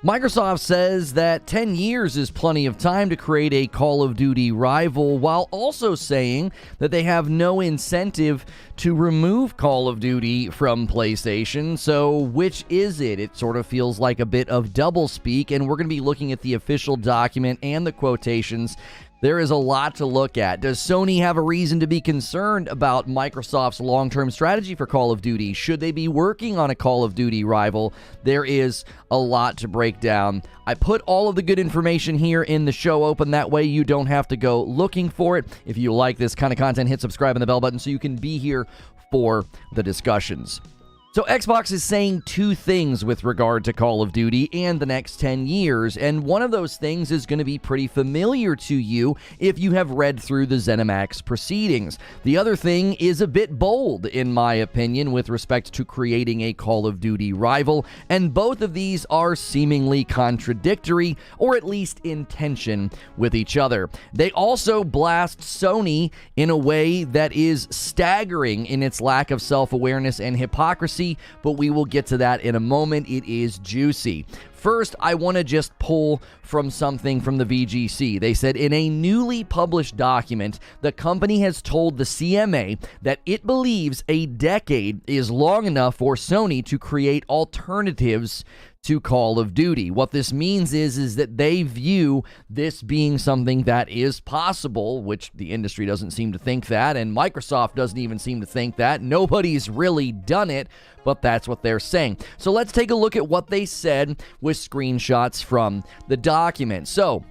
Microsoft says that 10 years is plenty of time to create a Call of Duty rival, while also saying that they have no incentive to remove Call of Duty from PlayStation. So which is it? It sort of feels like a bit of doublespeak, and we're going to be looking at the official document and the quotations. There is a lot to look at. Does Sony have a reason to be concerned about Microsoft's long-term strategy for Call of Duty? Should they be working on a Call of Duty rival? There is a lot to break down. I put all of the good information here in the show open. That way you don't have to go looking for it. If you like this kind of content, hit subscribe and the bell button so you can be here for the discussions. So Xbox is saying two things with regard to Call of Duty and the next 10 years, and one of those things is going to be pretty familiar to you if you have read through the Zenimax proceedings. The other thing is a bit bold, in my opinion, with respect to creating a Call of Duty rival, and both of these are seemingly contradictory, or at least in tension with each other. They also blast Sony in a way that is staggering in its lack of self-awareness and hypocrisy, but we will get to that in a moment. It is juicy. First, I want to just pull from something from the VGC. They said, in a newly published document, the company has told the CMA that it believes a decade is long enough for Sony to create alternatives to Call of Duty. What this means is that they view this being something that is possible, which the industry doesn't seem to think that, and Microsoft doesn't even seem to think that. Nobody's really done it, but that's what they're saying. So let's take a look at what they said with screenshots from the document. So,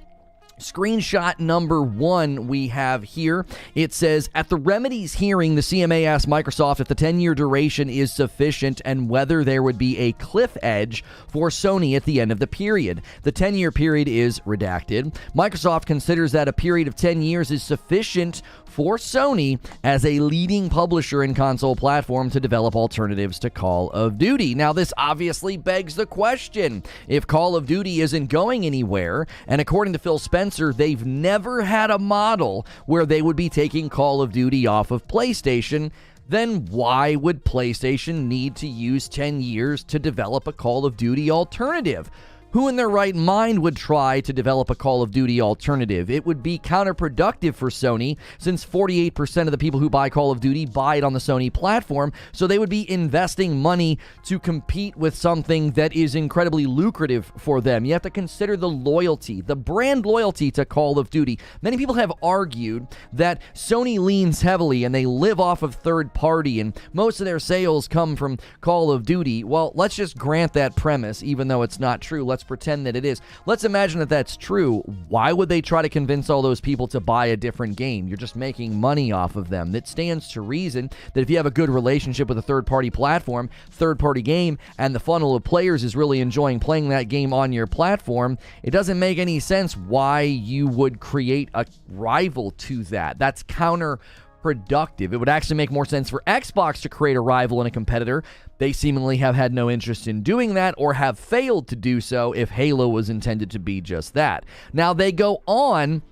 screenshot number 1 we have here. It says, at the remedies hearing, the CMA asked Microsoft if the 10-year duration is sufficient and whether there would be a cliff edge for Sony at the end of the period. The 10-year period is redacted. Microsoft considers that a period of 10 years is sufficient for Sony as a leading publisher and console platform to develop alternatives to Call of Duty. Now, this obviously begs the question. If Call of Duty isn't going anywhere, and according to Phil Spencer, they've never had a model where they would be taking Call of Duty off of PlayStation, then why would PlayStation need to use 10 years to develop a Call of Duty alternative? Who in their right mind would try to develop a Call of Duty alternative? It would be counterproductive for Sony, since 48% of the people who buy Call of Duty buy it on the Sony platform, so they would be investing money to compete with something that is incredibly lucrative for them. You have to consider the loyalty, the brand loyalty to Call of Duty. Many people have argued that Sony leans heavily and they live off of third party, and most of their sales come from Call of Duty. Well, let's just grant that premise, even though it's not true. Let's pretend that it is. Let's imagine that that's true. Why would they try to convince all those people to buy a different game? You're just making money off of them. It stands to reason that if you have a good relationship with a third-party platform, third-party game, and the funnel of players is really enjoying playing that game on your platform, it doesn't make any sense why you would create a rival to that. That's counterproductive. It would actually make more sense for Xbox to create a rival and a competitor. They seemingly have had no interest in doing that, or have failed to do so if Halo was intended to be just that. Now, they go on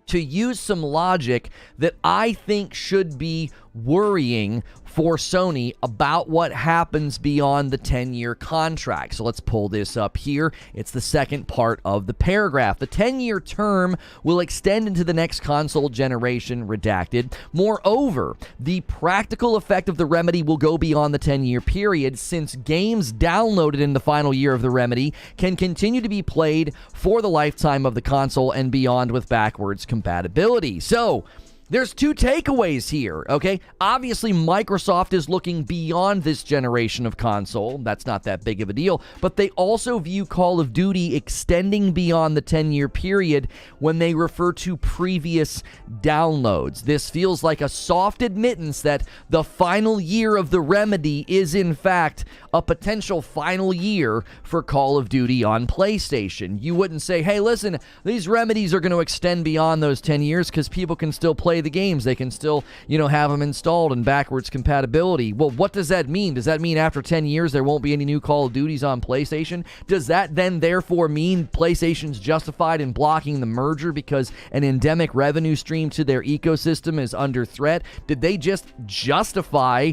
to use some logic that I think should be worrying for Sony about what happens beyond the 10-year contract. So let's pull this up here. It's the second part of the paragraph. The 10-year term will extend into the next console generation, redacted. Moreover, the practical effect of the remedy will go beyond the 10-year period, since games downloaded in the final year of the remedy can continue to be played for the lifetime of the console and beyond with backwards compatibility. So, there's two takeaways here, okay? Obviously, Microsoft is looking beyond this generation of console. That's not that big of a deal. But they also view Call of Duty extending beyond the 10-year period when they refer to previous downloads. This feels like a soft admittance that the final year of the remedy is, in fact, a potential final year for Call of Duty on PlayStation. You wouldn't say, hey, listen, these remedies are going to extend beyond those 10 years because people can still play the games. They can still, have them installed in backwards compatibility. Well, what does that mean? Does that mean after 10 years there won't be any new Call of Duties on PlayStation? Does that then therefore mean PlayStation's justified in blocking the merger because an endemic revenue stream to their ecosystem is under threat? Did they just justify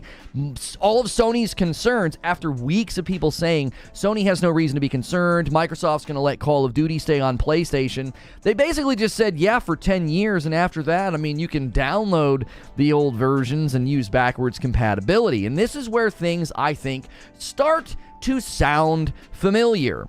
all of Sony's concerns after after weeks of people saying Sony has no reason to be concerned, Microsoft's going to let Call of Duty stay on PlayStation, they basically just said, yeah, for 10 years, and after that, I mean, you can download the old versions and use backwards compatibility. And this is where things, I think, start to sound familiar.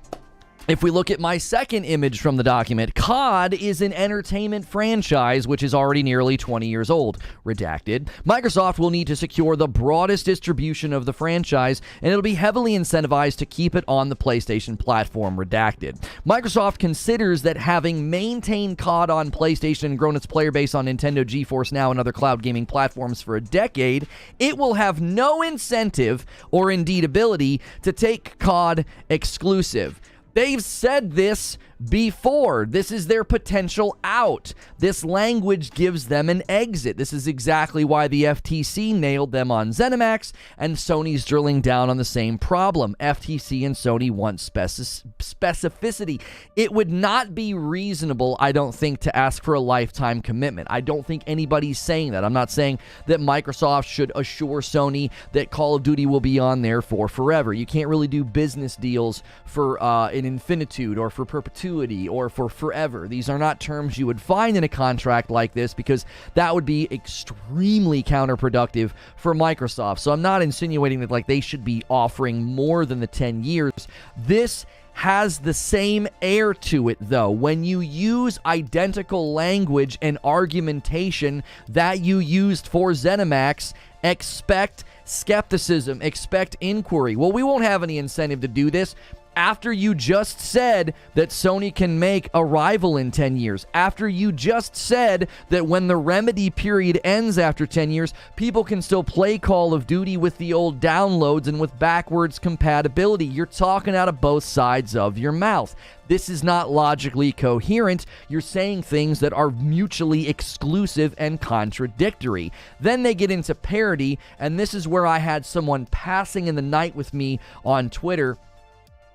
If we look at my second image from the document, COD is an entertainment franchise which is already nearly 20 years old. Redacted. Microsoft will need to secure the broadest distribution of the franchise, and it'll be heavily incentivized to keep it on the PlayStation platform. Redacted. Microsoft considers that having maintained COD on PlayStation and grown its player base on Nintendo GeForce Now and other cloud gaming platforms for a decade, it will have no incentive or indeed ability to take COD exclusive. They've said this before. This is their potential out. This language gives them an exit. This is exactly why the FTC nailed them on Zenimax, and Sony's drilling down on the same problem. FTC and Sony want specificity. It would not be reasonable, I don't think, to ask for a lifetime commitment. I don't think anybody's saying that. I'm not saying that Microsoft should assure Sony that Call of Duty will be on there for forever. You can't really do business deals for an infinitude or for perpetuity or for forever. These are not terms you would find in a contract like this, because that would be extremely counterproductive for Microsoft. So I'm not insinuating that like they should be offering more than the 10 years. This has the same air to it, though. When you use identical language and argumentation that you used for Zenimax, expect skepticism, expect inquiry. Well, we won't have any incentive to do this. After you just said that Sony can make a rival in 10 years, after you just said that when the remedy period ends after 10 years, people can still play Call of Duty with the old downloads and with backwards compatibility, you're talking out of both sides of your mouth. This is not logically coherent. You're saying things that are mutually exclusive and contradictory. Then they get into parity, and this is where I had someone passing in the night with me on Twitter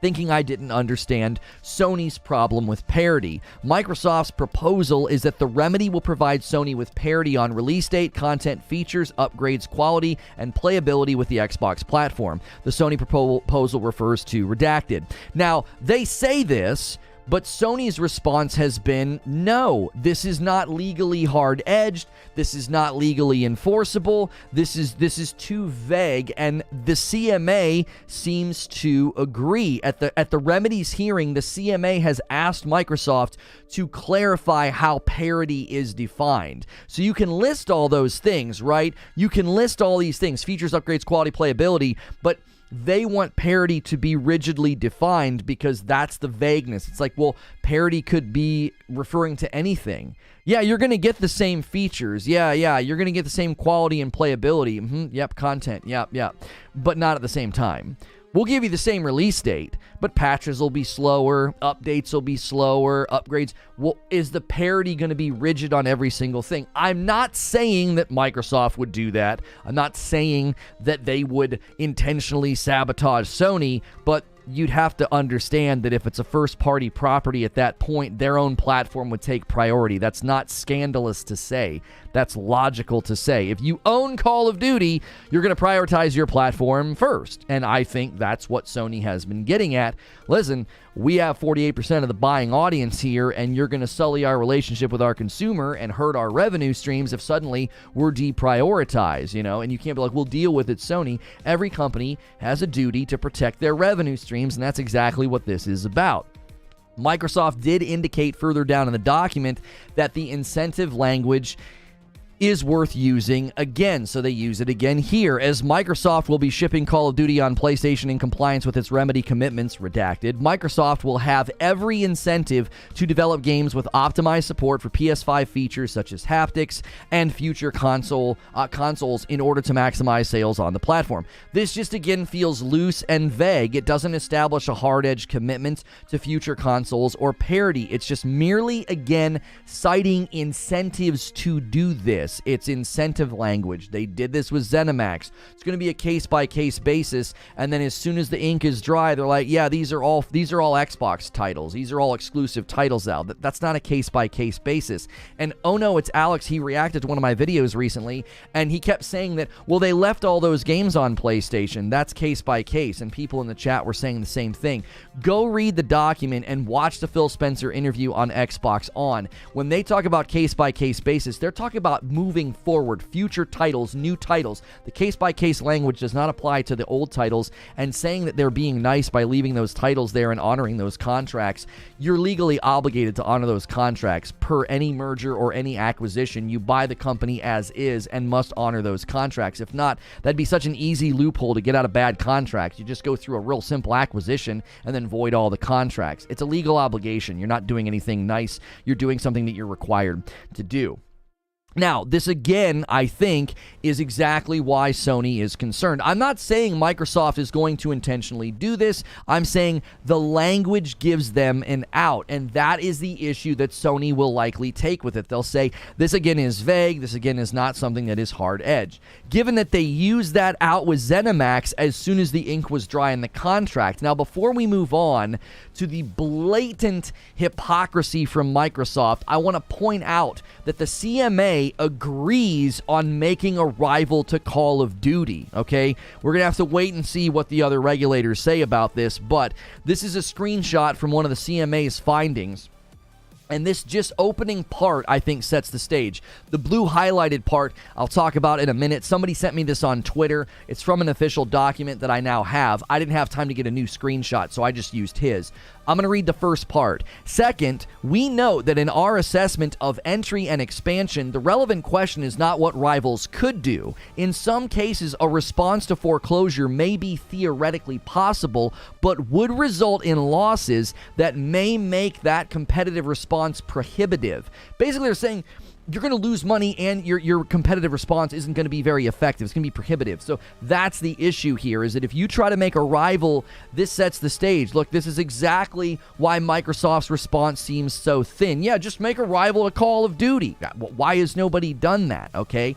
thinking I didn't understand Sony's problem with parity. Microsoft's proposal is that the remedy will provide Sony with parity on release date, content, features, upgrades, quality, and playability with the Xbox platform. The Sony proposal refers to redacted. Now, they say this, but Sony's response has been, no, this is not legally hard-edged. This is not legally enforceable. This is too vague, and the CMA seems to agree. At the remedies hearing, the CMA has asked Microsoft to clarify how parity is defined. So you can list all those things, right? You can list all these things, features, upgrades, quality, playability, but they want parity to be rigidly defined because that's the vagueness. It's like, well, parity could be referring to anything. Yeah, you're going to get the same features. Yeah, you're going to get the same quality and playability. Yep, content. Yep. But not at the same time. We'll give you the same release date, but patches will be slower, updates will be slower, upgrades. Well, is the parity going to be rigid on every single thing? I'm not saying that Microsoft would do that. I'm not saying that they would intentionally sabotage Sony, but you'd have to understand that if it's a first-party property at that point, their own platform would take priority. That's not scandalous to say. That's logical to say. If you own Call of Duty, you're going to prioritize your platform first. And I think that's what Sony has been getting at. Listen, we have 48% of the buying audience here, and you're going to sully our relationship with our consumer and hurt our revenue streams if suddenly we're deprioritized, and you can't be like, we'll deal with it, Sony. Every company has a duty to protect their revenue streams, and that's exactly what this is about. Microsoft did indicate further down in the document that the incentive language is worth using again, so they use it again here. As Microsoft will be shipping Call of Duty on PlayStation in compliance with its remedy commitments, redacted, Microsoft will have every incentive to develop games with optimized support for PS5 features such as haptics and future consoles in order to maximize sales on the platform. This just again feels loose and vague. It doesn't establish a hard-edged commitment to future consoles or parity. It's just merely, again, citing incentives to do this. this. It's incentive language. They did this with Zenimax. It's going to be a case-by-case basis, and then as soon as the ink is dry, they're like, yeah, these are all Xbox titles. These are all exclusive titles now. That's not a case-by-case basis. And oh no, it's Alex. He reacted to one of my videos recently, and he kept saying that, well, they left all those games on PlayStation. That's case-by-case, and people in the chat were saying the same thing. Go read the document and watch the Phil Spencer interview on Xbox On. When they talk about case-by-case basis, they're talking about moving forward, future titles, new titles. The case-by-case language does not apply to the old titles, and saying that they're being nice by leaving those titles there and honoring those contracts, you're legally obligated to honor those contracts. Per any merger or any acquisition, you buy the company as is and must honor those contracts. If not, that'd be such an easy loophole to get out of bad contracts. You just go through a real simple acquisition and then void all the contracts. It's a legal obligation. You're not doing anything nice. You're doing something that you're required to do. Now, this again, I think, is exactly why Sony is concerned. I'm not saying Microsoft is going to intentionally do this. I'm saying the language gives them an out, and that is the issue that Sony will likely take with it. They'll say, this again is vague. This again is not something that is hard edge. Given that they used that out with Zenimax as soon as the ink was dry in the contract. Now, before we move on to the blatant hypocrisy from Microsoft, I want to point out that the CMA agrees on making a rival to Call of Duty, okay? We're going to have to wait and see what the other regulators say about this, but this is a screenshot from one of the CMA's findings. And this just opening part, I think, sets the stage. The blue highlighted part, I'll talk about in a minute. Somebody sent me this on Twitter. It's from an official document that I now have. I didn't have time to get a new screenshot, so I just used his. I'm going to read the first part. Second, we note that in our assessment of entry and expansion, the relevant question is not what rivals could do. In some cases, a response to foreclosure may be theoretically possible, but would result in losses that may make that competitive response prohibitive. Basically, they're saying you're going to lose money and your competitive response isn't going to be very effective. It's going to be prohibitive. So that's the issue here, is that if you try to make a rival, this sets the stage. Look, this is exactly why Microsoft's response seems so thin. Yeah, just make a rival to Call of Duty. Why has nobody done that, okay?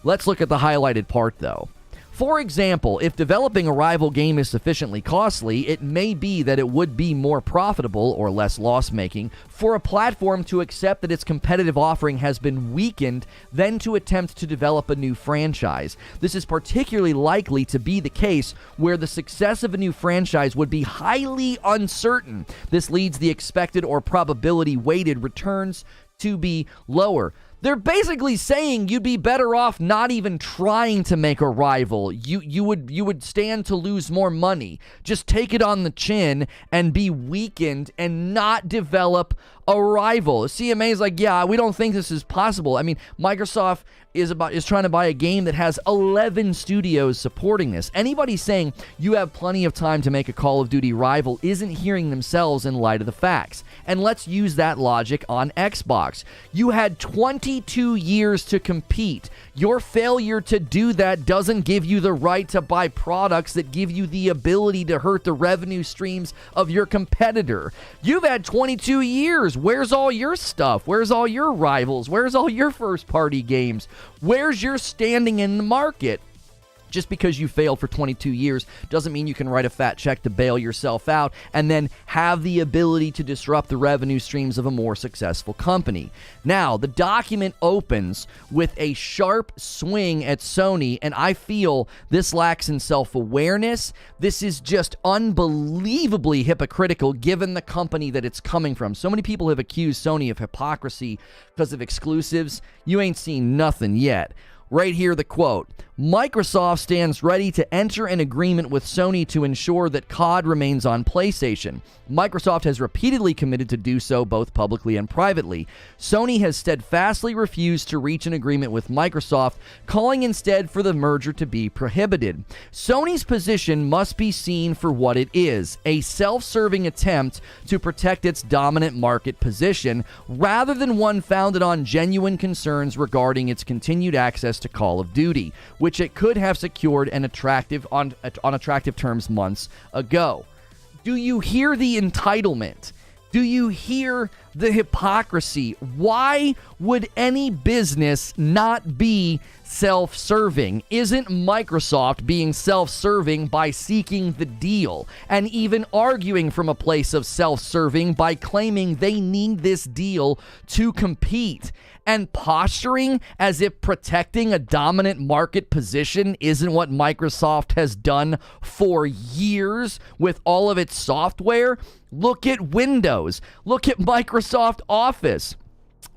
Let's look at the highlighted part, though. For example, if developing a rival game is sufficiently costly, it may be that it would be more profitable or less loss-making for a platform to accept that its competitive offering has been weakened than to attempt to develop a new franchise. This is particularly likely to be the case where the success of a new franchise would be highly uncertain. This leads the expected or probability-weighted returns to be lower. They're basically saying you'd be better off not even trying to make a rival. You would stand to lose more money. Just take it on the chin and be weakened and not develop a rival. CMA is like, yeah, we don't think this is possible. I mean, Microsoft is trying to buy a game that has 11 studios supporting this. Anybody saying you have plenty of time to make a Call of Duty rival isn't hearing themselves in light of the facts. And let's use that logic on Xbox. You had 22 years to compete. Your failure to do that doesn't give you the right to buy products that give you the ability to hurt the revenue streams of your competitor. You've had 22 years. Where's all your stuff? Where's all your rivals? Where's all your first-party games? Where's your standing in the market? Just because you failed for 22 years doesn't mean you can write a fat check to bail yourself out and then have the ability to disrupt the revenue streams of a more successful company. Now, the document opens with a sharp swing at Sony, and I feel this lacks in self-awareness. This is just unbelievably hypocritical given the company that it's coming from. So many people have accused Sony of hypocrisy because of exclusives. You ain't seen nothing yet. Right here, the quote, Microsoft stands ready to enter an agreement with Sony to ensure that COD remains on PlayStation. Microsoft has repeatedly committed to do so both publicly and privately. Sony has steadfastly refused to reach an agreement with Microsoft, calling instead for the merger to be prohibited. Sony's position must be seen for what it is, a self-serving attempt to protect its dominant market position, rather than one founded on genuine concerns regarding its continued access to Call of Duty, which it could have secured on attractive terms months ago. Do you hear the entitlement? Do you hear the hypocrisy. Why would any business not be self-serving? Isn't Microsoft being self-serving by seeking the deal and even arguing from a place of self-serving by claiming they need this deal to compete? And posturing as if protecting a dominant market position isn't what Microsoft has done for years with all of its software? Look at Windows. Look at Microsoft Office.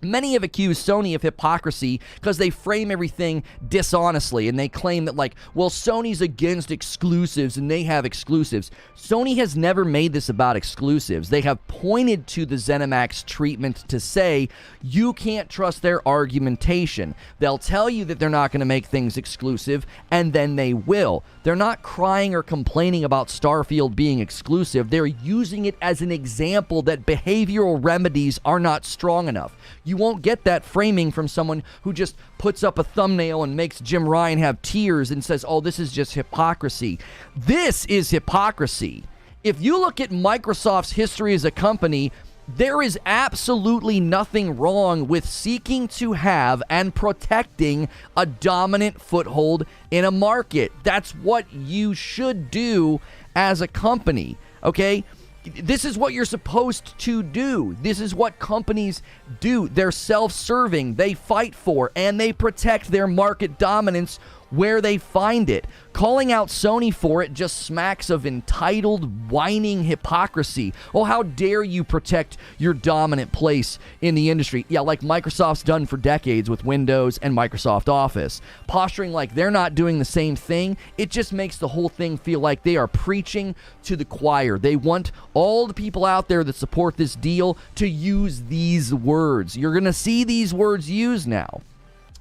Many have accused Sony of hypocrisy because they frame everything dishonestly, and they claim that, like, well, Sony's against exclusives and they have exclusives. Sony has never made this about exclusives. They have pointed to the Zenimax treatment to say you can't trust their argumentation. They'll tell you that they're not going to make things exclusive, and then they will. They're not crying or complaining about Starfield being exclusive. They're using it as an example that behavioral remedies are not strong enough. You won't get that framing from someone who just puts up a thumbnail and makes Jim Ryan have tears and says, oh, this is just hypocrisy. This is hypocrisy. If you look at Microsoft's history as a company, there is absolutely nothing wrong with seeking to have and protecting a dominant foothold in a market. That's what you should do as a company, okay? This is what you're supposed to do. This is what companies do. They're self-serving. They fight for and they protect their market dominance where they find it. Calling out Sony for it just smacks of entitled, whining hypocrisy. Oh, how dare you protect your dominant place in the industry? Yeah, like Microsoft's done for decades with Windows and Microsoft Office. Posturing like they're not doing the same thing, it just makes the whole thing feel like they are preaching to the choir. They want all the people out there that support this deal to use these words. You're going to see these words used now.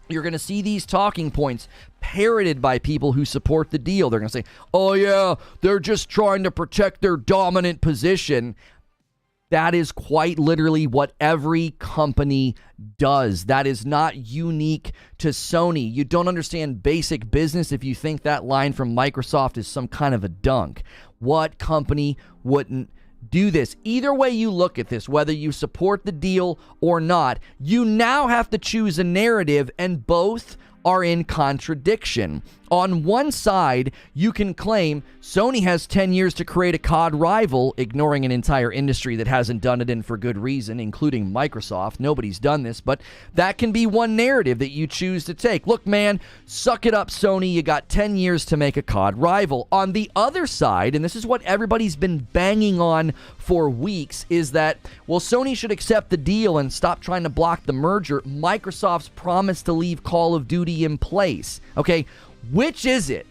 You're going to see these talking points parroted by people who support the deal. They're going to say, oh yeah, they're just trying to protect their dominant position. That is quite literally what every company does. That is not unique to Sony. You don't understand basic business if you think that line from Microsoft is some kind of a dunk. What company wouldn't do this? Either way you look at this, whether you support the deal or not, you now have to choose a narrative, and both are in contradiction. On one side, you can claim Sony has 10 years to create a COD rival, ignoring an entire industry that hasn't done it, and for good reason, including Microsoft. Nobody's done this, but that can be one narrative that you choose to take. Look, man, suck it up, Sony. You got 10 years to make a COD rival. On the other side, and this is what everybody's been banging on for weeks, is that, well, Sony should accept the deal and stop trying to block the merger. Microsoft's promised to leave Call of Duty in place. Okay, which is it?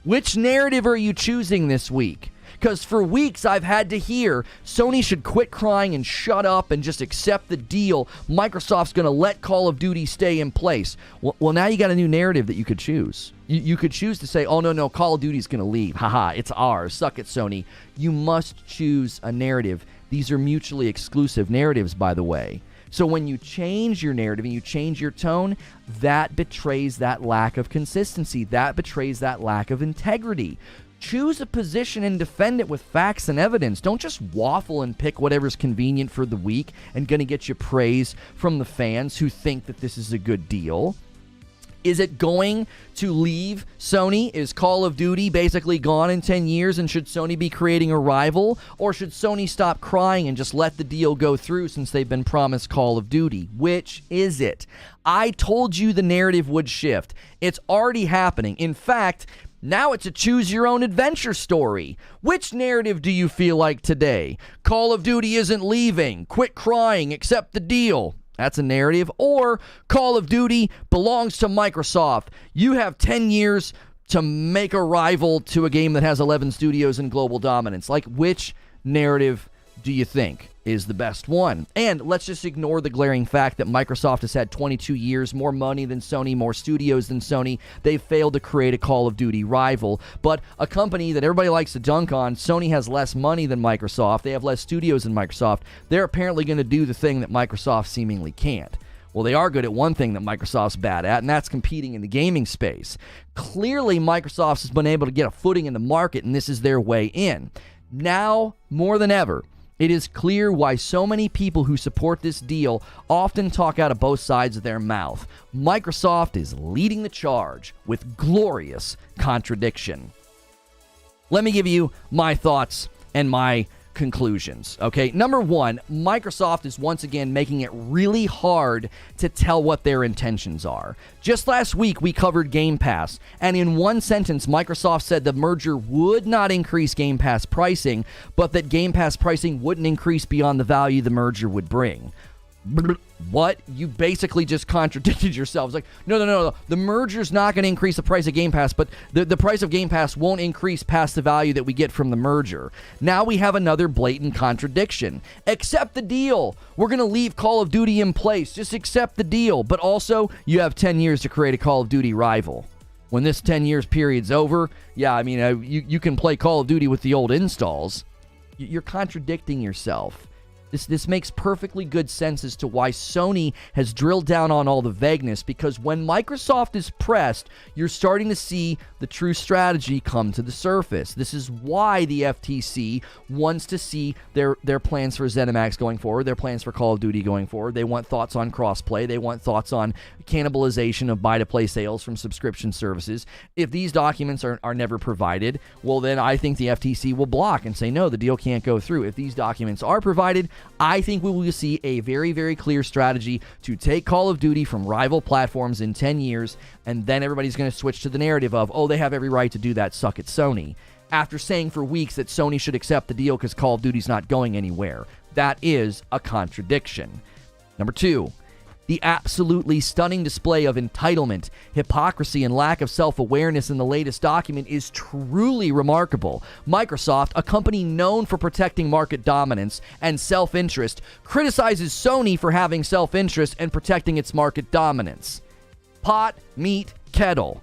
Which narrative are you choosing this week? Because for weeks I've had to hear Sony should quit crying and shut up and just accept the deal. Microsoft's going to let Call of Duty stay in place. Well, now you got a new narrative that you could choose. You could choose to say, oh, no, Call of Duty's going to leave. Haha, it's ours. Suck it, Sony. You must choose a narrative. These are mutually exclusive narratives, by the way. So when you change your narrative and you change your tone, that betrays that lack of consistency. That betrays that lack of integrity. Choose a position and defend it with facts and evidence. Don't just waffle and pick whatever's convenient for the week and going to get you praise from the fans who think that this is a good deal. Is it going to leave Sony? Is Call of Duty basically gone in 10 years, and should Sony be creating a rival? Or should Sony stop crying and just let the deal go through since they've been promised Call of Duty? Which is it? I told you the narrative would shift. It's already happening. In fact, now it's a choose-your-own-adventure story. Which narrative do you feel like today? Call of Duty isn't leaving. Quit crying. Accept the deal. That's a narrative. Or Call of Duty belongs to Microsoft. You have 10 years to make a rival to a game that has 11 studios and global dominance. Like, which narrative do you think is the best one? And let's just ignore the glaring fact that Microsoft has had 22 years, more money than Sony, more studios than Sony. They've failed to create a Call of Duty rival. But a company that everybody likes to dunk on, Sony has less money than Microsoft. They have less studios than Microsoft. They're apparently going to do the thing that Microsoft seemingly can't. Well, they are good at one thing that Microsoft's bad at, and that's competing in the gaming space. Clearly, Microsoft has been able to get a footing in the market, and this is their way in. Now, more than ever, It is clear why so many people who support this deal often talk out of both sides of their mouth. Microsoft is leading the charge with glorious contradiction. Let me give you my thoughts and my conclusions. Okay, number one, Microsoft is once again making it really hard to tell what their intentions are. Just last week, we covered Game Pass, and in one sentence, Microsoft said the merger would not increase Game Pass pricing, but that Game Pass pricing wouldn't increase beyond the value the merger would bring. What? You basically just contradicted yourselves. Like, no. The merger's not going to increase the price of Game Pass, but the price of Game Pass won't increase past the value that we get from the merger. Now we have another blatant contradiction. Accept the deal. We're going to leave Call of Duty in place. Just accept the deal. But also, you have 10 years to create a Call of Duty rival. When this 10 years period's over, yeah, I mean, you can play Call of Duty with the old installs. You're contradicting yourself. This makes perfectly good sense as to why Sony has drilled down on all the vagueness, because when Microsoft is pressed, you're starting to see the true strategy come to the surface. This is why the FTC wants to see their plans for Zenimax going forward, their plans for Call of Duty going forward. They want thoughts on crossplay. They want thoughts on cannibalization of buy-to-play sales from subscription services. If these documents are never provided, well, then I think the FTC will block and say, no, the deal can't go through. If these documents are provided, I think we will see a very, very clear strategy to take Call of Duty from rival platforms in 10 years, and then everybody's going to switch to the narrative of, oh, they have every right to do that, suck it, Sony. After saying for weeks that Sony should accept the deal because Call of Duty's not going anywhere. That is a contradiction. Number two, the absolutely stunning display of entitlement, hypocrisy, and lack of self-awareness in the latest document is truly remarkable. Microsoft, a company known for protecting market dominance and self-interest, criticizes Sony for having self-interest and protecting its market dominance. Pot, meat, kettle.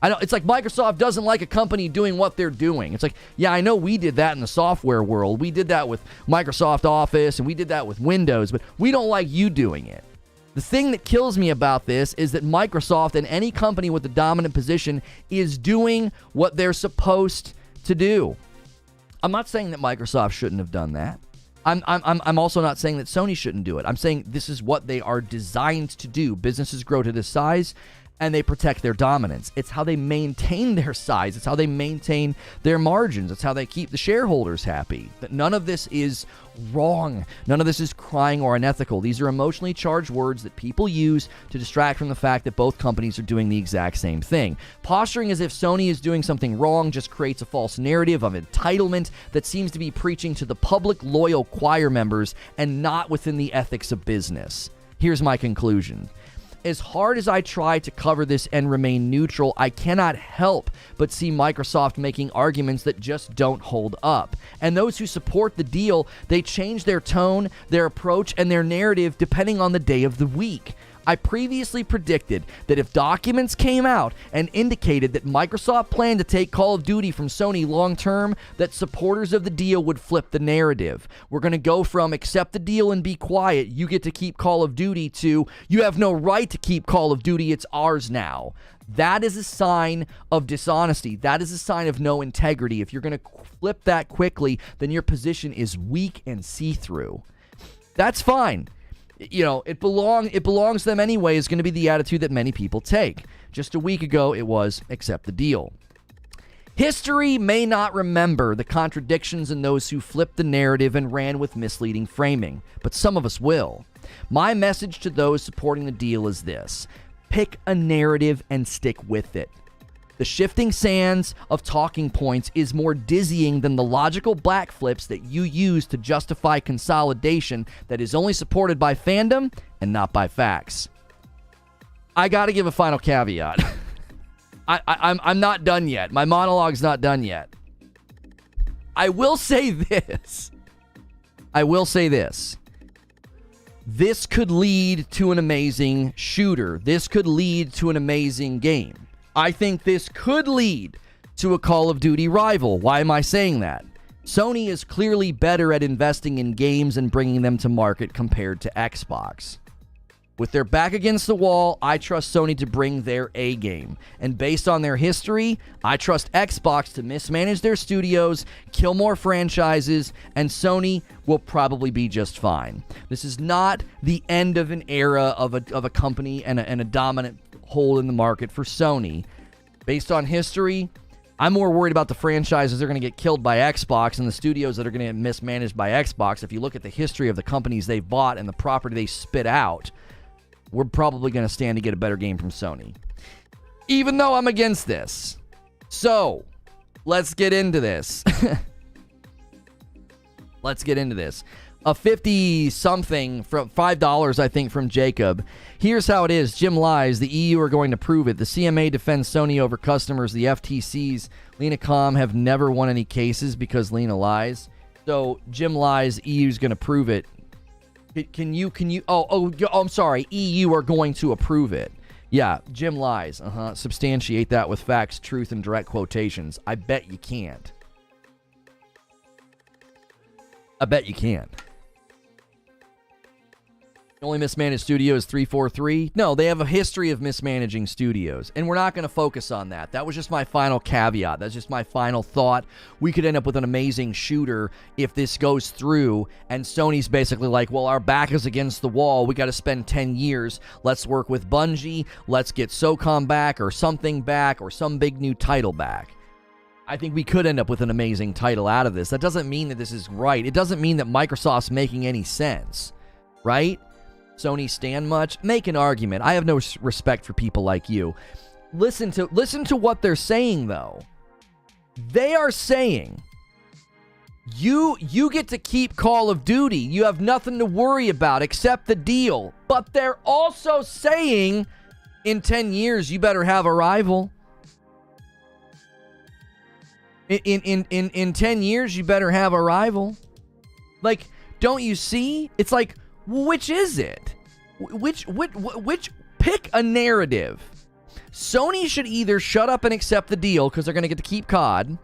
I know, it's like Microsoft doesn't like a company doing what they're doing. It's like, yeah, I know we did that in the software world. We did that with Microsoft Office, and we did that with Windows, but we don't like you doing it. The thing that kills me about this is that Microsoft and any company with a dominant position is doing what they're supposed to do. I'm not saying that Microsoft shouldn't have done that. I'm also not saying that Sony shouldn't do it. I'm saying this is what they are designed to do. Businesses grow to this size, and they protect their dominance. It's how they maintain their size. It's how they maintain their margins. It's how they keep the shareholders happy. But none of this is wrong. None of this is crying or unethical. These are emotionally charged words that people use to distract from the fact that both companies are doing the exact same thing. Posturing as if Sony is doing something wrong just creates a false narrative of entitlement that seems to be preaching to the public loyal choir members and not within the ethics of business. Here's my conclusion. As hard as I try to cover this and remain neutral, I cannot help but see Microsoft making arguments that just don't hold up. And those who support the deal, they change their tone, their approach, and their narrative depending on the day of the week. I previously predicted that if documents came out and indicated that Microsoft planned to take Call of Duty from Sony long term, that supporters of the deal would flip the narrative. We're going to go from accept the deal and be quiet, you get to keep Call of Duty, to you have no right to keep Call of Duty, it's ours now. That is a sign of dishonesty. That is a sign of no integrity. If you're going to flip that quickly, then your position is weak and see-through. That's fine. You know, it belongs to them anyway is going to be the attitude that many people take. Just a week ago, it was accept the deal. History may not remember the contradictions in those who flipped the narrative and ran with misleading framing, but some of us will. My message to those supporting the deal is this: pick a narrative and stick with it. The shifting sands of talking points is more dizzying than the logical backflips that you use to justify consolidation that is only supported by fandom and not by facts. I got to give a final caveat. I'm not done yet. My monologue's not done yet. I will say this. This could lead to an amazing shooter. This could lead to an amazing game. I think this could lead to a Call of Duty rival. Why am I saying that? Sony is clearly better at investing in games and bringing them to market compared to Xbox. With their back against the wall, I trust Sony to bring their A game. And based on their history, I trust Xbox to mismanage their studios, kill more franchises, and Sony will probably be just fine. This is not the end of an era of a company and a dominant hold in the market for Sony. Based on history, I'm more worried about the franchises that are going to get killed by Xbox and the studios that are going to get mismanaged by Xbox. If you look at the history of the companies they've bought and the property they spit out, we're probably going to stand to get a better game from Sony. Even though I'm against this. So, let's get into this. Let's get into this. A 50-something from $5, I think, from Jacob. Here's how it is. Jim lies. The EU are going to prove it. The CMA defends Sony over customers. The FTC's Lena.com have never won any cases because Lena lies. So, Jim lies. EU's going to prove it. Can you? I'm sorry. EU are going to approve it. Yeah, Jim lies. Substantiate that with facts, truth, and direct quotations. I bet you can't. I bet you can't. The only mismanaged studio is 343. No, they have a history of mismanaging studios, and we're not going to focus on that. That was just my final caveat. That's just my final thought. We could end up with an amazing shooter if this goes through, and Sony's basically like, well, our back is against the wall. We got to spend 10 years. Let's work with Bungie. Let's get SOCOM back or something back or some big new title back. I think we could end up with an amazing title out of this. That doesn't mean that this is right. It doesn't mean that Microsoft's making any sense, right? Sony stand much? Make an argument. I have no respect for people like you. Listen to what they're saying, though. They are saying, you get to keep Call of Duty. You have nothing to worry about except the deal. But they're also saying, in 10 years, you better have a rival. In 10 years, you better have a rival. Like, don't you see? It's like, which is it? Which pick a narrative. Sony should either shut up and accept the deal because they're going to get to keep COD,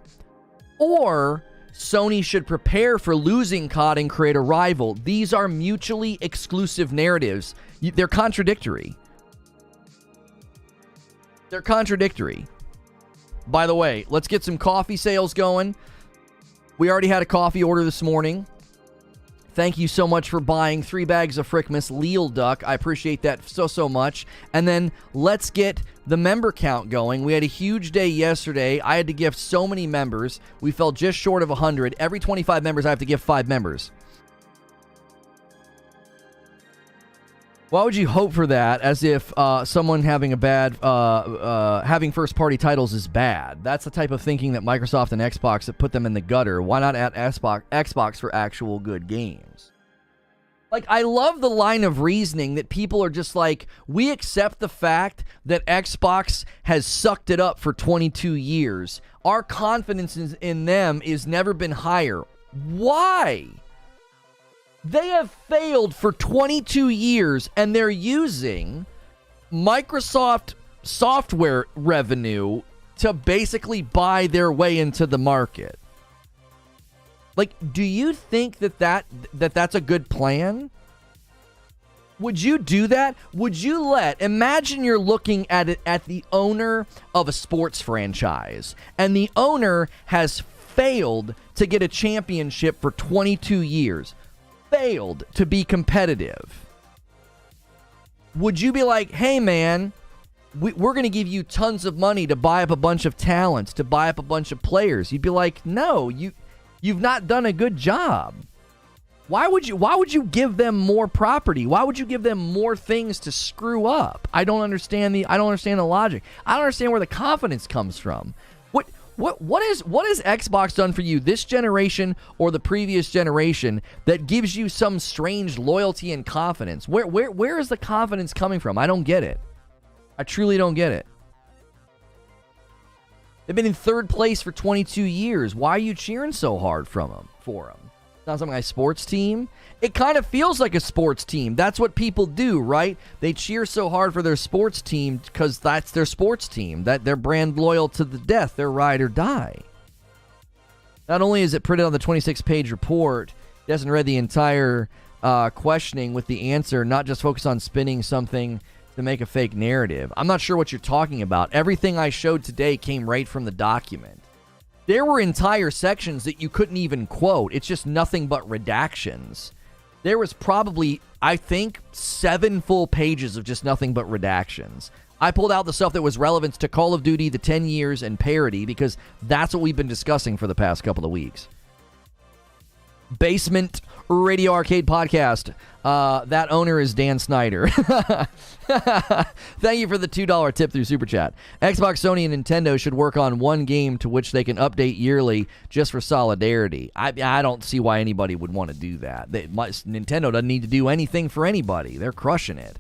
or Sony should prepare for losing COD and create a rival. These are mutually exclusive narratives. They're contradictory. They're contradictory. By the way, let's get some coffee sales going. We already had a coffee order this morning. Thank you so much for buying 3 bags of Frickmas Leal Duck. I appreciate that so much. And then let's get the member count going. We had a huge day yesterday. I had to gift so many members. We fell just short of 100. Every 25 members, I have to give 5 members. Why would you hope for that as if someone having a bad, having first-party titles is bad? That's the type of thinking that Microsoft and Xbox have put them in the gutter. Why not at Xbox for actual good games? Like, I love the line of reasoning that people are just like, we accept the fact that Xbox has sucked it up for 22 years. Our confidence in them is never been higher. Why? They have failed for 22 years, and they're using Microsoft software revenue to basically buy their way into the market. Like, do you think that's a good plan? Would you do that? Would you imagine you're looking at it at the owner of a sports franchise, and the owner has failed to get a championship for 22 years. Failed to be competitive. Would you be like, hey man, we're going to give you tons of money to buy up a bunch of talents, to buy up a bunch of players? You'd be like, no, you've not done a good job. Why would you give them more property? Why would you give them more things to screw up? I don't understand the logic. I don't understand where the confidence comes from. What has Xbox done for you this generation or the previous generation that gives you some strange loyalty and confidence? Where is the confidence coming from? I don't get it. I truly don't get it. They've been in third place for 22 years. Why are you cheering so hard for them? Not something like a sports team. It kind of feels like a sports team. That's what people do, right? They cheer so hard for their sports team because that's their sports team. That they're brand loyal to the death. They're ride or die. Not only is it printed on the 26-page report, he hasn't read the entire questioning with the answer, not just focus on spinning something to make a fake narrative. I'm not sure what you're talking about. Everything I showed today came right from the document. There were entire sections that you couldn't even quote. It's just nothing but redactions. There was probably, I think, 7 full pages of just nothing but redactions. I pulled out the stuff that was relevant to Call of Duty, the 10 years, and parity, because that's what we've been discussing for the past couple of weeks. Basement Radio Arcade Podcast. That owner is Dan Snyder. Thank you for the $2 tip through Super Chat. Xbox, Sony, and Nintendo should work on one game to which they can update yearly just for solidarity. I don't see why anybody would want to do that. Nintendo doesn't need to do anything for anybody. They're crushing it.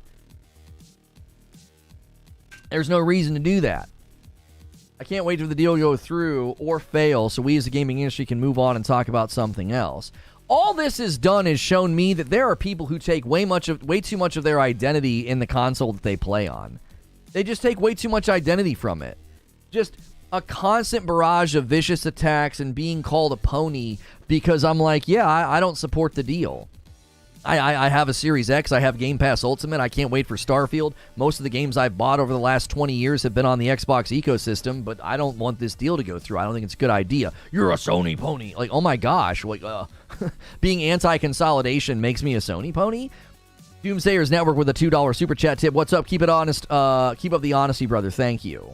There's no reason to do that. I can't wait for the deal to go through or fail so we as the gaming industry can move on and talk about something else. All this has done is shown me that there are people who take way too much of their identity in the console that they play on. They just take way too much identity from it. Just a constant barrage of vicious attacks and being called a pony because I'm like, yeah, I don't support the deal. I have a Series X. I have Game Pass Ultimate. I can't wait for Starfield. Most of the games I've bought over the last 20 years have been on the Xbox ecosystem, but I don't want this deal to go through. I don't think it's a good idea. You're a Sony pony. Like, oh my gosh. Like, being anti-consolidation makes me a Sony pony? Doomsayers Network with a $2 super chat tip. What's up? Keep it honest. Keep up the honesty, brother. Thank you.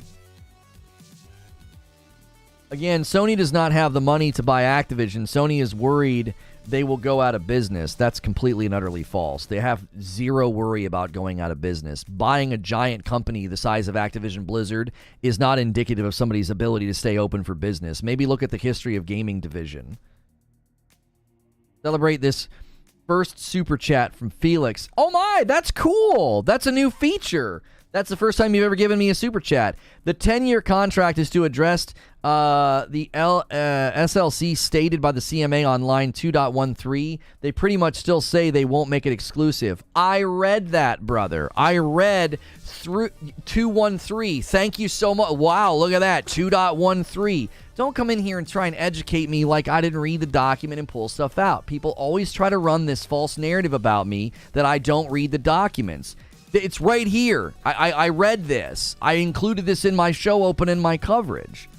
Again, Sony does not have the money to buy Activision. Sony is worried they will go out of business. That's completely and utterly false. They have zero worry about going out of business. Buying a giant company the size of Activision Blizzard is not indicative of somebody's ability to stay open for business. Maybe look at the history of gaming division. Celebrate this first super chat from Felix. Oh my, that's cool. That's a new feature. That's the first time you've ever given me a super chat. The 10-year contract is to address the SLC stated by the CMA on line 2.13. They pretty much still say they won't make it exclusive. I read that, brother. I read through 2.13. Thank you so much. Wow, look at that. 2.13. Don't come in here and try and educate me like I didn't read the document and pull stuff out. People always try to run this false narrative about me that I don't read the documents. It's right here. I read this. I included this in my show open in my coverage.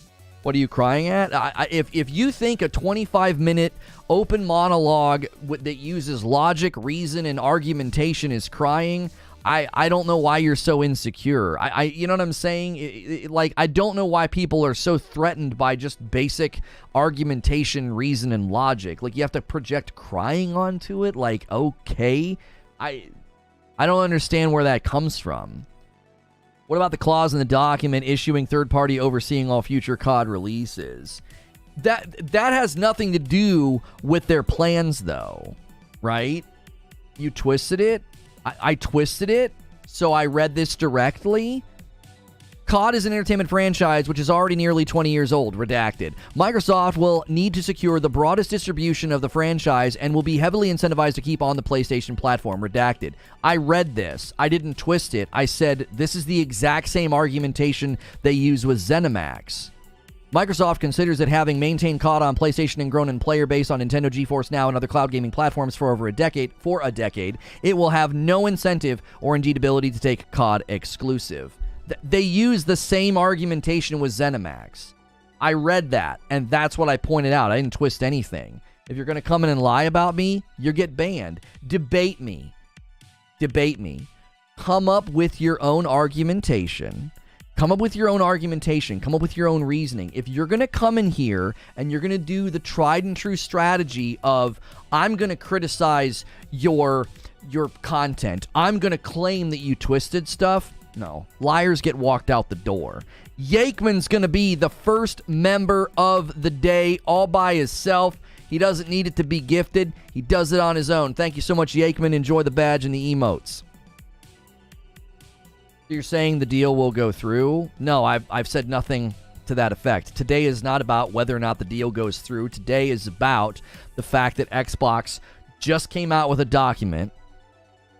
What are you crying at? If you think a 25-minute open monologue that uses logic, reason, and argumentation is crying, I don't know why you're so insecure. You know what I'm saying? I don't know why people are so threatened by just basic argumentation, reason, and logic. Like, you have to project crying onto it? Like, okay. I don't understand where that comes from. What about the clause in the document issuing third-party overseeing all future COD releases? That has nothing to do with their plans, though, right? You twisted it. I twisted it, so I read this directly. COD is an entertainment franchise which is already nearly 20 years old, redacted. Microsoft will need to secure the broadest distribution of the franchise and will be heavily incentivized to keep on the PlayStation platform, redacted. I read this. I didn't twist it. I said this is the exact same argumentation they use with Zenimax. Microsoft considers that having maintained COD on PlayStation and grown in player base on Nintendo GeForce Now and other cloud gaming platforms for over a decade, it will have no incentive or indeed ability to take COD exclusive. They use the same argumentation with Zenimax. I read that, and that's what I pointed out. I didn't twist anything. If you're going to come in and lie about me, you get banned. Debate me. Debate me. Come up with your own argumentation. Come up with your own argumentation. Come up with your own reasoning. If you're going to come in here and you're going to do the tried and true strategy of, I'm going to criticize your content. I'm going to claim that you twisted stuff. No. Liars get walked out the door. Yakeman's going to be the first member of the day all by himself. He doesn't need it to be gifted. He does it on his own. Thank you so much, Yakeman. Enjoy the badge and the emotes. You're saying the deal will go through? No, I've said nothing to that effect. Today is not about whether or not the deal goes through. Today is about the fact that Xbox just came out with a document,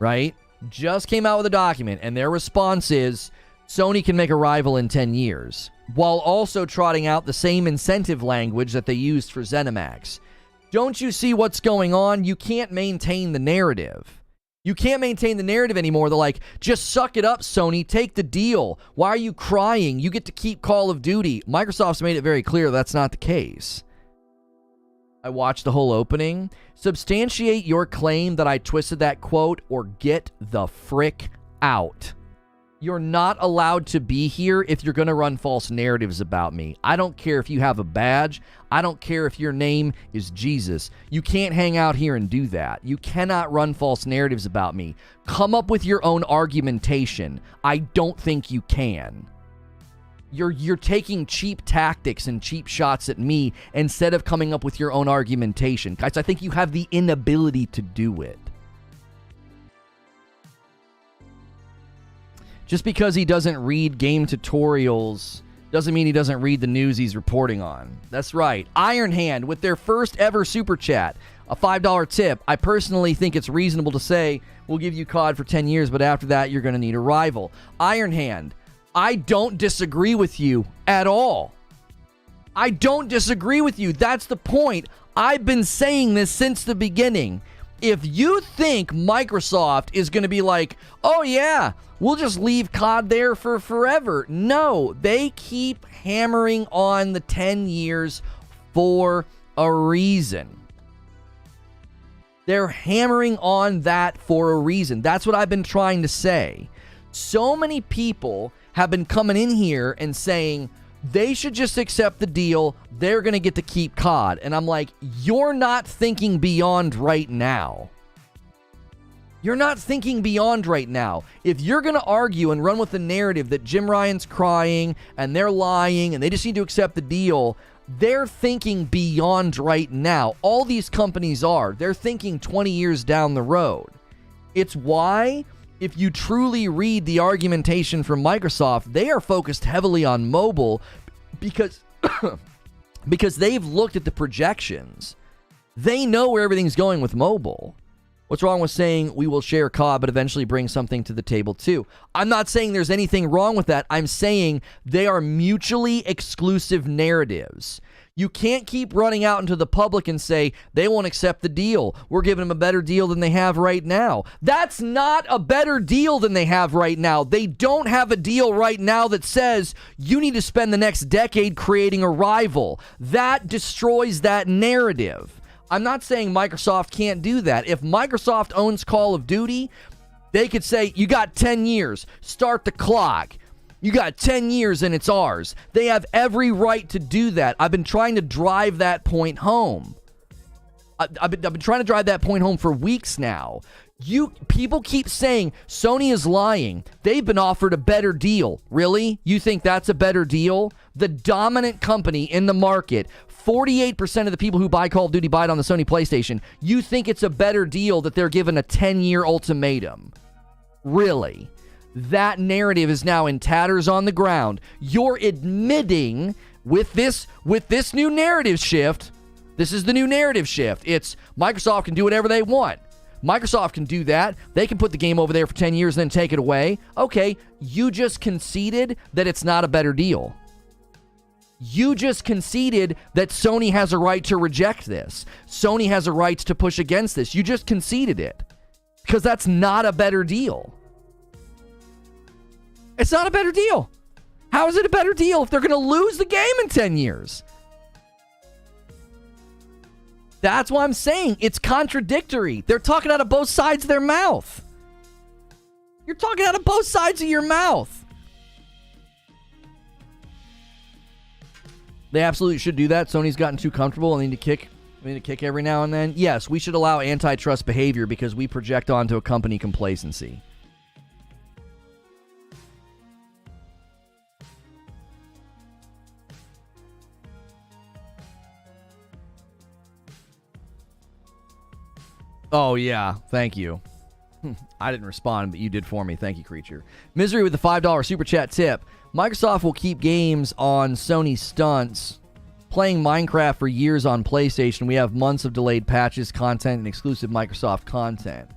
right? Just came out with a document, and their response is Sony can make a rival in 10 years, while also trotting out the same incentive language that they used for Zenimax. Don't you see what's going on? You can't maintain the narrative. You can't maintain the narrative anymore. They're like, just suck it up, Sony. Take the deal. Why are you crying? You get to keep Call of Duty. Microsoft's made it very clear that's not the case. I watched the whole opening. Substantiate your claim that I twisted that quote or get the frick out. You're not allowed to be here if you're going to run false narratives about me. I don't care if you have a badge. I don't care if your name is Jesus. You can't hang out here and do that. You cannot run false narratives about me. Come up with your own argumentation. I don't think you can. You're taking cheap tactics and cheap shots at me instead of coming up with your own argumentation. Guys, I think you have the inability to do it. Just because he doesn't read game tutorials doesn't mean he doesn't read the news he's reporting on. That's right. Iron Hand with their first ever super chat, a $5 tip. I personally think it's reasonable to say we'll give you COD for 10 years, but after that you're going to need a rival. Iron Hand, I don't disagree with you at all. I don't disagree with you. That's the point. I've been saying this since the beginning. If you think Microsoft is going to be like, oh yeah, we'll just leave COD there for forever. No, they keep hammering on the 10 years for a reason. They're hammering on that for a reason. That's what I've been trying to say. So many people have been coming in here and saying they should just accept the deal. They're going to get to keep COD. And I'm like, you're not thinking beyond right now. You're not thinking beyond right now. If you're going to argue and run with the narrative that Jim Ryan's crying and they're lying and they just need to accept the deal, they're thinking beyond right now. All these companies are. They're thinking 20 years down the road. It's why, if you truly read the argumentation from Microsoft, they are focused heavily on mobile because they've looked at the projections. They know where everything's going with mobile. What's wrong with saying we will share COD but eventually bring something to the table too? I'm not saying there's anything wrong with that. I'm saying they are mutually exclusive narratives. You can't keep running out into the public and say they won't accept the deal. We're giving them a better deal than they have right now. That's not a better deal than they have right now. They don't have a deal right now that says you need to spend the next decade creating a rival. That destroys that narrative. I'm not saying Microsoft can't do that. If Microsoft owns Call of Duty, they could say, you got 10 years, start the clock. You got 10 years and it's ours. They have every right to do that. I've been trying to drive that point home. I've been trying to drive that point home for weeks now. People keep saying Sony is lying. They've been offered a better deal. Really? You think that's a better deal? The dominant company in the market, 48% of the people who buy Call of Duty buy it on the Sony Playstation. You think it's a better deal that they're given a 10-year ultimatum? Really? That narrative is now in tatters on the ground. You're admitting with this new narrative shift, this is the new narrative shift. It's Microsoft can do whatever they want. Microsoft can do that. They can put the game over there for 10 years and then take it away. Okay, you just conceded that it's not a better deal. You just conceded that Sony has a right to reject this. Sony has a right to push against this. You just conceded it because that's not a better deal. It's not a better deal. How is it a better deal if they're going to lose the game in 10 years? That's why I'm saying it's contradictory. They're talking out of both sides of their mouth. You're talking out of both sides of your mouth. They absolutely should do that. Sony's gotten too comfortable and they need to kick every now and then. Yes, we should allow antitrust behavior because we project onto a company complacency. Oh, yeah. Thank you. I didn't respond, but you did for me. Thank you, Creature. Misery with the $5 super chat tip. Microsoft will keep games on Sony stunts. Playing Minecraft for years on PlayStation, we have months of delayed patches, content, and exclusive Microsoft content.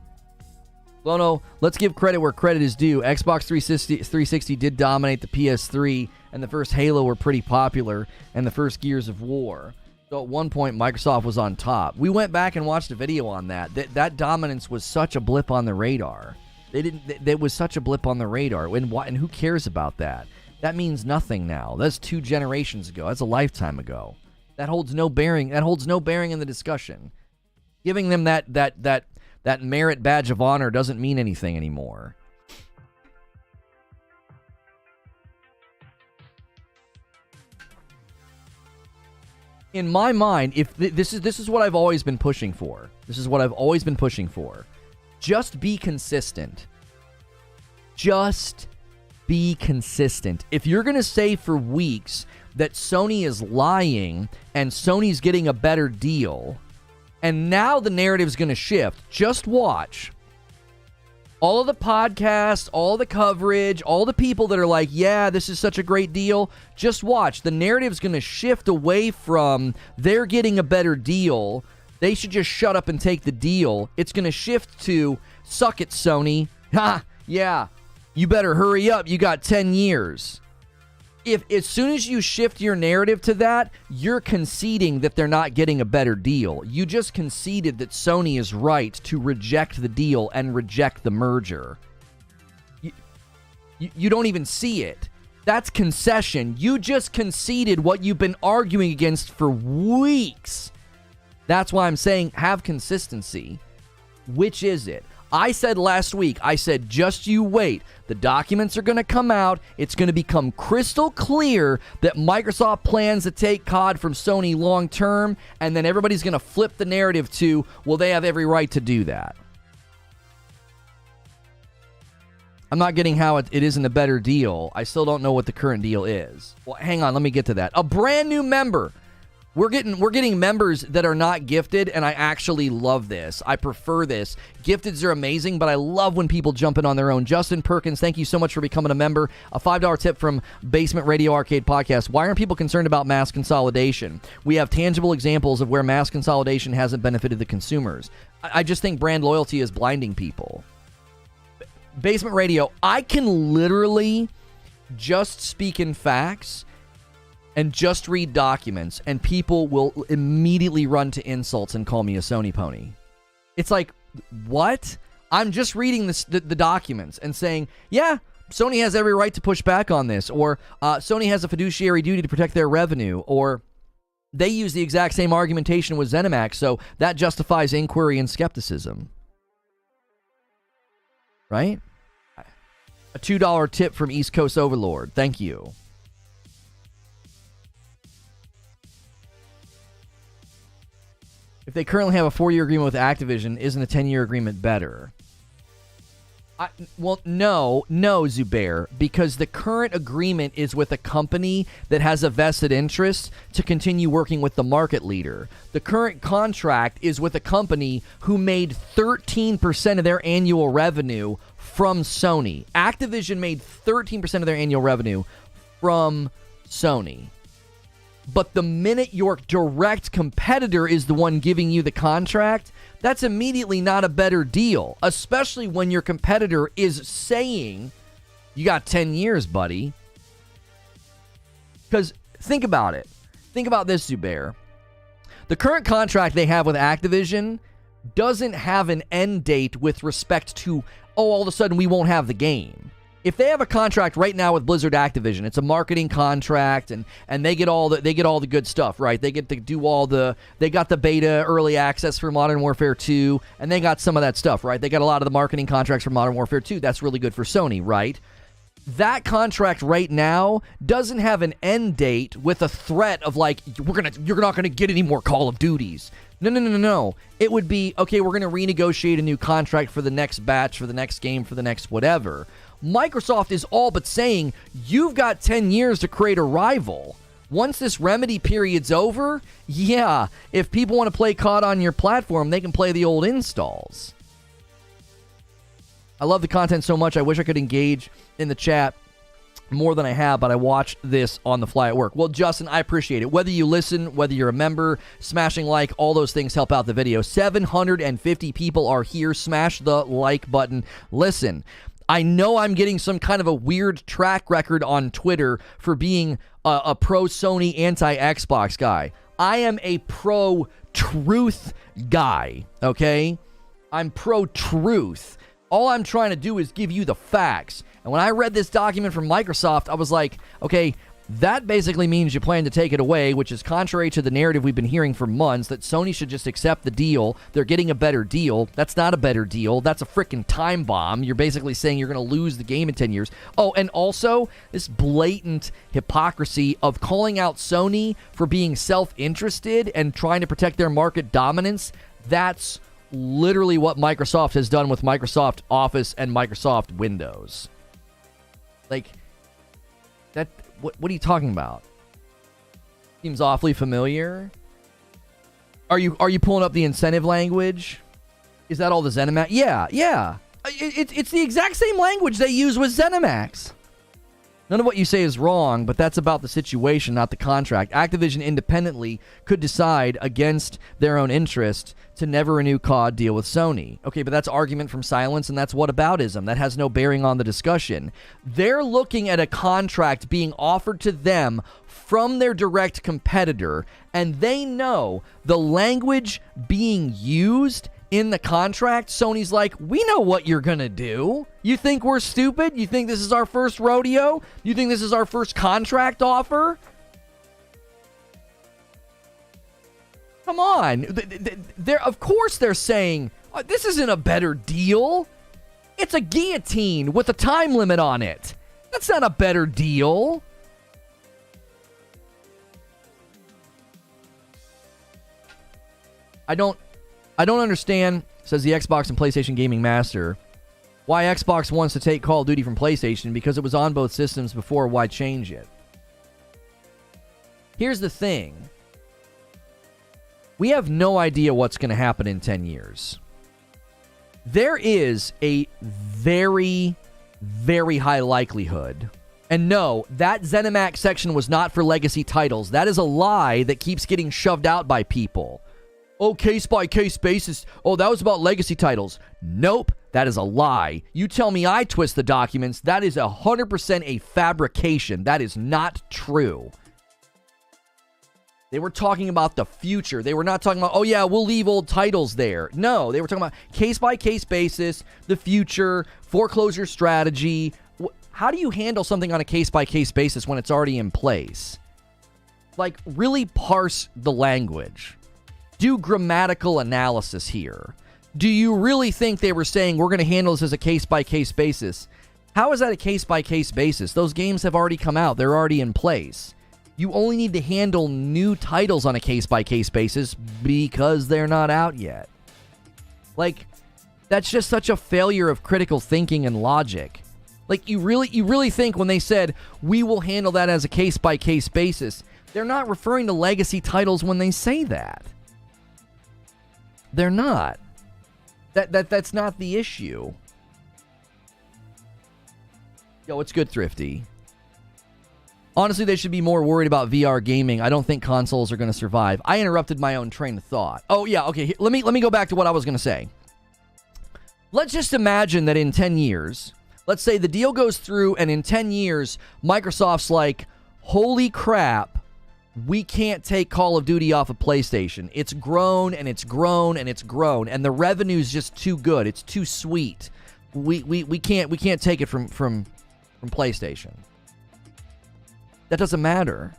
Lono, let's give credit where credit is due. Xbox 360 did dominate the PS3, and the first Halo were pretty popular, and the first Gears of War. So at one point, Microsoft was on top. We went back and watched a video on that. That dominance was such a blip on the radar. It was such a blip on the radar. And who cares about that? That means nothing now. That's 2 generations ago. That's a lifetime ago. That holds no bearing. That holds no bearing in the discussion. Giving them that merit badge of honor doesn't mean anything anymore. In my mind, if this is what I've always been pushing for. This is what I've always been pushing for. Just be consistent. Just be consistent. If you're going to say for weeks that Sony is lying and Sony's getting a better deal, and now the narrative's going to shift, just watch. All of the podcasts, all the coverage, all the people that are like, yeah, this is such a great deal, just watch. The narrative's going to shift away from they're getting a better deal, they should just shut up and take the deal. It's going to shift to, suck it, Sony. Ha, yeah, you better hurry up, you got 10 years. If as soon as you shift your narrative to that, you're conceding that they're not getting a better deal. You just conceded that Sony is right to reject the deal and reject the merger. You don't even see it. That's concession. You just conceded what you've been arguing against for weeks. That's why I'm saying have consistency. Which is it? I said last week, just you wait. The documents are going to come out. It's going to become crystal clear that Microsoft plans to take COD from Sony long term, and then everybody's going to flip the narrative to, well, they have every right to do that. I'm not getting how it isn't a better deal. I still don't know what the current deal is. Well, hang on, let me get to that. A brand new member. We're getting members that are not gifted, and I actually love this. I prefer this. Gifteds are amazing, but I love when people jump in on their own. Justin Perkins, thank you so much for becoming a member. A $5 tip from Basement Radio Arcade Podcast. Why aren't people concerned about mass consolidation? We have tangible examples of where mass consolidation hasn't benefited the consumers. I just think brand loyalty is blinding people. Basement Radio, I can literally just speak in facts and just read documents, and people will immediately run to insults and call me a Sony pony. It's like, what? I'm just reading the documents and saying, yeah, Sony has every right to push back on this, or Sony has a fiduciary duty to protect their revenue, or they use the exact same argumentation with Zenimax, so that justifies inquiry and skepticism. Right? A $2 tip from East Coast Overlord. Thank you. If they currently have a 4-year agreement with Activision, isn't a 10-year agreement better? Well, no, Zubair, because the current agreement is with a company that has a vested interest to continue working with the market leader. The current contract is with a company who made 13% of their annual revenue from Sony. Activision made 13% of their annual revenue from Sony. But the minute your direct competitor is the one giving you the contract, that's immediately not a better deal, especially when your competitor is saying, you got 10 years, buddy. Because think about it. Think about this, Zubair. The current contract they have with Activision doesn't have an end date with respect to, all of a sudden we won't have the game. If they have a contract right now with Blizzard Activision, it's a marketing contract, and they get all the good stuff, right? They get to do they got the beta early access for Modern Warfare 2, and they got some of that stuff, right? They got a lot of the marketing contracts for Modern Warfare 2. That's really good for Sony, right? That contract right now doesn't have an end date with a threat of like, you're not gonna get any more Call of Duties. No. It would be, okay, we're gonna renegotiate a new contract for the next batch, for the next game, for the next whatever. Microsoft is all but saying, you've got 10 years to create a rival. Once this remedy period's over, yeah, if people want to play COD on your platform, they can play the old installs. I love the content so much, I wish I could engage in the chat more than I have, but I watched this on the fly at work. Well, Justin, I appreciate it. Whether you listen, whether you're a member, smashing like, all those things help out the video. 750 people are here. Smash the like button. Listen, I know I'm getting some kind of a weird track record on Twitter for being a pro-Sony, anti-Xbox guy. I am a pro-truth guy, okay? I'm pro-truth. All I'm trying to do is give you the facts. And when I read this document from Microsoft, I was like, okay, that basically means you plan to take it away, which is contrary to the narrative we've been hearing for months, that Sony should just accept the deal. They're getting a better deal. That's not a better deal. That's a freaking time bomb. You're basically saying you're going to lose the game in 10 years. Oh, and also this blatant hypocrisy of calling out Sony for being self-interested and trying to protect their market dominance. That's literally what Microsoft has done with Microsoft Office and Microsoft Windows. Like, that... What are you talking about? Seems awfully familiar. Are you pulling up the incentive language? Is that all the Zenimax? Yeah. It's the exact same language they use with Zenimax. None of what you say is wrong, but that's about the situation, not the contract. Activision independently could decide against their own interest to never renew COD deal with Sony. Okay, but that's argument from silence, and that's whataboutism. That has no bearing on the discussion. They're looking at a contract being offered to them from their direct competitor, and they know the language being used in the contract. Sony's like, we know what you're gonna do. You think we're stupid? You think this is our first rodeo? You think this is our first contract offer? Come on. Of course they're saying, this isn't a better deal. It's a guillotine with a time limit on it. That's not a better deal. I don't understand, says the Xbox and PlayStation Gaming Master, why Xbox wants to take Call of Duty from PlayStation, because it was on both systems before. Why change it? Here's the thing. We have no idea what's going to happen in 10 years. There is a very, very high likelihood. And no, that Zenimax section was not for legacy titles. That is a lie that keeps getting shoved out by people. Oh, case-by-case basis. Oh, that was about legacy titles. Nope, that is a lie. You tell me I twist the documents. That is 100% a fabrication. That is not true. They were talking about the future. They were not talking about, oh yeah, we'll leave old titles there. No, they were talking about case-by-case basis, the future, foreclosure strategy. How do you handle something on a case-by-case basis when it's already in place? Like, really parse the language. Do grammatical analysis here. Do you really think they were saying we're going to handle this as a case-by-case basis? How is that a case-by-case basis? Those games have already come out. They're already in place. You only need to handle new titles on a case-by-case basis because they're not out yet. Like, that's just such a failure of critical thinking and logic. Like, you really think when they said, we will handle that as a case-by-case basis, they're not referring to legacy titles when they say that. They're not. That's not the issue. Yo, what's good, Thrifty? Honestly, they should be more worried about VR gaming. I don't think consoles are going to survive. I interrupted my own train of thought. Oh, yeah, okay. Let me go back to what I was going to say. Let's just imagine that in 10 years, let's say the deal goes through, and in 10 years, Microsoft's like, holy crap, we can't take Call of Duty off of PlayStation. It's grown, and it's grown, and it's grown, and the revenue's just too good. It's too sweet. We can't take it from PlayStation. That doesn't matter.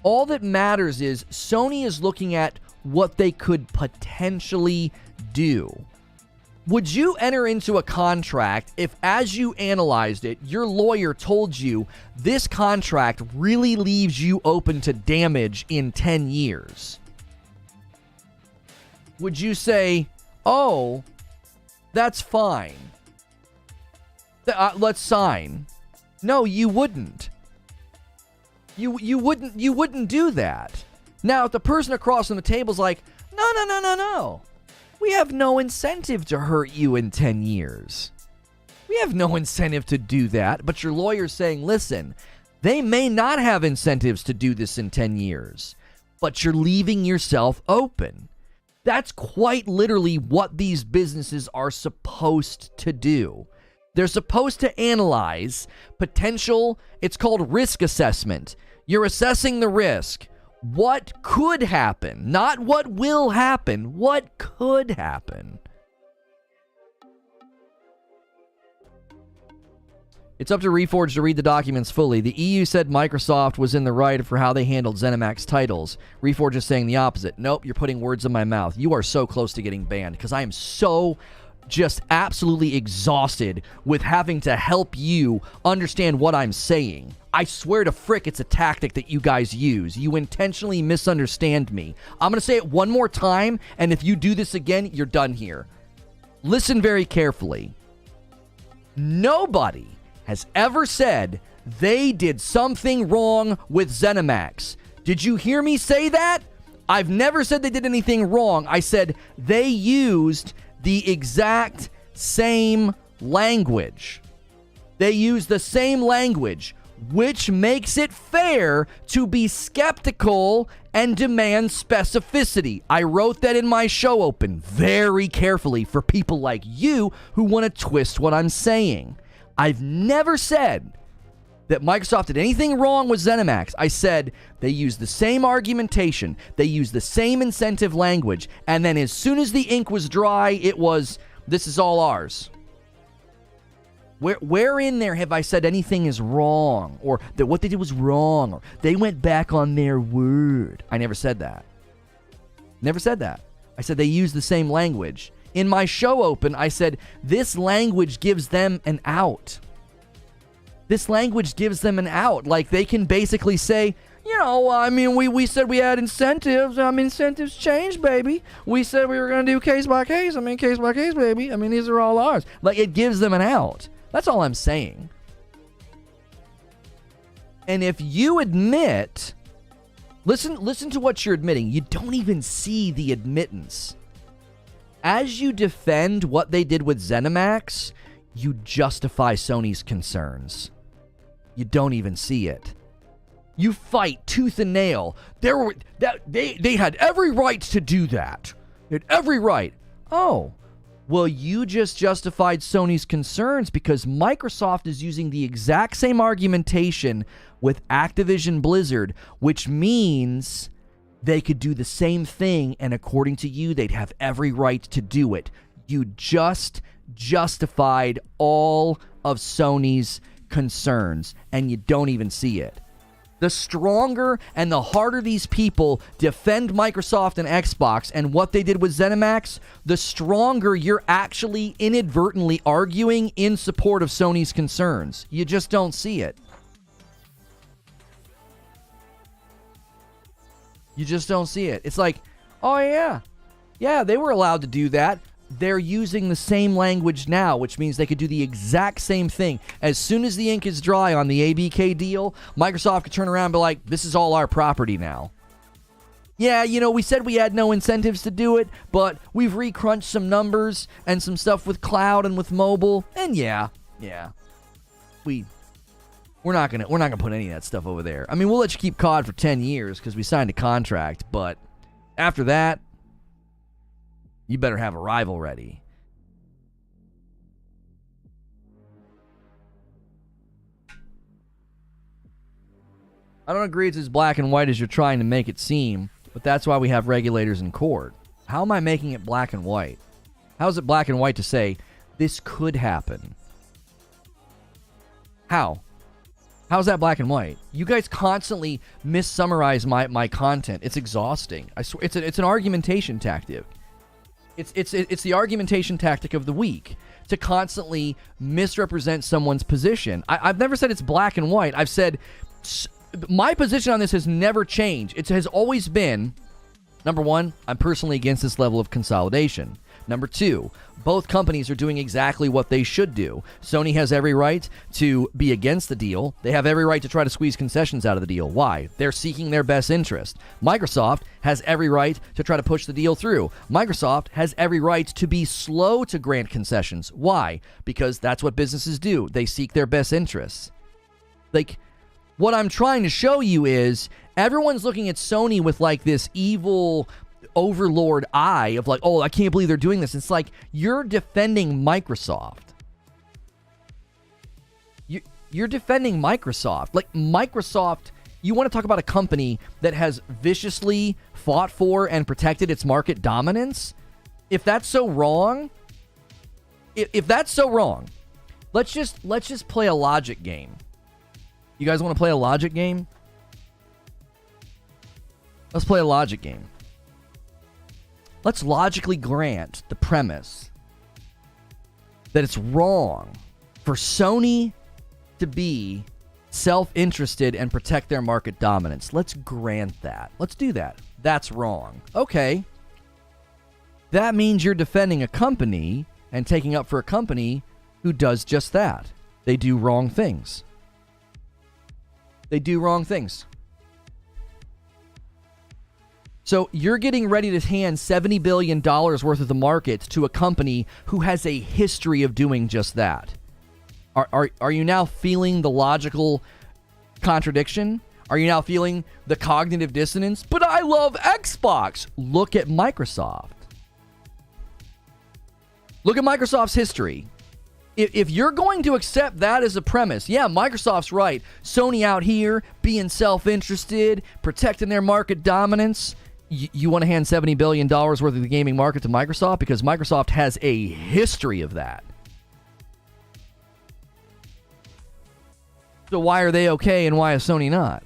All that matters is Sony is looking at what they could potentially do. Would you enter into a contract if, as you analyzed it, your lawyer told you this contract really leaves you open to damage in 10 years? Would you say, oh, that's fine. Let's sign. No, you wouldn't. You wouldn't do that. Now, if the person across from the table's like, no. We have no incentive to hurt you in 10 years. We have no incentive to do that. But your lawyer's saying, listen, they may not have incentives to do this in 10 years, but you're leaving yourself open. That's quite literally what these businesses are supposed to do. They're supposed to analyze potential, it's called risk assessment. You're assessing the risk. What could happen? Not what will happen. What could happen? It's up to Reforge to read the documents fully. The EU said Microsoft was in the right for how they handled Zenimax titles. Reforge is saying the opposite. Nope, you're putting words in my mouth. You are so close to getting banned because I am so just absolutely exhausted with having to help you understand what I'm saying. I swear to frick, it's a tactic that you guys use. You intentionally misunderstand me. I'm going to say it one more time, and if you do this again, you're done here. Listen very carefully. Nobody has ever said they did something wrong with Zenimax. Did you hear me say that? I've never said they did anything wrong. I said they used the exact same language. They use the same language, which makes it fair to be skeptical and demand specificity. I wrote that in my show open very carefully for people like you who want to twist what I'm saying. I've never said that Microsoft did anything wrong with Zenimax. I said they used the same argumentation, they used the same incentive language, and then as soon as the ink was dry, it was, this is all ours. Where in there have I said anything is wrong, or that what they did was wrong, or they went back on their word? I never said that. Never said that. I said they used the same language. In my show open, I said this language gives them an out. This language gives them an out. Like, they can basically say, you know, I mean, we said we had incentives. I mean, incentives change, baby. We said we were going to do case by case. I mean, case by case, baby. I mean, these are all ours. Like, it gives them an out. That's all I'm saying. And if you admit, listen to what you're admitting. You don't even see the admittance. As you defend what they did with Zenimax, you justify Sony's concerns. You don't even see it. You fight tooth and nail. They had every right to do that. They had every right. Oh, well, you just justified Sony's concerns because Microsoft is using the exact same argumentation with Activision Blizzard, which means they could do the same thing, and according to you, they'd have every right to do it. You just justified all of Sony's concerns, and you don't even see it. The stronger and the harder these people defend Microsoft and Xbox and what they did with Zenimax, the stronger you're actually inadvertently arguing in support of Sony's concerns. You just don't see it. You just don't see it. It's like, oh yeah, they were allowed to do that. They're using the same language now, which means they could do the exact same thing. As soon as the ink is dry on the ABK deal, Microsoft could turn around and be like, this is all our property now. Yeah, you know, we said we had no incentives to do it, but we've recrunched some numbers and some stuff with cloud and with mobile, and yeah, we're not gonna put any of that stuff over there. I mean, we'll let you keep COD for 10 years because we signed a contract, but after that, you better have a rival ready. I don't agree it's as black and white as you're trying to make it seem, but that's why we have regulators in court. How am I making it black and white? How is it black and white to say this could happen? How? How's that black and white? You guys constantly mis-summarize my content. It's exhausting. I swear, it's an argumentation tactic. It's the argumentation tactic of the week to constantly misrepresent someone's position. I've never said it's black and white. I've said my position on this has never changed. It has always been, number one, I'm personally against this level of consolidation. Number two, both companies are doing exactly what they should do. Sony has every right to be against the deal. They have every right to try to squeeze concessions out of the deal. Why? They're seeking their best interest. Microsoft has every right to try to push the deal through. Microsoft has every right to be slow to grant concessions. Why? Because that's what businesses do. They seek their best interests. Like, what I'm trying to show you is everyone's looking at Sony with like this evil overlord eye of like, oh, I can't believe they're doing this. It's like you're defending Microsoft. You're defending Microsoft. Like, Microsoft You want to talk about a company that has viciously fought for and protected its market dominance? If that's so wrong, if that's so wrong, let's just play a logic game. You guys want to play a logic game? Let's play a logic game. Let's logically grant the premise that it's wrong for Sony to be self-interested and protect their market dominance. Let's grant that. Let's do that. That's wrong. Okay. That means you're defending a company and taking up for a company who does just that. They do wrong things. They do wrong things. So you're getting ready to hand $70 billion worth of the market to a company who has a history of doing just that. Are you now feeling the logical contradiction? Are you now feeling the cognitive dissonance? But I love Xbox. Look at Microsoft. Look at Microsoft's history. If you're going to accept that as a premise, yeah, Microsoft's right. Sony out here being self-interested, protecting their market dominance. You want to hand $70 billion worth of the gaming market to Microsoft because Microsoft has a history of that. So why are they okay and why is Sony not?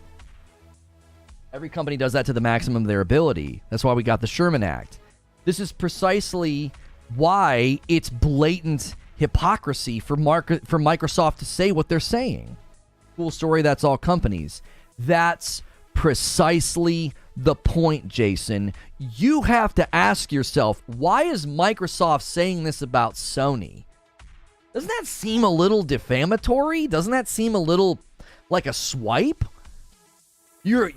Every company does that to the maximum of their ability. That's why we got the Sherman Act. This is precisely why it's blatant hypocrisy for Microsoft to say what they're saying. Cool story, that's all companies. That's precisely the point, Jason. You have to ask yourself, why is Microsoft saying this about Sony? Doesn't that seem a little defamatory? Doesn't that seem a little like a swipe? You're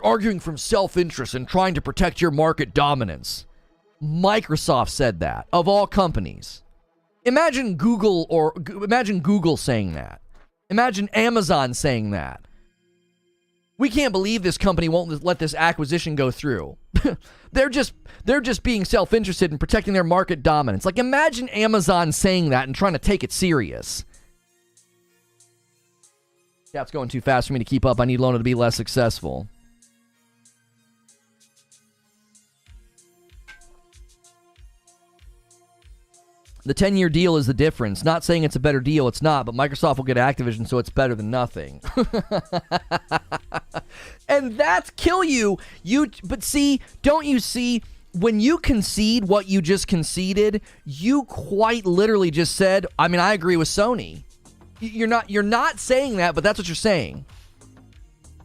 arguing from self-interest and trying to protect your market dominance. Microsoft said that, of all companies. Imagine Google saying that. Imagine Amazon saying that. We can't believe this company won't let this acquisition go through. They're just being self-interested in protecting their market dominance. Like, imagine Amazon saying that and trying to take it serious. Chat's going too fast for me to keep up. I need Lono to be less successful. The 10-year deal is the difference. Not saying it's a better deal, it's not, but Microsoft will get Activision, so it's better than nothing. And that's kill you. But see, don't you see, when you concede what you just conceded, you quite literally just said, I mean, I agree with Sony. You're not saying that, but that's what you're saying.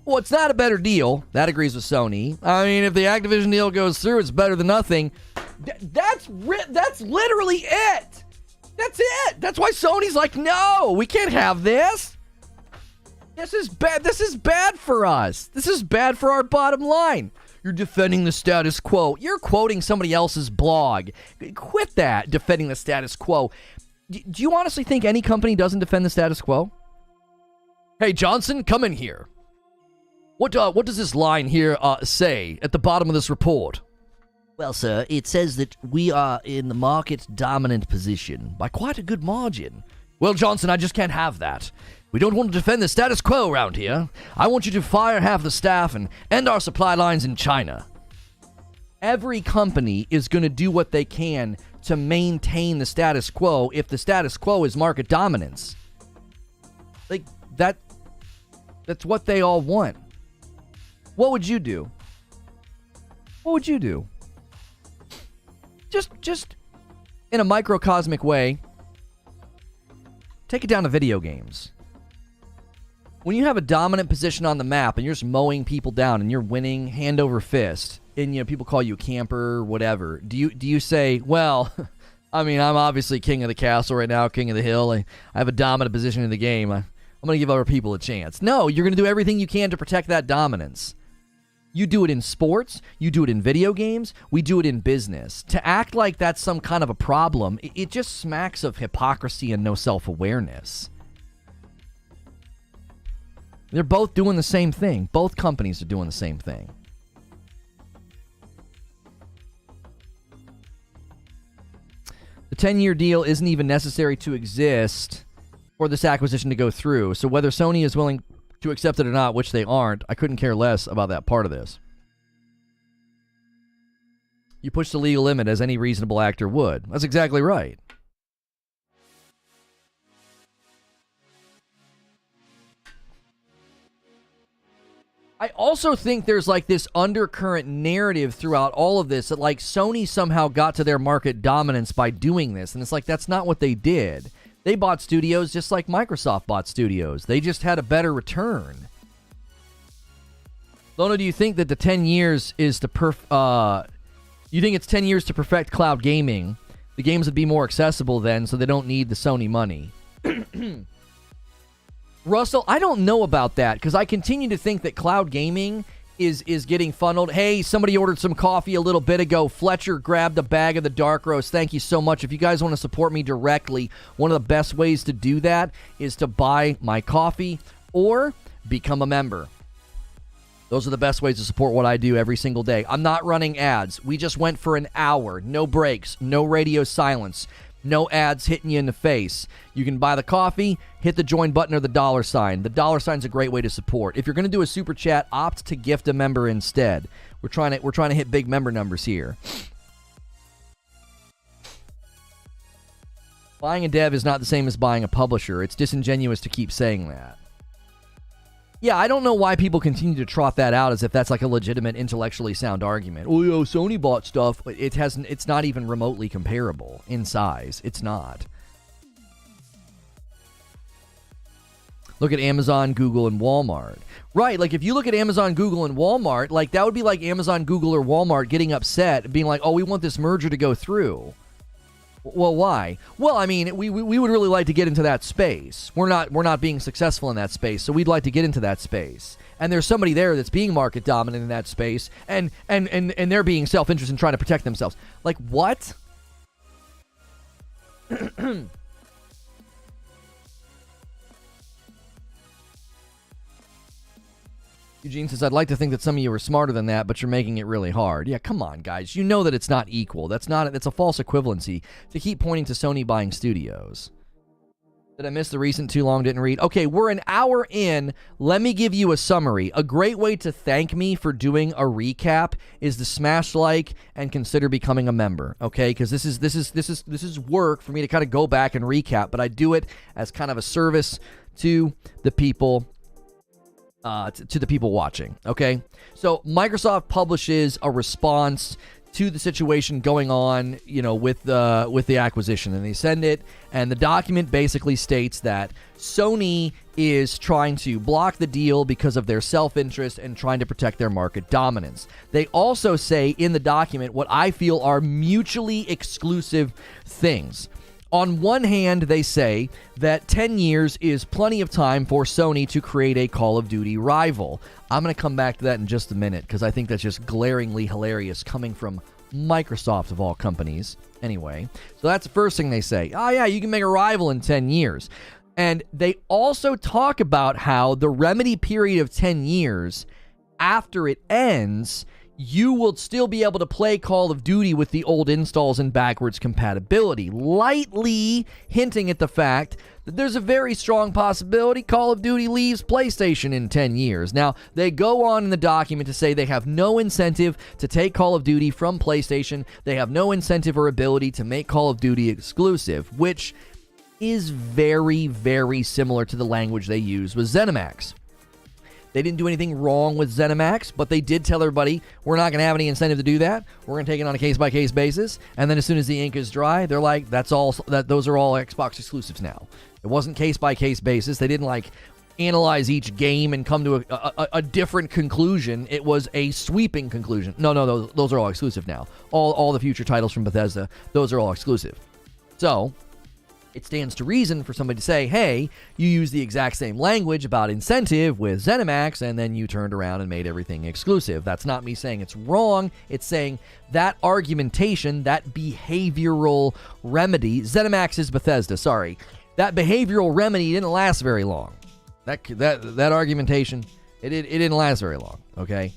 Well, it's not a better deal. That agrees with Sony. I mean, if the Activision deal goes through, it's better than nothing. That's literally it. That's it. That's why Sony's like, no, we can't have this. This is bad. This is bad for us. This is bad for our bottom line. You're defending the status quo. You're quoting somebody else's blog. Quit that, defending the status quo. Do you honestly think any company doesn't defend the status quo? Hey, Johnson, come in here. What does this line here say at the bottom of this report? Well, sir, it says that we are in the market dominant position by quite a good margin. Well, Johnson, I just can't have that. We don't want to defend the status quo around here. I want you to fire half the staff and end our supply lines in China. Every company is going to do what they can to maintain the status quo if the status quo is market dominance. Like, that's what they all want. What would you do? What would you do? Just in a microcosmic way, take it down to video games. When you have a dominant position on the map and you're just mowing people down and you're winning hand over fist, and people call you a camper or whatever, do you say, well, I mean, I'm obviously king of the castle right now, king of the hill. I have a dominant position in the game. I'm going to give other people a chance. No, you're going to do everything you can to protect that dominance. You do it in sports, you do it in video games, we do it in business. To act like that's some kind of a problem, it just smacks of hypocrisy and no self-awareness. They're both doing the same thing. Both companies are doing the same thing. The 10-year deal isn't even necessary to exist for this acquisition to go through. So whether Sony is willing to accept it or not, which they aren't. I couldn't care less about that part of this. You push the legal limit as any reasonable actor would. That's exactly right. I also think there's like this undercurrent narrative throughout all of this that like Sony somehow got to their market dominance by doing this. And it's like, that's not what they did. They bought studios just like Microsoft bought studios. They just had a better return. Lono, do you think that the 10 years is to you think it's 10 years to perfect cloud gaming? The games would be more accessible then, so they don't need the Sony money. Russell, I don't know about that, because I continue to think that cloud gaming is getting funneled. Hey, somebody ordered some coffee a little bit ago. Fletcher grabbed a bag of the dark roast. Thank you so much. If you guys want to support me directly, one of the best ways to do that is to buy my coffee or become a member. Those are the best ways to support what I do every single day. I'm not running ads. We just went for an hour. No breaks. No radio silence. No ads hitting you in the face. You can buy the coffee, hit the join button or the dollar sign. The dollar sign's a great way to support. If you're going to do a super chat, opt to gift a member instead. We're trying to hit big member numbers here. Buying a dev is not the same as buying a publisher. It's disingenuous to keep saying that. Yeah, I don't know why people continue to trot that out as if that's like a legitimate, intellectually sound argument. Oh, yo, Sony bought stuff, but it's not even remotely comparable in size. It's not. Look at Amazon, Google, and Walmart. Right, like if you look at Amazon, Google, and Walmart, like that would be like Amazon, Google, or Walmart getting upset, being like, oh, we want this merger to go through. Well, why? Well, I mean, we would really like to get into that space. We're not being successful in that space, so we'd like to get into that space. And there's somebody there that's being market dominant in that space, and they're being self-interested and trying to protect themselves. Like, what? Eugene says, I'd like to think that some of you are smarter than that, but you're making it really hard. Yeah, come on, guys. You know that it's not equal. That's a false equivalency to keep pointing to Sony buying studios. Did I miss the recent too long didn't read? Okay, we're an hour in. Let me give you a summary. A great way to thank me for doing a recap is to smash like and consider becoming a member. Okay, because this is work for me to kind of go back and recap, but I do it as kind of a service to the people. To the people watching, okay? So Microsoft publishes a response to the situation going on, with the acquisition, and they send it, and the document basically states that Sony is trying to block the deal because of their self-interest and trying to protect their market dominance. They also say in the document what I feel are mutually exclusive things. On one hand, they say that 10 years is plenty of time for Sony to create a Call of Duty rival. I'm going to come back to that in just a minute because I think that's just glaringly hilarious coming from Microsoft of all companies. Anyway, so that's the first thing they say. Oh yeah, you can make a rival in 10 years. And they also talk about how the remedy period of 10 years, after it ends, you will still be able to play Call of Duty with the old installs and backwards compatibility, lightly hinting at the fact that there's a very strong possibility Call of Duty leaves PlayStation in 10 years. Now, they go on in the document to say they have no incentive to take Call of Duty from PlayStation. They have no incentive or ability to make Call of Duty exclusive, which is very, very similar to the language they use with Zenimax. They didn't do anything wrong with Zenimax, but they did tell everybody, we're not going to have any incentive to do that. We're going to take it on a case-by-case basis. And then as soon as the ink is dry, they're like, those are all Xbox exclusives now. It wasn't case-by-case basis. They didn't, analyze each game and come to a different conclusion. It was a sweeping conclusion. No, those are all exclusive now. All the future titles from Bethesda, those are all exclusive. So it stands to reason for somebody to say, hey, you use the exact same language about incentive with Zenimax, and then you turned around and made everything exclusive. That's not me saying it's wrong. It's saying that argumentation, that behavioral remedy, Zenimax is Bethesda, sorry. That behavioral remedy didn't last very long. That argumentation, it didn't last very long, okay?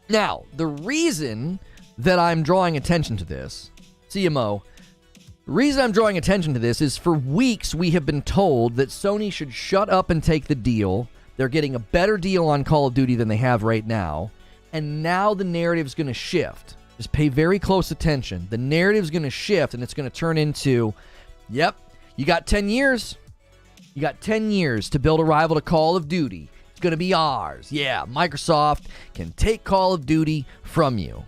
Now, the reason that I'm drawing attention to this, CMO, The reason I'm drawing attention to this is for weeks we have been told that Sony should shut up and take the deal. They're getting a better deal on Call of Duty than they have right now. And now the narrative's going to shift. Just pay very close attention. The narrative's going to shift, and it's going to turn into, yep, you got 10 years. You got 10 years to build a rival to Call of Duty. It's going to be ours. Yeah, Microsoft can take Call of Duty from you.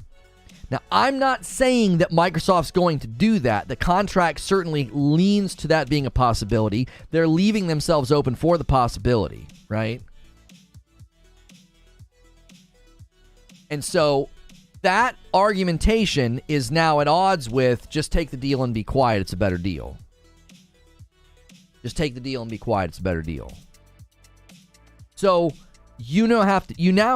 Now, I'm not saying that Microsoft's going to do that. The contract certainly leans to that being a possibility. They're leaving themselves open for the possibility, right? And so that argumentation is now at odds with just take the deal and be quiet. It's a better deal. Just take the deal and be quiet. It's a better deal. So you now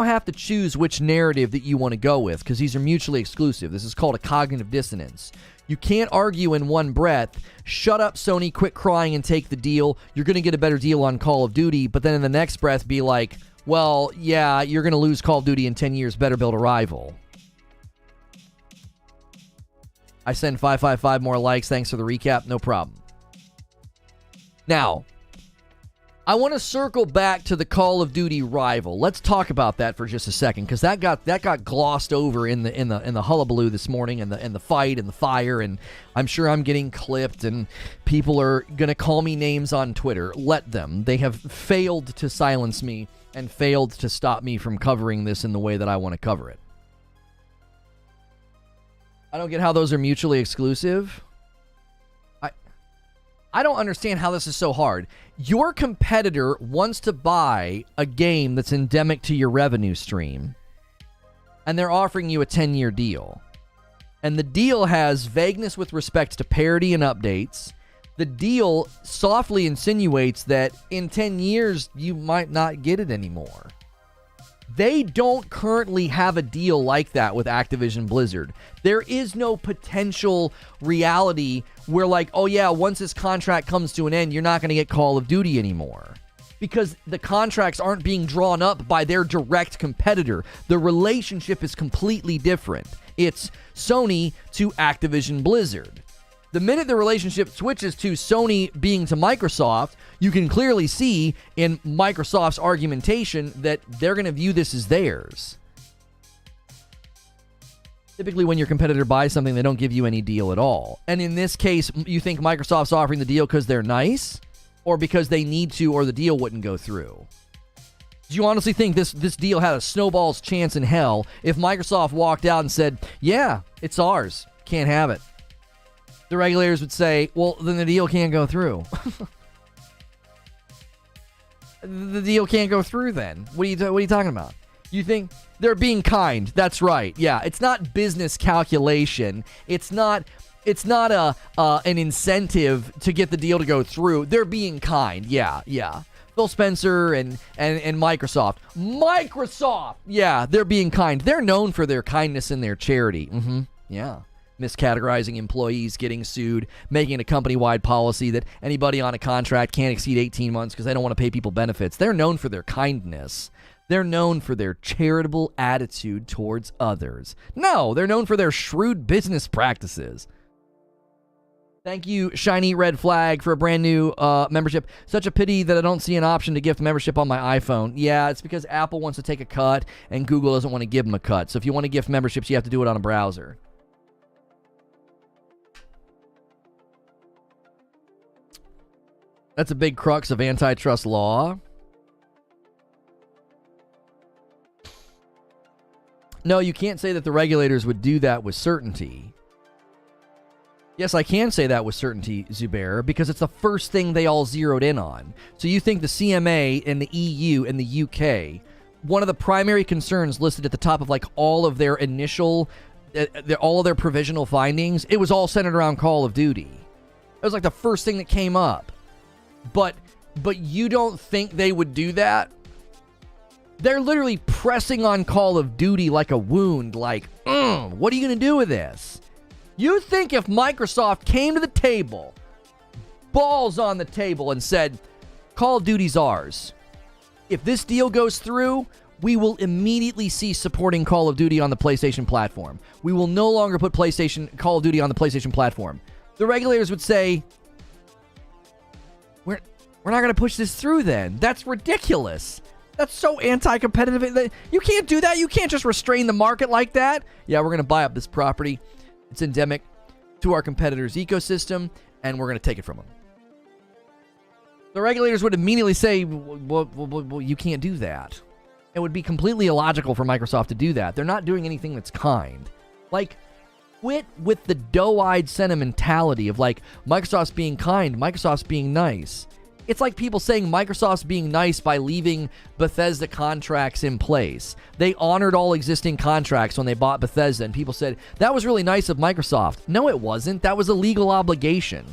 have to choose which narrative that you want to go with, because these are mutually exclusive. This is called a cognitive dissonance. You can't argue in one breath, shut up, Sony, quit crying and take the deal. You're going to get a better deal on Call of Duty, but then in the next breath be like, well, yeah, you're going to lose Call of Duty in 10 years. Better build a rival. I send 555 more likes. Thanks for the recap. No problem. Now, I want to circle back to the Call of Duty rival. Let's talk about that for just a second, because that got glossed over in the hullabaloo this morning, and the fight and the fire, and I'm sure I'm getting clipped, and people are gonna call me names on Twitter. Let them. They have failed to silence me and failed to stop me from covering this in the way that I want to cover it. I don't get how those are mutually exclusive. I don't understand how this is so hard. Your competitor wants to buy a game that's endemic to your revenue stream, and they're offering you a 10-year deal. And the deal has vagueness with respect to parity and updates. The deal softly insinuates that in 10 years, you might not get it anymore. They don't currently have a deal like that with Activision Blizzard. There is no potential reality where, like, oh yeah, once this contract comes to an end, you're not going to get Call of Duty anymore. Because the contracts aren't being drawn up by their direct competitor. The relationship is completely different. It's Sony to Activision Blizzard. The minute the relationship switches to Sony being to Microsoft, you can clearly see in Microsoft's argumentation that they're going to view this as theirs. Typically, when your competitor buys something, they don't give you any deal at all. And in this case, you think Microsoft's offering the deal because they're nice, or because they need to, or the deal wouldn't go through? Do you honestly think this deal had a snowball's chance in hell if Microsoft walked out and said, yeah, it's ours, can't have it? The regulators would say, well, then the deal can't go through. The deal can't go through then. What are you talking about? You think they're being kind? That's right. Yeah, it's not business calculation. It's not an incentive to get the deal to go through. They're being kind. Yeah. Phil Spencer and Microsoft. Microsoft! Yeah, they're being kind. They're known for their kindness and their charity. Yeah. Miscategorizing employees, getting sued, making it a company-wide policy that anybody on a contract can't exceed 18 months because they don't want to pay people benefits. They're known for their kindness. They're known for their charitable attitude towards others. No, they're known for their shrewd business practices. Thank you, Shiny Red Flag, for a brand new membership. Such a pity that I don't see an option to gift membership on my iPhone. Yeah, it's because Apple wants to take a cut and Google doesn't want to give them a cut. So if you want to gift memberships, you have to do it on a browser. That's a big crux of antitrust law. No, you can't say that the regulators would do that with certainty. Yes, I can say that with certainty, Zubair, because it's the first thing they all zeroed in on. So you think the CMA and the EU and the UK, one of the primary concerns listed at the top of like all of their initial, all of their provisional findings, it was all centered around Call of Duty. It was like the first thing that came up. But you don't think they would do that? They're literally pressing on Call of Duty like a wound, like, what are you going to do with this? You think if Microsoft came to the table, balls on the table, and said, Call of Duty's ours, if this deal goes through, we will immediately cease supporting Call of Duty on the PlayStation platform. We will no longer put Call of Duty on the PlayStation platform. The regulators would say, we're not going to push this through then. That's ridiculous. That's so anti-competitive. You can't do that. You can't just restrain the market like that. Yeah, we're going to buy up this property. It's endemic to our competitor's ecosystem, and we're going to take it from them. The regulators would immediately say, well, you can't do that. It would be completely illogical for Microsoft to do that. They're not doing anything that's kind. Like, quit with the doe-eyed sentimentality of, like, Microsoft's being kind, Microsoft's being nice. It's like people saying Microsoft's being nice by leaving Bethesda contracts in place. They honored all existing contracts when they bought Bethesda, and people said, that was really nice of Microsoft. No, it wasn't. That was a legal obligation.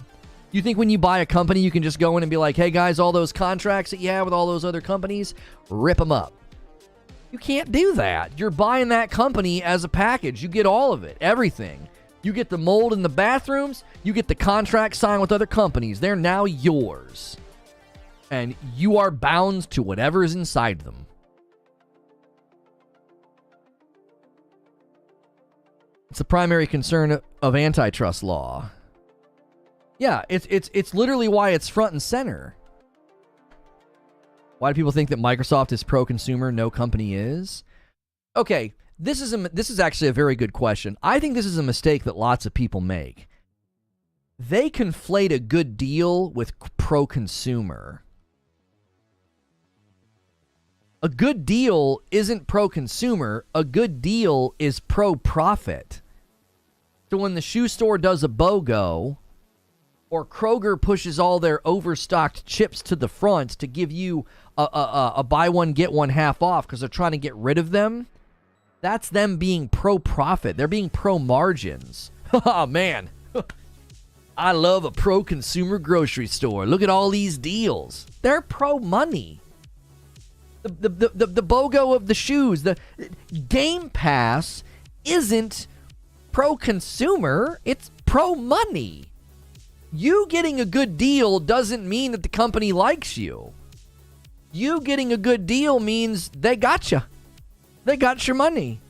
You think when you buy a company, you can just go in and be like, hey, guys, all those contracts that you have with all those other companies, rip them up. You can't do that. You're buying that company as a package. You get all of it, everything. You get the mold in the bathrooms. You get the contract signed with other companies. They're now yours. And you are bound to whatever is inside them. It's the primary concern of antitrust law. Yeah, it's literally why it's front and center. Why do people think that Microsoft is pro-consumer? No company is. Okay, this is actually a very good question. I think this is a mistake that lots of people make. They conflate a good deal with pro-consumer. A good deal isn't pro-consumer. A good deal is pro-profit. So when the shoe store does a BOGO, or Kroger pushes all their overstocked chips to the front to give you a buy one, get one half off because they're trying to get rid of them, that's them being pro-profit. They're being pro-margins. Oh, man. I love a pro-consumer grocery store. Look at all these deals. They're pro-money. The BOGO of the shoes, the Game Pass isn't pro-consumer, it's pro-money. You getting a good deal doesn't mean that the company likes you. You getting a good deal means they got you. They got your money.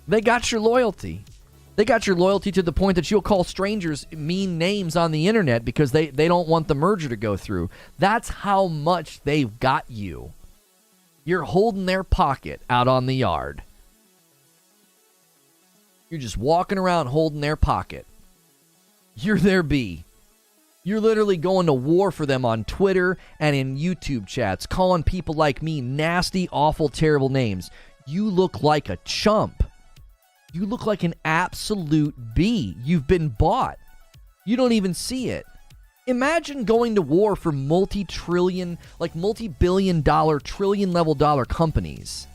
They got your loyalty. They got your loyalty to the point that you'll call strangers mean names on the internet because they don't want the merger to go through. That's how much they've got you. You're holding their pocket out on the yard. You're just walking around holding their pocket. You're their bee. You're literally going to war for them on Twitter and in YouTube chats, calling people like me nasty, awful, terrible names. You look like a chump. You look like an absolute bee. You've been bought. You don't even see it. Imagine going to war for multi-billion dollar, trillion level dollar companies.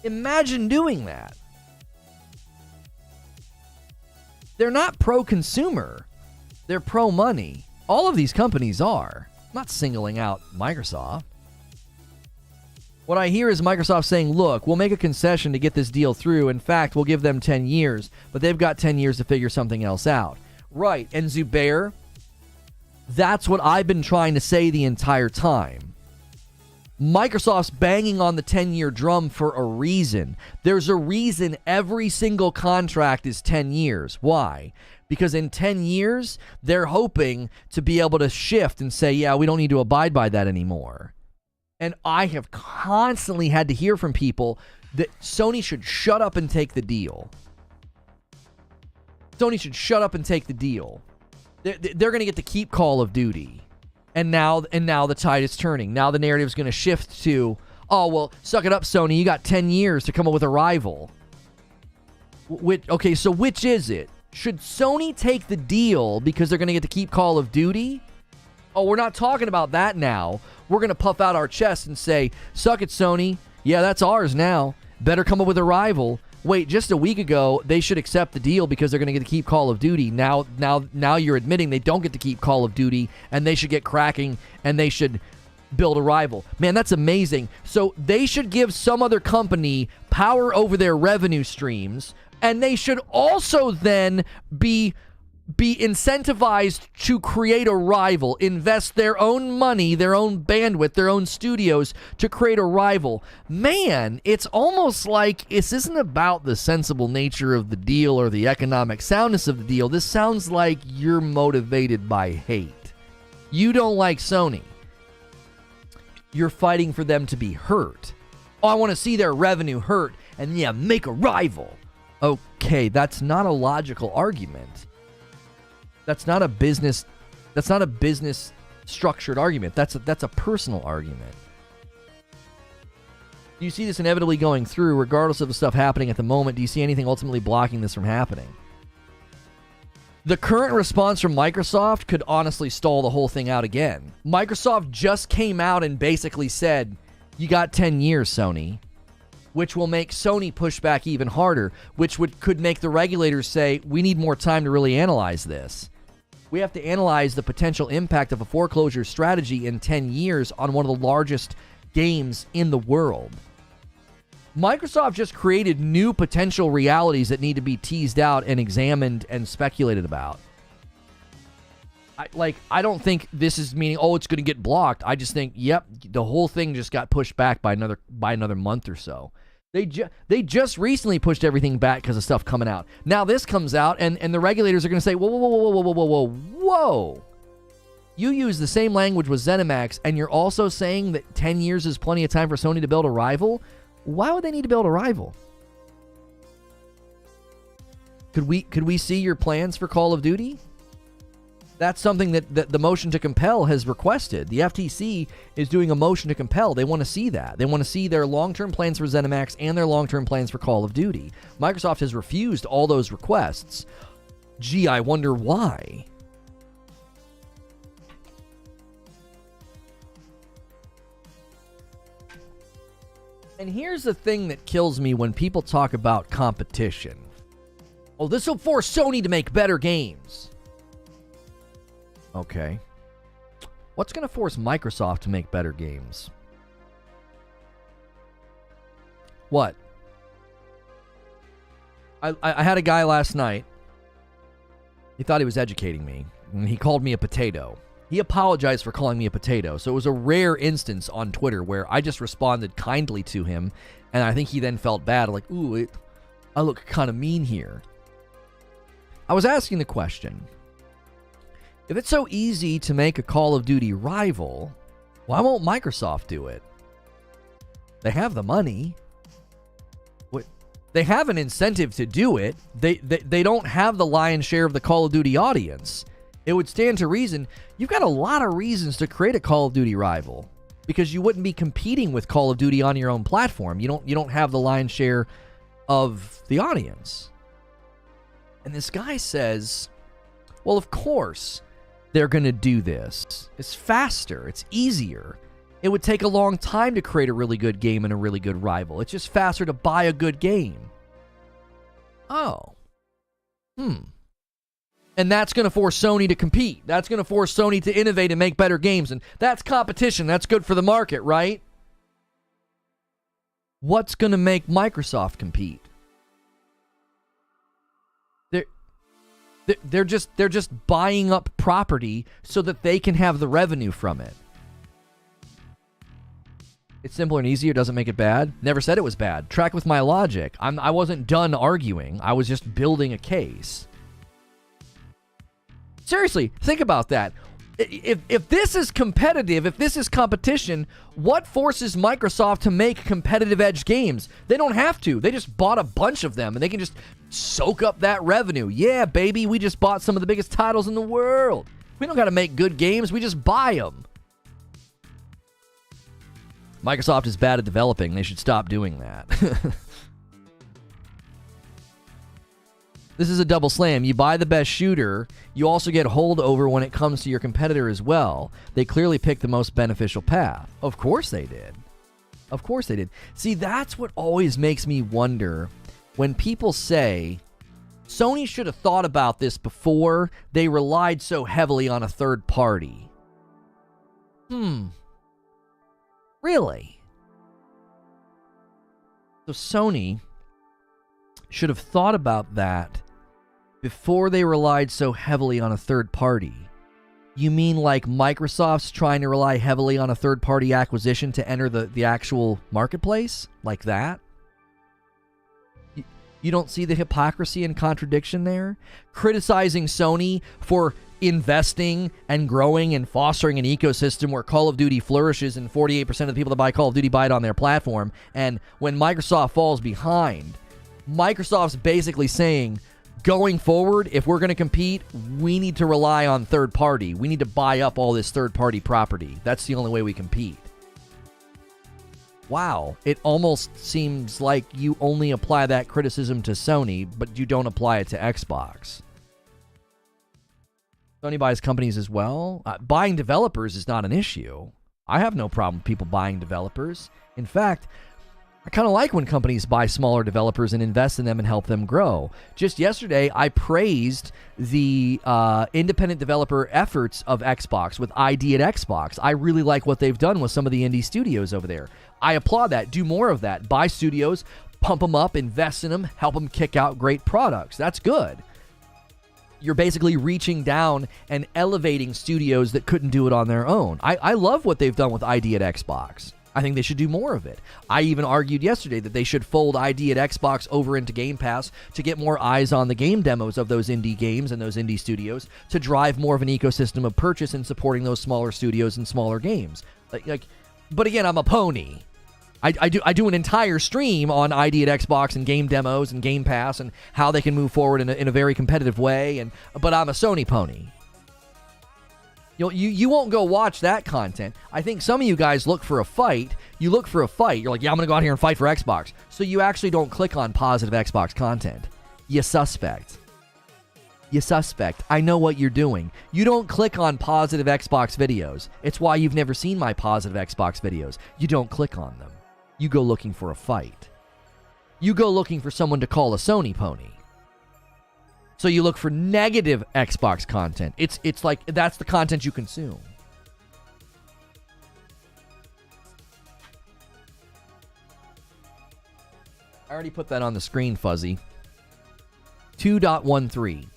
Imagine doing that. They're not pro-consumer. They're pro-money. All of these companies are. I'm not singling out Microsoft. What I hear is Microsoft saying, look, we'll make a concession to get this deal through. In fact, we'll give them 10 years, but they've got 10 years to figure something else out. Right, and Zubair, that's what I've been trying to say the entire time. Microsoft's banging on the 10-year drum for a reason. There's a reason every single contract is 10 years. Why? Because in 10 years, they're hoping to be able to shift and say, yeah, we don't need to abide by that anymore. And I have constantly had to hear from people that Sony should shut up and take the deal. Sony should shut up and take the deal. They're going to get to keep Call of Duty. And now the tide is turning. Now the narrative is going to shift to, oh, well, suck it up, Sony. You got 10 years to come up with a rival. Okay, so which is it? Should Sony take the deal because they're going to get to keep Call of Duty? Oh, we're not talking about that now. We're going to puff out our chest and say, suck it, Sony. Yeah, that's ours now. Better come up with a rival. Wait, just a week ago, they should accept the deal because they're going to get to keep Call of Duty. Now you're admitting they don't get to keep Call of Duty, and they should get cracking, and they should build a rival. Man, that's amazing. So they should give some other company power over their revenue streams, and they should also then be be incentivized to create a rival, invest their own money, their own bandwidth, their own studios to create a rival. Man, it's almost like this isn't about the sensible nature of the deal or the economic soundness of the deal. This sounds like you're motivated by hate. You don't like Sony. You're fighting for them to be hurt. Oh, I want to see their revenue hurt, and yeah, make a rival. Okay, that's not a logical argument. That's not a business structured argument. That's a personal argument. Do you see this inevitably going through, regardless of the stuff happening at the moment? Do you see anything ultimately blocking this from happening? The current response from Microsoft could honestly stall the whole thing out again. Microsoft just came out and basically said, you got 10 years, Sony, which will make Sony push back even harder, which could make the regulators say, we need more time to really analyze this. We have to analyze the potential impact of a foreclosure strategy in 10 years on one of the largest games in the world. Microsoft just created new potential realities that need to be teased out and examined and speculated about. I don't think this is meaning, oh, it's going to get blocked. I just think, yep, the whole thing just got pushed back by another month or so. They just recently pushed everything back because of stuff coming out. Now this comes out, and the regulators are going to say, whoa. You use the same language with Zenimax, and you're also saying that 10 years is plenty of time for Sony to build a rival? Why would they need to build a rival? Could we see your plans for Call of Duty? That's something that the motion to compel has requested. The FTC is doing a motion to compel. They want to see that. They want to see their long-term plans for ZeniMax and their long-term plans for Call of Duty. Microsoft has refused all those requests. Gee, I wonder why. And here's the thing that kills me when people talk about competition. Oh, this will force Sony to make better games. Okay. What's going to force Microsoft to make better games? What? I had a guy last night. He thought he was educating me, and he called me a potato. He apologized for calling me a potato, so it was a rare instance on Twitter where I just responded kindly to him, and I think he then felt bad, like, ooh, I look kind of mean here. I was asking the question, if it's so easy to make a Call of Duty rival, why won't Microsoft do it? They have the money. They have an incentive to do it. They don't have the lion's share of the Call of Duty audience. It would stand to reason. You've got a lot of reasons to create a Call of Duty rival because you wouldn't be competing with Call of Duty on your own platform. You don't have the lion's share of the audience. And this guy says, well, of course they're going to do this. It's faster. It's easier. It would take a long time to create a really good game and a really good rival. It's just faster to buy a good game. Oh. And that's going to force Sony to compete. That's going to force Sony to innovate and make better games. And that's competition. That's good for the market, right? What's going to make Microsoft compete? They're just buying up property so that they can have the revenue from it. It's simpler and easier, doesn't make it bad. Never said it was bad. Track with my logic. I wasn't done arguing. I was just building a case. Seriously, think about that. If this is competitive, if this is competition, what forces Microsoft to make competitive edge games? They don't have to. They just bought a bunch of them, and they can just soak up that revenue. Yeah, baby, we just bought some of the biggest titles in the world. We don't got to make good games. We just buy them. Microsoft is bad at developing. They should stop doing that. This is a double slam. You buy the best shooter, you also get holdover when it comes to your competitor as well. They clearly picked the most beneficial path. Of course they did. Of course they did. See, that's what always makes me wonder when people say, Sony should have thought about this before they relied so heavily on a third party. Really? So Sony should have thought about that Before they relied so heavily on a third party. You mean like Microsoft's trying to rely heavily on a third-party acquisition to enter the actual marketplace? Like that? You don't see the hypocrisy and contradiction there? Criticizing Sony for investing and growing and fostering an ecosystem where Call of Duty flourishes and 48% of the people that buy Call of Duty buy it on their platform. And when Microsoft falls behind, Microsoft's basically saying, going forward, if we're going to compete, we need to rely on third party. We need to buy up all this third party property. That's the only way we compete. Wow. It almost seems like you only apply that criticism to Sony, but you don't apply it to Xbox. Sony buys companies as well. Buying developers is not an issue. I have no problem with people buying developers. In fact, I kind of like when companies buy smaller developers and invest in them and help them grow. Just yesterday, I praised the independent developer efforts of Xbox with ID at Xbox. I really like what they've done with some of the indie studios over there. I applaud that. Do more of that. Buy studios, pump them up, invest in them, help them kick out great products. That's good. You're basically reaching down and elevating studios that couldn't do it on their own. I love what they've done with ID at Xbox. I think they should do more of it. I even argued yesterday that they should fold ID at Xbox over into Game Pass to get more eyes on the game demos of those indie games and those indie studios to drive more of an ecosystem of purchase and supporting those smaller studios and smaller games. But again, I'm a pony. I do an entire stream on ID at Xbox and game demos and Game Pass and how they can move forward in a very competitive way. But I'm a Sony pony. You won't go watch that content. I think some of you guys look for a fight. You look for a fight. You're like, yeah, I'm going to go out here and fight for Xbox. So you actually don't click on positive Xbox content. You suspect. You suspect. I know what you're doing. You don't click on positive Xbox videos. It's why you've never seen my positive Xbox videos. You don't click on them. You go looking for a fight. You go looking for someone to call a Sony pony. So you look for negative Xbox content. It's like that's the content you consume. I already put that on the screen, Fuzzy. 2.13.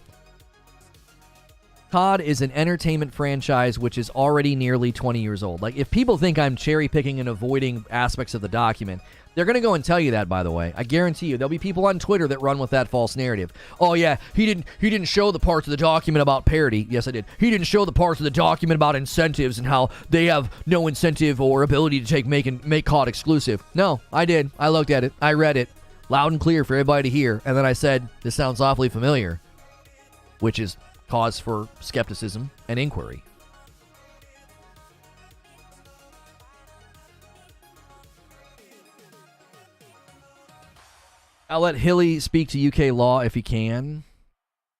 COD is an entertainment franchise which is already nearly 20 years old. Like, if people think I'm cherry picking and avoiding aspects of the document, they're going to go and tell you that, by the way. I guarantee you. There'll be people on Twitter that run with that false narrative. Oh, yeah, he didn't show the parts of the document about parity. Yes, I did. He didn't show the parts of the document about incentives and how they have no incentive or ability to make COD exclusive. No, I did. I looked at it. I read it loud and clear for everybody to hear. And then I said, this sounds awfully familiar, which is cause for skepticism and inquiry. I'll let Hilly speak to UK law if he can.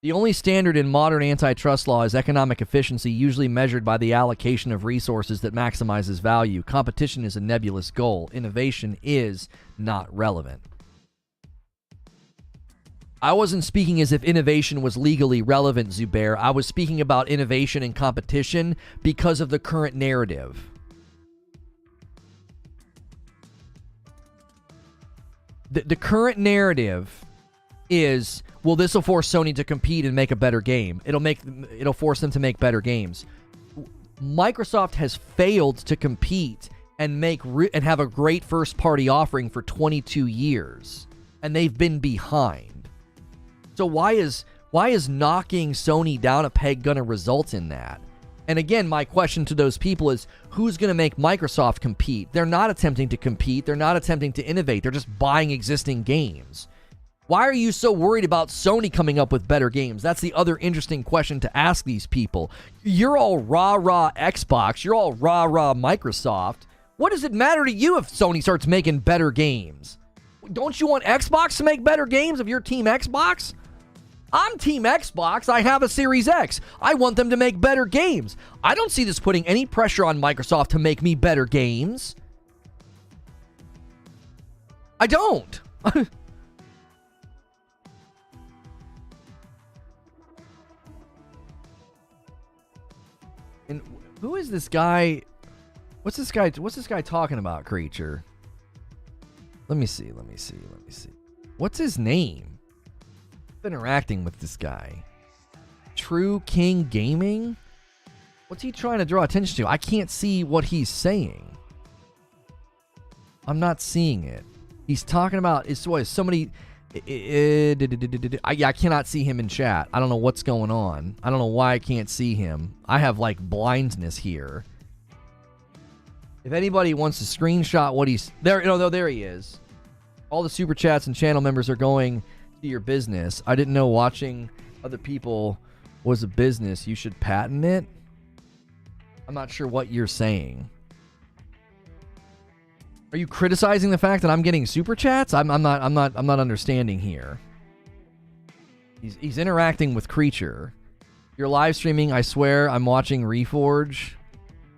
The only standard in modern antitrust law is economic efficiency, usually measured by the allocation of resources that maximizes value. Competition is a nebulous goal. Innovation is not relevant. I wasn't speaking as if innovation was legally relevant, Zubair. I was speaking about innovation and competition because of the current narrative. The current narrative is, well, this will force Sony to compete and make a better game. It'll force them to make better games. Microsoft has failed to compete and and have a great first-party offering for 22 years, and they've been behind. So why is knocking Sony down a peg going to result in that? And again, my question to those people is, who's going to make Microsoft compete? They're not attempting to compete. They're not attempting to innovate. They're just buying existing games. Why are you so worried about Sony coming up with better games? That's the other interesting question to ask these people. You're all rah-rah Xbox. You're all rah-rah Microsoft. What does it matter to you if Sony starts making better games? Don't you want Xbox to make better games if you're Team Xbox? I'm Team Xbox. I have a Series X. I want them to make better games. I don't see this putting any pressure on Microsoft to make me better games. I don't. And who is this guy? What's this guy talking about, Creature? Let me see. What's his name? Interacting with this guy. True King Gaming? What's he trying to draw attention to? I can't see what he's saying. I'm not seeing it. He's talking about is somebody. I cannot see him in chat. I don't know what's going on. I don't know why I can't see him. I have like blindness here. If anybody wants to screenshot what he's there, no, there he is. All the super chats and channel members are going to your business. I didn't know watching other people was a business. You should patent it. I'm not sure what you're saying. Are you criticizing the fact that I'm getting super chats? I'm not understanding here. He's interacting with Creature. You're live streaming. I swear I'm watching Reforge.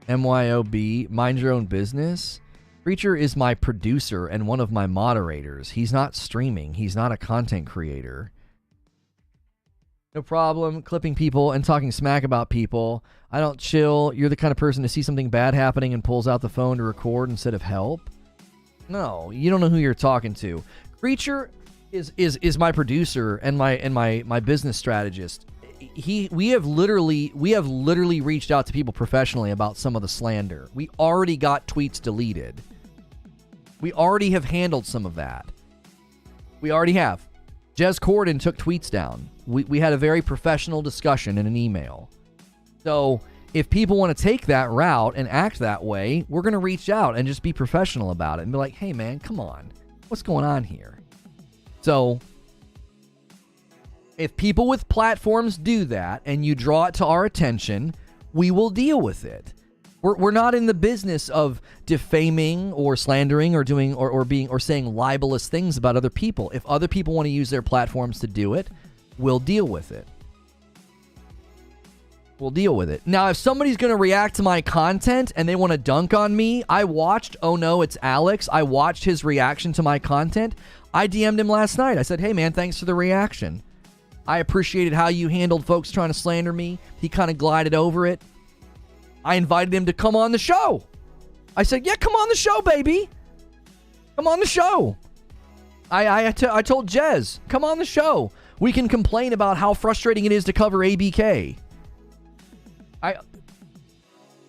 MYOB. Mind your own business. Creature is my producer and one of my moderators. He's not streaming. He's not a content creator. No problem clipping people and talking smack about people. I don't chill. You're the kind of person to see something bad happening and pulls out the phone to record instead of help. No, you don't know who you're talking to. Creature is my producer and my business strategist. We have literally reached out to people professionally about some of the slander. We already got tweets deleted. We already have handled some of that. We already have. Jez Corden took tweets down. We had a very professional discussion in an email. So if people want to take that route and act that way, we're going to reach out and just be professional about it and be like, hey, man, come on. What's going on here? So if people with platforms do that and you draw it to our attention, we will deal with it. We're not in the business of defaming or slandering or doing or saying libelous things about other people. If other people want to use their platforms to do it, we'll deal with it. We'll deal with it. Now, if somebody's going to react to my content and they want to dunk on me, I watched, oh no, it's Alex. I watched his reaction to my content. I DM'd him last night. I said, hey man, thanks for the reaction. I appreciated how you handled folks trying to slander me. He kind of glided over it. I invited him to come on the show. I said, yeah, come on the show, baby. Come on the show. I told Jez, come on the show. We can complain about how frustrating it is to cover ABK.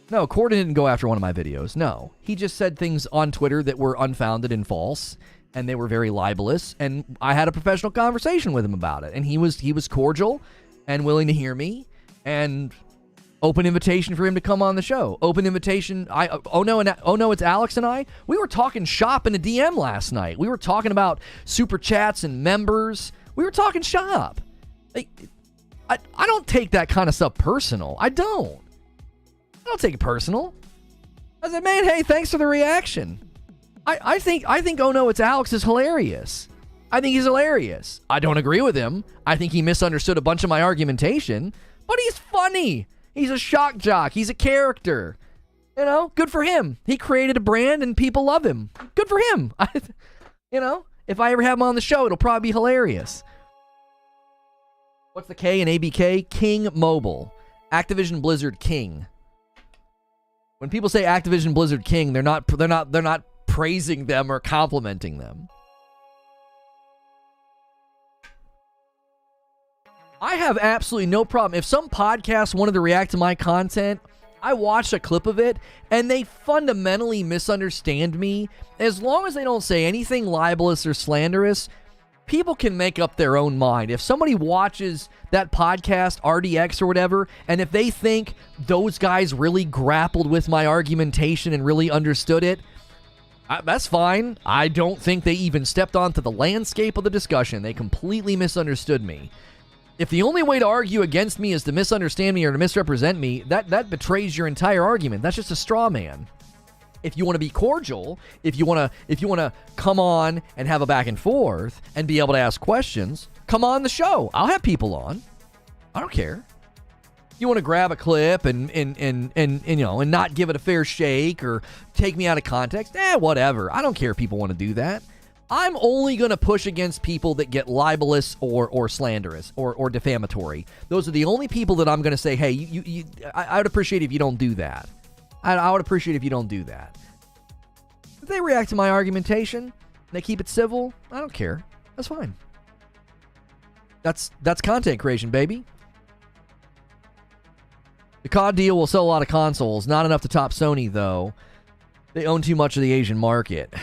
No, Corden didn't go after one of my videos. No. He just said things on Twitter that were unfounded and false, and they were very libelous, and I had a professional conversation with him about it, and he was cordial and willing to hear me, and open invitation for him to come on the show. Open invitation. Oh no, it's Alex and I. We were talking shop in a DM last night. We were talking about super chats and members. We were talking shop. I don't take that kind of stuff personal. I don't take it personal. I said, man, hey, thanks for the reaction. I think oh no, it's Alex is hilarious. I think he's hilarious. I don't agree with him. I think he misunderstood a bunch of my argumentation, but he's funny. He's a shock jock. He's a character. You know, good for him. He created a brand and people love him. Good for him. If I ever have him on the show, it'll probably be hilarious. What's the K in ABK? King Mobile. Activision Blizzard King. When people say Activision Blizzard King, they're not praising them or complimenting them. I have absolutely no problem. If some podcast wanted to react to my content, I watched a clip of it, and they fundamentally misunderstand me. As long as they don't say anything libelous or slanderous, people can make up their own mind. If somebody watches that podcast, RDX or whatever, and if they think those guys really grappled with my argumentation and really understood it, that's fine. I don't think they even stepped onto the landscape of the discussion. They completely misunderstood me. If the only way to argue against me is to misunderstand me or to misrepresent me, that betrays your entire argument. That's just a straw man. If you want to be cordial, if you want to come on and have a back and forth and be able to ask questions, come on the show. I'll have people on. I don't care. You want to grab a clip and not give it a fair shake or take me out of context? Whatever. I don't care if people want to do that. I'm only going to push against people that get libelous or slanderous or defamatory. Those are the only people that I'm going to say, hey, I would appreciate if you don't do that. I would appreciate if you don't do that. If they react to my argumentation, they keep it civil, I don't care. That's fine. That's content creation, baby. The COD deal will sell a lot of consoles. Not enough to top Sony, though. They own too much of the Asian market.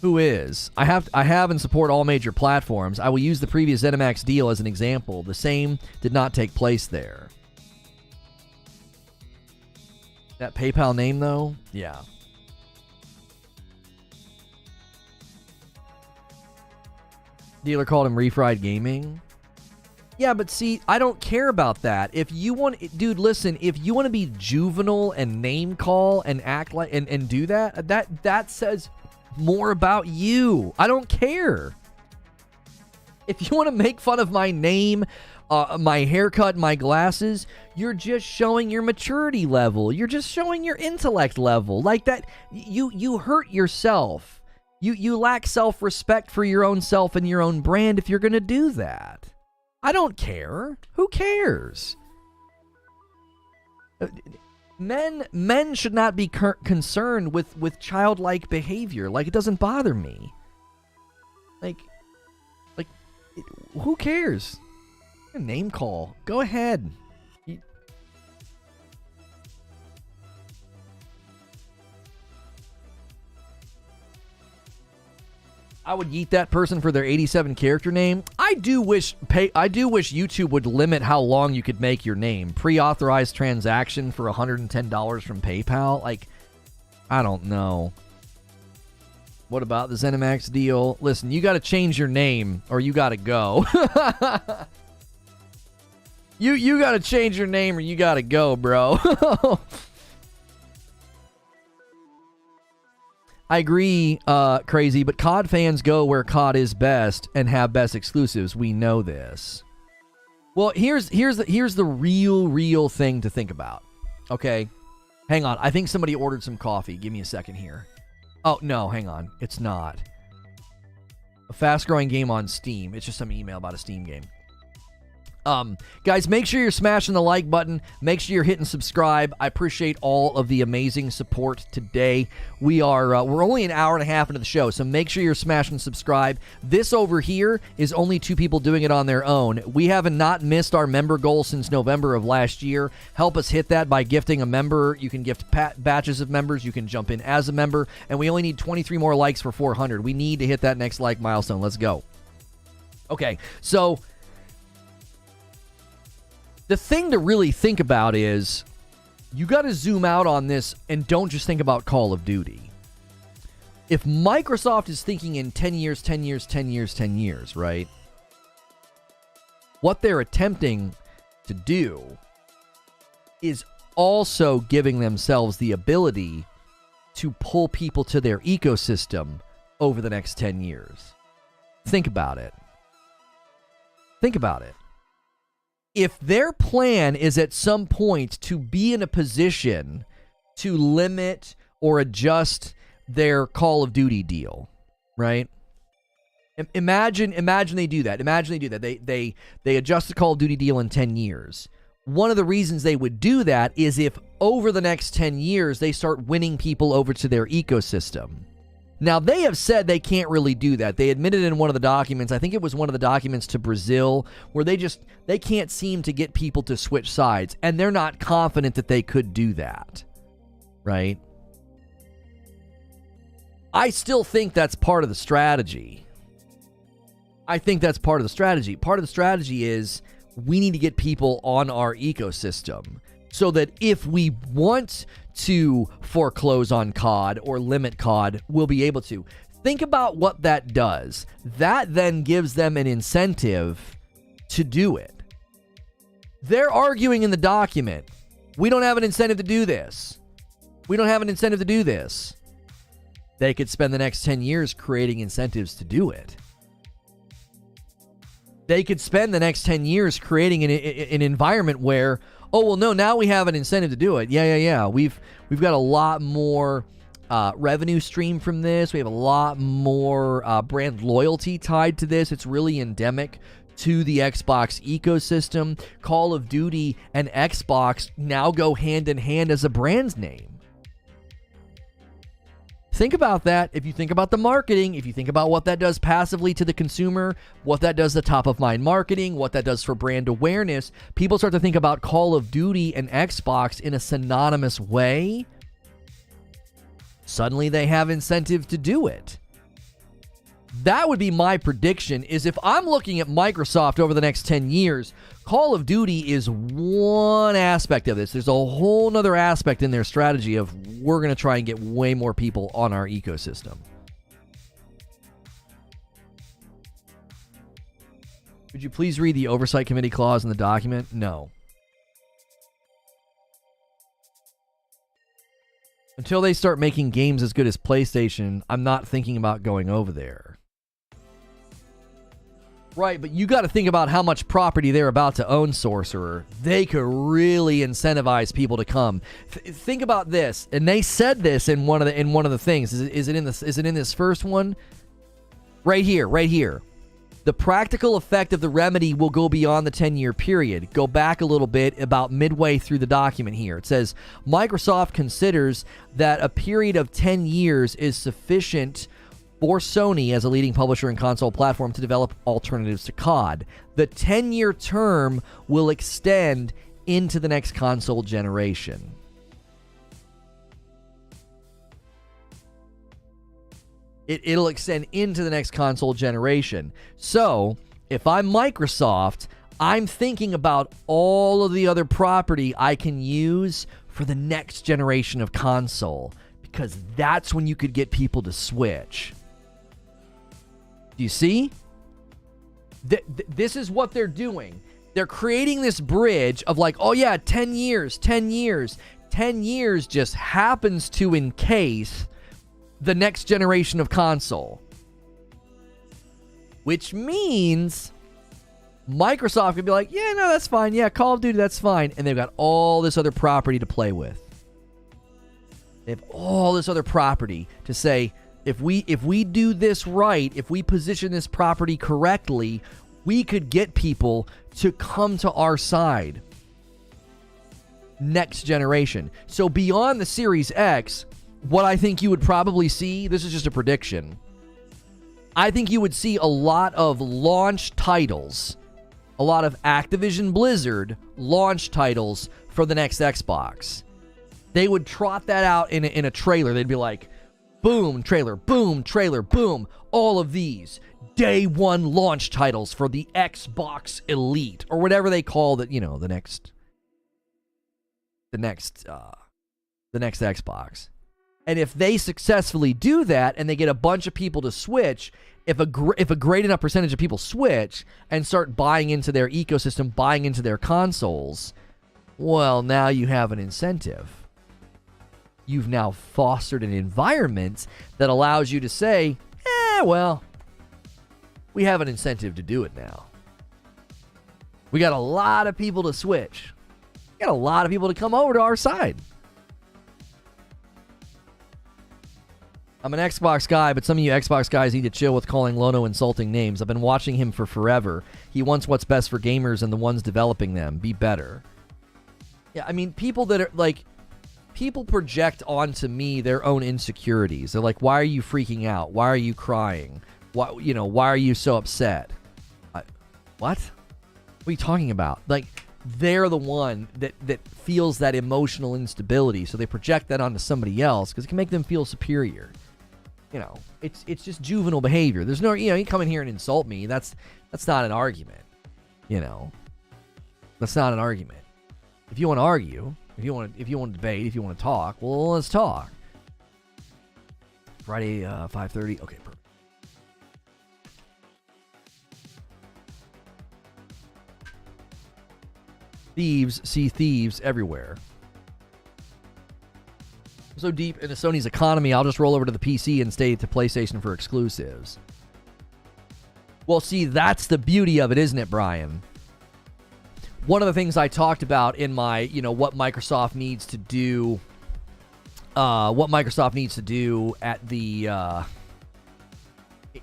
Who is? I have and support all major platforms. I will use the previous Zenimax deal as an example. The same did not take place there. That PayPal name, though? Yeah. Dealer called him Reforge Gaming. Yeah, but see, I don't care about that. If you want, dude, listen, if you want to be juvenile and name call and act like and do that says more about you. I don't care. If you want to make fun of my name, my haircut, my glasses, you're just showing your maturity level. You're just showing your intellect level. Like that, you hurt yourself. You lack self-respect for your own self and your own brand if you're going to do that. I don't care. Who cares? Men should not be concerned with childlike behavior. Like, it doesn't bother me. Like, who cares? A name call. Go ahead. I would yeet that person for their 87 character name. I do wish YouTube would limit how long you could make your name. Pre-authorized transaction for $110 from PayPal. Like, I don't know. What about the Zenimax deal? Listen, you got to change your name or you got to go. you got to change your name or you got to go, bro. I agree, Crazy, but COD fans go where COD is best and have best exclusives. We know this. Well, here's the real thing to think about. Okay, hang on. I think somebody ordered some coffee. Give me a second here. Oh no, hang on. It's not a fast-growing game on Steam. It's just some email about a Steam game. Guys, make sure you're smashing the like button. Make sure you're hitting subscribe. I appreciate all of the amazing support today. We're only an hour and a half into the show, so make sure you're smashing subscribe. This over here is only 2 people doing it on their own. We have not missed our member goal since November of last year. Help us hit that by gifting a member. You can gift batches of members. You can jump in as a member, and we only need 23 more likes for 400. We need to hit that next like milestone. Let's go. Okay, so the thing to really think about is you got to zoom out on this and don't just think about Call of Duty. If Microsoft is thinking in 10 years, 10 years, 10 years, 10 years, right? What they're attempting to do is also giving themselves the ability to pull people to their ecosystem over the next 10 years. Think about it. Think about it. If their plan is at some point to be in a position to limit or adjust their Call of Duty deal, right? Imagine they do that. They adjust the Call of Duty deal in 10 years. One of the reasons they would do that is if over the next 10 years they start winning people over to their ecosystem. Now, they have said they can't really do that. They admitted in one of the documents, I think it was one of the documents to Brazil, where they can't seem to get people to switch sides, and they're not confident that they could do that, right? I still think that's part of the strategy. Part of the strategy is we need to get people on our ecosystem so that if we want to foreclose on COD or limit COD, we'll be able to. Think about what that does. That then gives them an incentive to do it. They're arguing in the document, we don't have an incentive to do this. They could spend the next 10 years creating incentives to do it. They could spend the next 10 years creating an environment where, oh, well, no, now we have an incentive to do it. Yeah. We've got a lot more revenue stream from this. We have a lot more brand loyalty tied to this. It's really endemic to the Xbox ecosystem. Call of Duty and Xbox now go hand in hand as a brand name. Think about that. If you think about the marketing, if you think about what that does passively to the consumer, what that does to top of mind marketing, what that does for brand awareness, people start to think about Call of Duty and Xbox in a synonymous way. Suddenly they have incentive to do it. That would be my prediction, is if I'm looking at Microsoft over the next 10 years, Call of Duty is one aspect of this. There's a whole nother aspect in their strategy of we're going to try and get way more people on our ecosystem. Could you please read the Oversight Committee clause in the document? No. Until they start making games as good as PlayStation, I'm not thinking about going over there. Right, but you got to think about how much property they're about to own, Sorcerer. They could really incentivize people to come. Think about this, and they said this in one of the things. Is it in this first one? Right here. The practical effect of the remedy will go beyond the 10-year period. Go back a little bit, about midway through the document here. It says, Microsoft considers that a period of 10 years is sufficient for Sony as a leading publisher and console platform to develop alternatives to COD. The 10-year term will extend into the next console generation. It'll extend into the next console generation. So, if I'm Microsoft, I'm thinking about all of the other property I can use for the next generation of console, because that's when you could get people to switch. Do you see? This is what they're doing. They're creating this bridge of like, oh yeah, 10 years. 10 years just happens to encase the next generation of console. Which means Microsoft could be like, yeah, no, that's fine. Yeah, Call of Duty, that's fine. And they've got all this other property to play with. They have all this other property to say, if we do this right, if we position this property correctly, we could get people to come to our side. Next generation. So beyond the Series X, what I think you would probably see, this is just a prediction, I think you would see a lot of launch titles, a lot of Activision Blizzard launch titles for the next Xbox. They would trot that out in a trailer. They'd be like, boom, trailer, boom, all of these day one launch titles for the Xbox Elite, or whatever they call that, you know, the next Xbox. And if they successfully do that and they get a bunch of people to switch, if a great enough percentage of people switch and start buying into their ecosystem, buying into their consoles, well, now you have an incentive. You've now fostered an environment that allows you to say, well, we have an incentive to do it now. We got a lot of people to switch. We got a lot of people to come over to our side. I'm an Xbox guy, but some of you Xbox guys need to chill with calling Lono insulting names. I've been watching him for forever. He wants what's best for gamers and the ones developing them. Be better. Yeah, I mean, people that are like, people project onto me their own insecurities. They're like, why are you freaking out? Why are you crying? Why are you so upset? What? What are you talking about? Like, they're the one that feels that emotional instability, so they project that onto somebody else because it can make them feel superior. You know, it's just juvenile behavior. There's no, you come in here and insult me. That's not an argument. You know, that's not an argument. If you want to argue, if you want to debate, if you want to talk, well, let's talk. Friday, 5:30. Okay, perfect. Thieves see thieves everywhere. So deep into Sony's economy, I'll just roll over to the PC and stay to PlayStation for exclusives. Well, see, that's the beauty of it, isn't it, Brian? One of the things I talked about in my, what Microsoft needs to do, at the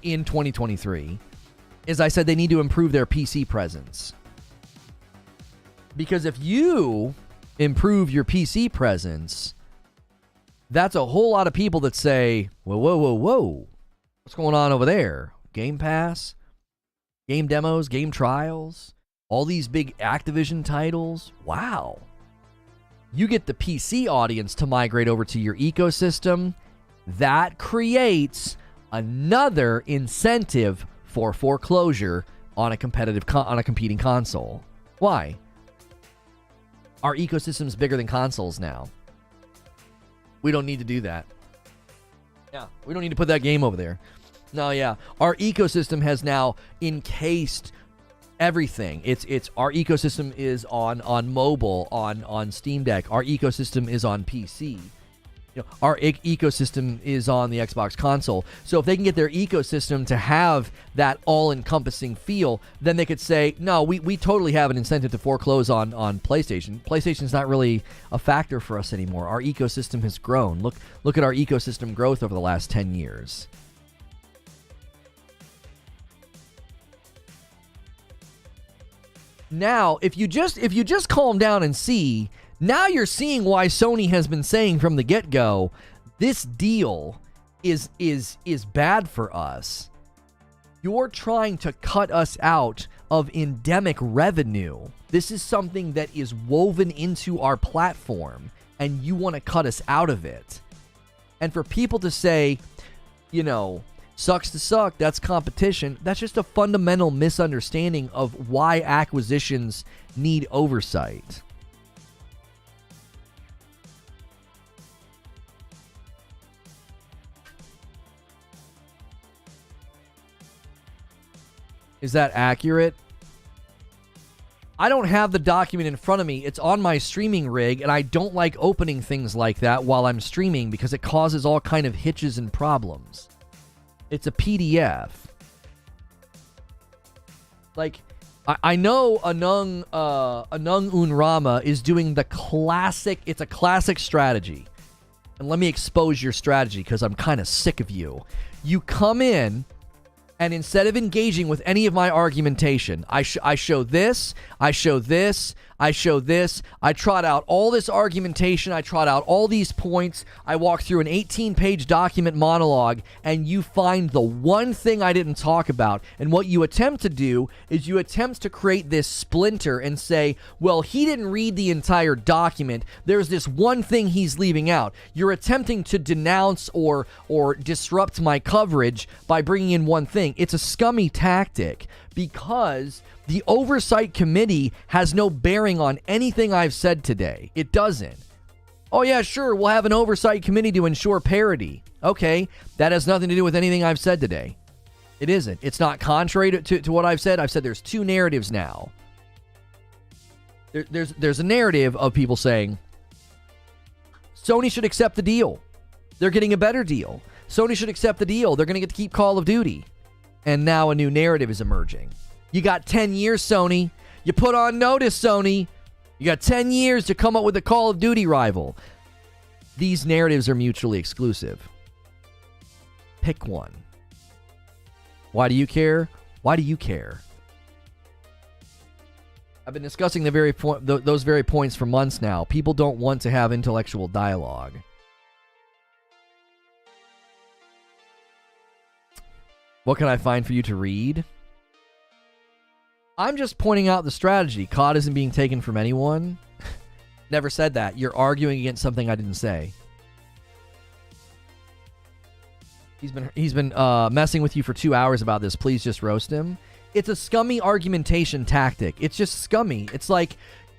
in 2023, is I said they need to improve their PC presence. Because if you improve your PC presence, That's a whole lot of people that say, whoa, whoa, whoa, whoa. What's going on over there? Game Pass, game demos, game trials, all these big Activision titles. Wow. You get the PC audience to migrate over to your ecosystem. That creates another incentive for foreclosure on a competing console. Why? Our ecosystem's bigger than consoles now. We don't need to do that. Yeah, we don't need to put that game over there. No, yeah. Our ecosystem has now encased everything. It's our ecosystem is on mobile, on Steam Deck. Our ecosystem is on PC. You know, our ecosystem is on the Xbox console. So if they can get their ecosystem to have that all-encompassing feel, then they could say, no, we totally have an incentive to foreclose on PlayStation. PlayStation's not really a factor for us anymore. Our ecosystem has grown. Look at our ecosystem growth over the last 10 years. Now, if you just calm down and see, now you're seeing why Sony has been saying from the get-go, this deal is bad for us. You're trying to cut us out of endemic revenue. This is something that is woven into our platform, and you want to cut us out of it. And for people to say, you know, sucks to suck, that's competition, that's just a fundamental misunderstanding of why acquisitions need oversight. Is that accurate? I don't have the document in front of me. It's on my streaming rig, and I don't like opening things like that while I'm streaming because it causes all kind of hitches and problems. It's a PDF. Like, I know Anung Unrama is doing the classic, it's a classic strategy. And let me expose your strategy because I'm kind of sick of you. You come in, and instead of engaging with any of my argumentation, I show this, I show this, I show this, I trot out all this argumentation, I trot out all these points, I walk through an 18-page document monologue, and you find the one thing I didn't talk about. And what you attempt to do is you attempt to create this splinter and say, well, he didn't read the entire document, there's this one thing he's leaving out. You're attempting to denounce or disrupt my coverage by bringing in one thing. It's a scummy tactic because the oversight committee has no bearing on anything I've said today. It doesn't. Oh yeah, sure, we'll have an oversight committee to ensure parity. Okay, that has nothing to do with anything I've said today. It isn't. It's not contrary to what I've said. I've said there's two narratives now. There's a narrative of people saying, Sony should accept the deal. They're getting a better deal. Sony should accept the deal. They're going to get to keep Call of Duty. And now a new narrative is emerging. You got 10 years, Sony. You put on notice, Sony. You got 10 years to come up with a Call of Duty rival. These narratives are mutually exclusive. Pick one. Why do you care? Why do you care? I've been discussing those very points for months now. People don't want to have intellectual dialogue. What can I find for you to read? I'm just pointing out the strategy. COD isn't being taken from anyone. Never said that. You're arguing against something I didn't say. He's been messing with you for 2 hours about this. Please just roast him. It's a scummy argumentation tactic. It's just scummy. It's like,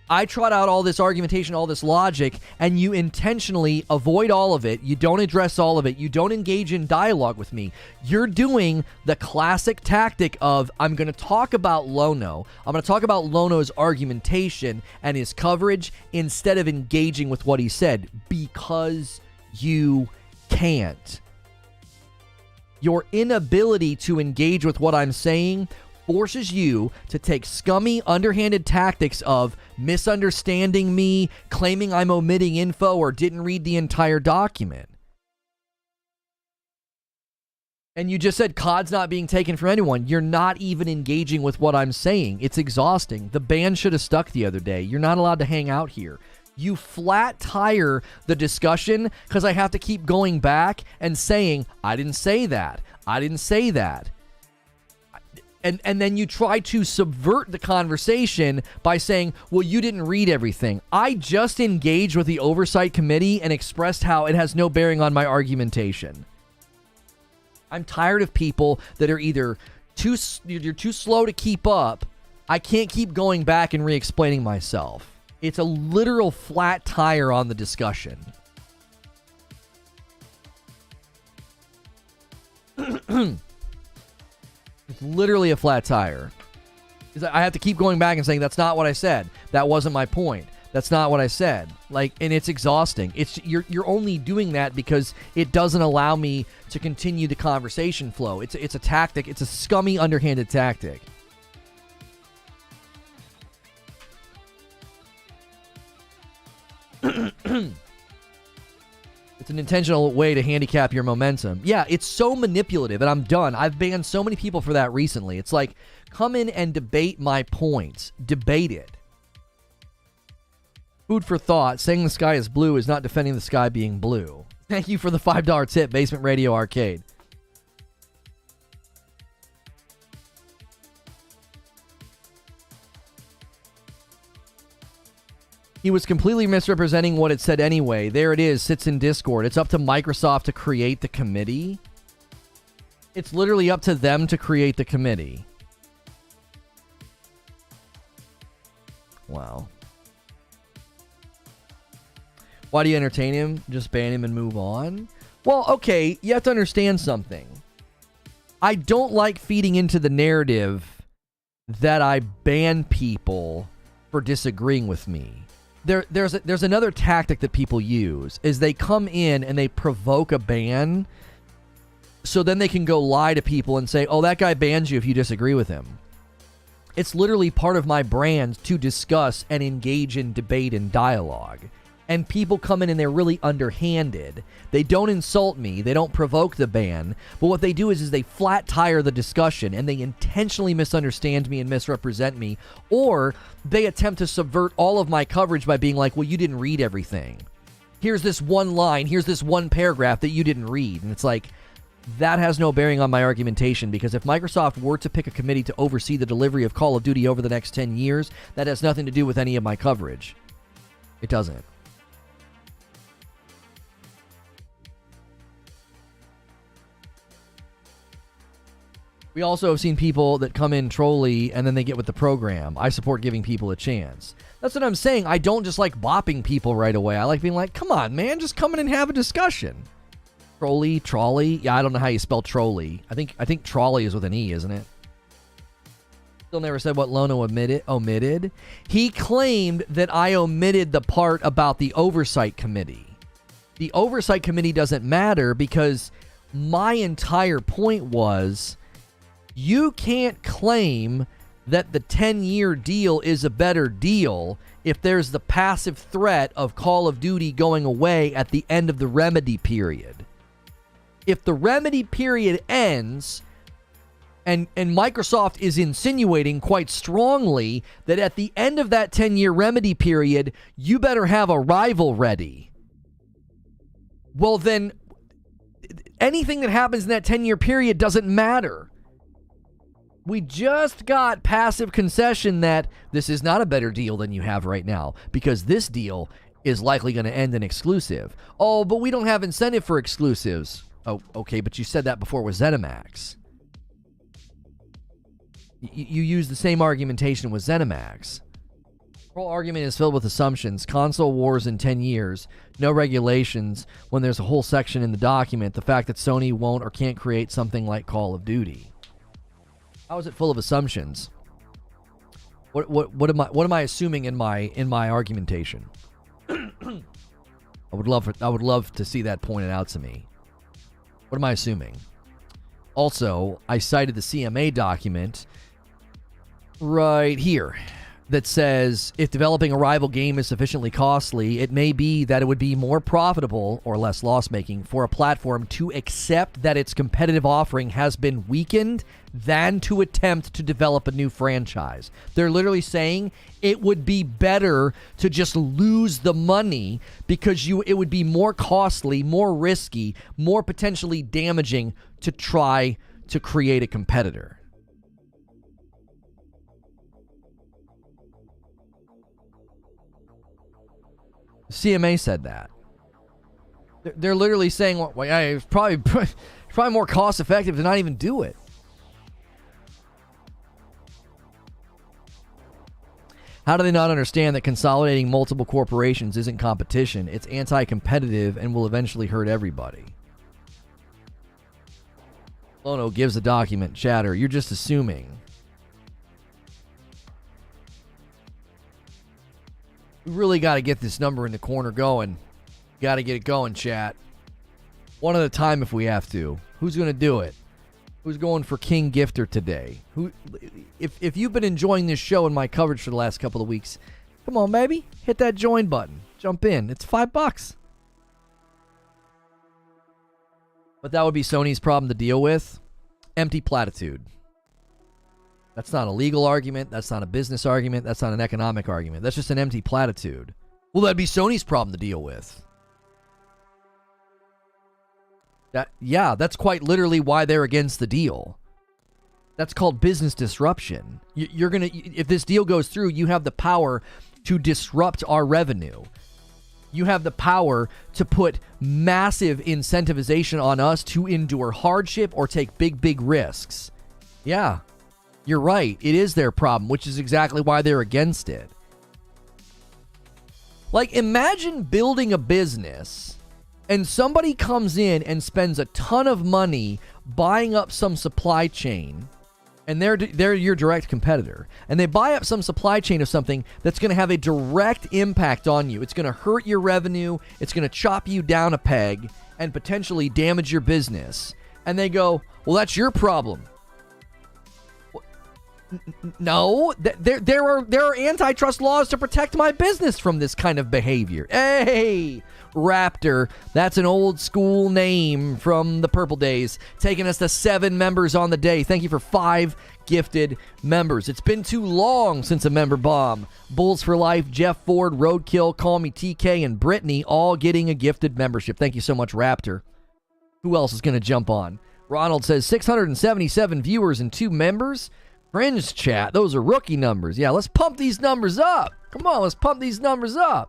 I trot out all this argumentation, all this logic, and you intentionally avoid all of it. You don't address all of it. You don't engage in dialogue with me. You're doing the classic tactic of, I'm going to talk about Lono. I'm going to talk about Lono's argumentation and his coverage instead of engaging with what he said, because you can't. Your inability to engage with what I'm saying forces you to take scummy, underhanded tactics of misunderstanding me, claiming I'm omitting info or didn't read the entire document. And you just said COD's not being taken from anyone. You're not even engaging with what I'm saying. It's exhausting. The ban should have stuck the other day. You're not allowed to hang out here. You flat tire the discussion because I have to keep going back and saying, I didn't say that. I didn't say that. And then you try to subvert the conversation by saying, well, you didn't read everything. I just engaged with the oversight committee and expressed how it has no bearing on my argumentation. I'm tired of people that are either you're too slow to keep up. I can't keep going back and re-explaining myself. It's a literal flat tire on the discussion. It's literally a flat tire. I have to keep going back and saying, that's not what I said. That wasn't my point. That's not what I said. And it's exhausting. You're only doing that because it doesn't allow me to continue the conversation flow. It's a tactic. It's a scummy, underhanded tactic. It's an intentional way to handicap your momentum. Yeah, it's so manipulative, and I'm done. I've banned so many people for that recently. It's like, come in and debate my points. Debate it. Food for thought. Saying the sky is blue is not defending the sky being blue. Thank you for the $5 tip, Basement Radio Arcade. He was completely misrepresenting what it said anyway. There it is, sits in Discord. It's up to Microsoft to create the committee. It's literally up to them to create the committee. Wow. Why do you entertain him? Just ban him and move on? Well, okay, you have to understand something. I don't like feeding into the narrative that I ban people for disagreeing with me. There's another tactic that people use, is they come in and they provoke a ban so then they can go lie to people and say, oh, that guy bans you if you disagree with him. It's literally part of my brand to discuss and engage in debate and dialogue. And people come in and they're really underhanded. They don't insult me. They don't provoke the ban. But what they do is they flat tire the discussion and they intentionally misunderstand me and misrepresent me. Or they attempt to subvert all of my coverage by being like, well, you didn't read everything. Here's this one line. Here's this one paragraph that you didn't read. And it's like, that has no bearing on my argumentation, because if Microsoft were to pick a committee to oversee the delivery of Call of Duty over the next 10 years, that has nothing to do with any of my coverage. It doesn't. We also have seen people that come in trolly and then they get with the program. I support giving people a chance. That's what I'm saying. I don't just like bopping people right away. I like being like, come on, man, just come in and have a discussion. Trolley? Yeah, I don't know how you spell trolley. I think trolley is with an E, isn't it? Still never said what Lono omitted. He claimed that I omitted the part about the oversight committee. The oversight committee doesn't matter because my entire point was, you can't claim that the 10-year deal is a better deal if there's the passive threat of Call of Duty going away at the end of the remedy period. If the remedy period ends, and Microsoft is insinuating quite strongly that at the end of that 10-year remedy period, you better have a rival ready. Well, then, anything that happens in that 10-year period doesn't matter. We just got passive concession that this is not a better deal than you have right now, because this deal is likely going to end in exclusive. Oh, but we don't have incentive for exclusives. Oh, okay, but you said that before with Zenimax. You use the same argumentation with Zenimax. The whole argument is filled with assumptions. Console wars in 10 years. No regulations when there's a whole section in the document. The fact that Sony won't or can't create something like Call of Duty. How is it full of assumptions? What am I assuming in my argumentation? I would love to see that pointed out to me. What am I assuming? Also, I cited the CMA document right here. that says if developing a rival game is sufficiently costly, it may be that it would be more profitable or less loss-making for a platform to accept that its competitive offering has been weakened than to attempt to develop a new franchise. They're literally saying it would be better to just lose the money because it would be more costly, more risky, more potentially damaging to try to create a competitor. CMA said that. They're literally saying, well, yeah, it's probably more cost effective to not even do it. How do they not understand that consolidating multiple corporations isn't competition? It's anti-competitive and will eventually hurt everybody. Lono gives the document. Chatter, you're just assuming. We really got to get this number in the corner going. Got to get it going, chat. One at a time if we have to. Who's going to do it? Who's going for King Gifter today? If you've been enjoying this show and my coverage for the last couple of weeks, come on, baby. Hit that join button. Jump in. It's $5. But that would be Sony's problem to deal with. Empty platitude. That's not a legal argument. That's not a business argument. That's not an economic argument. That's just an empty platitude. Well, that'd be Sony's problem to deal with. That's quite literally why they're against the deal. That's called business disruption. If this deal goes through, you have the power to disrupt our revenue. You have the power to put massive incentivization on us to endure hardship or take big risks. Yeah. You're right. It is their problem, which is exactly why they're against it. Like, imagine building a business and somebody comes in and spends a ton of money buying up some supply chain, and they're your direct competitor, and they buy up some supply chain of something that's going to have a direct impact on you. It's going to hurt your revenue. It's going to chop you down a peg and potentially damage your business. And they go, well, that's your problem. No, there are antitrust laws to protect my business from this kind of behavior. Hey, Raptor, that's an old school name from the Purple Days, taking us to 7 members on the day. Thank you for 5 gifted members. It's been too long since a member bomb. Bulls for Life, Jeff Ford, Roadkill, Call Me TK, and Brittany all getting a gifted membership. Thank you so much, Raptor. Who else is going to jump on? Ronald says 677 viewers and 2 members. Fringe chat, those are rookie numbers. Yeah, let's pump these numbers up. Come on, let's pump these numbers up.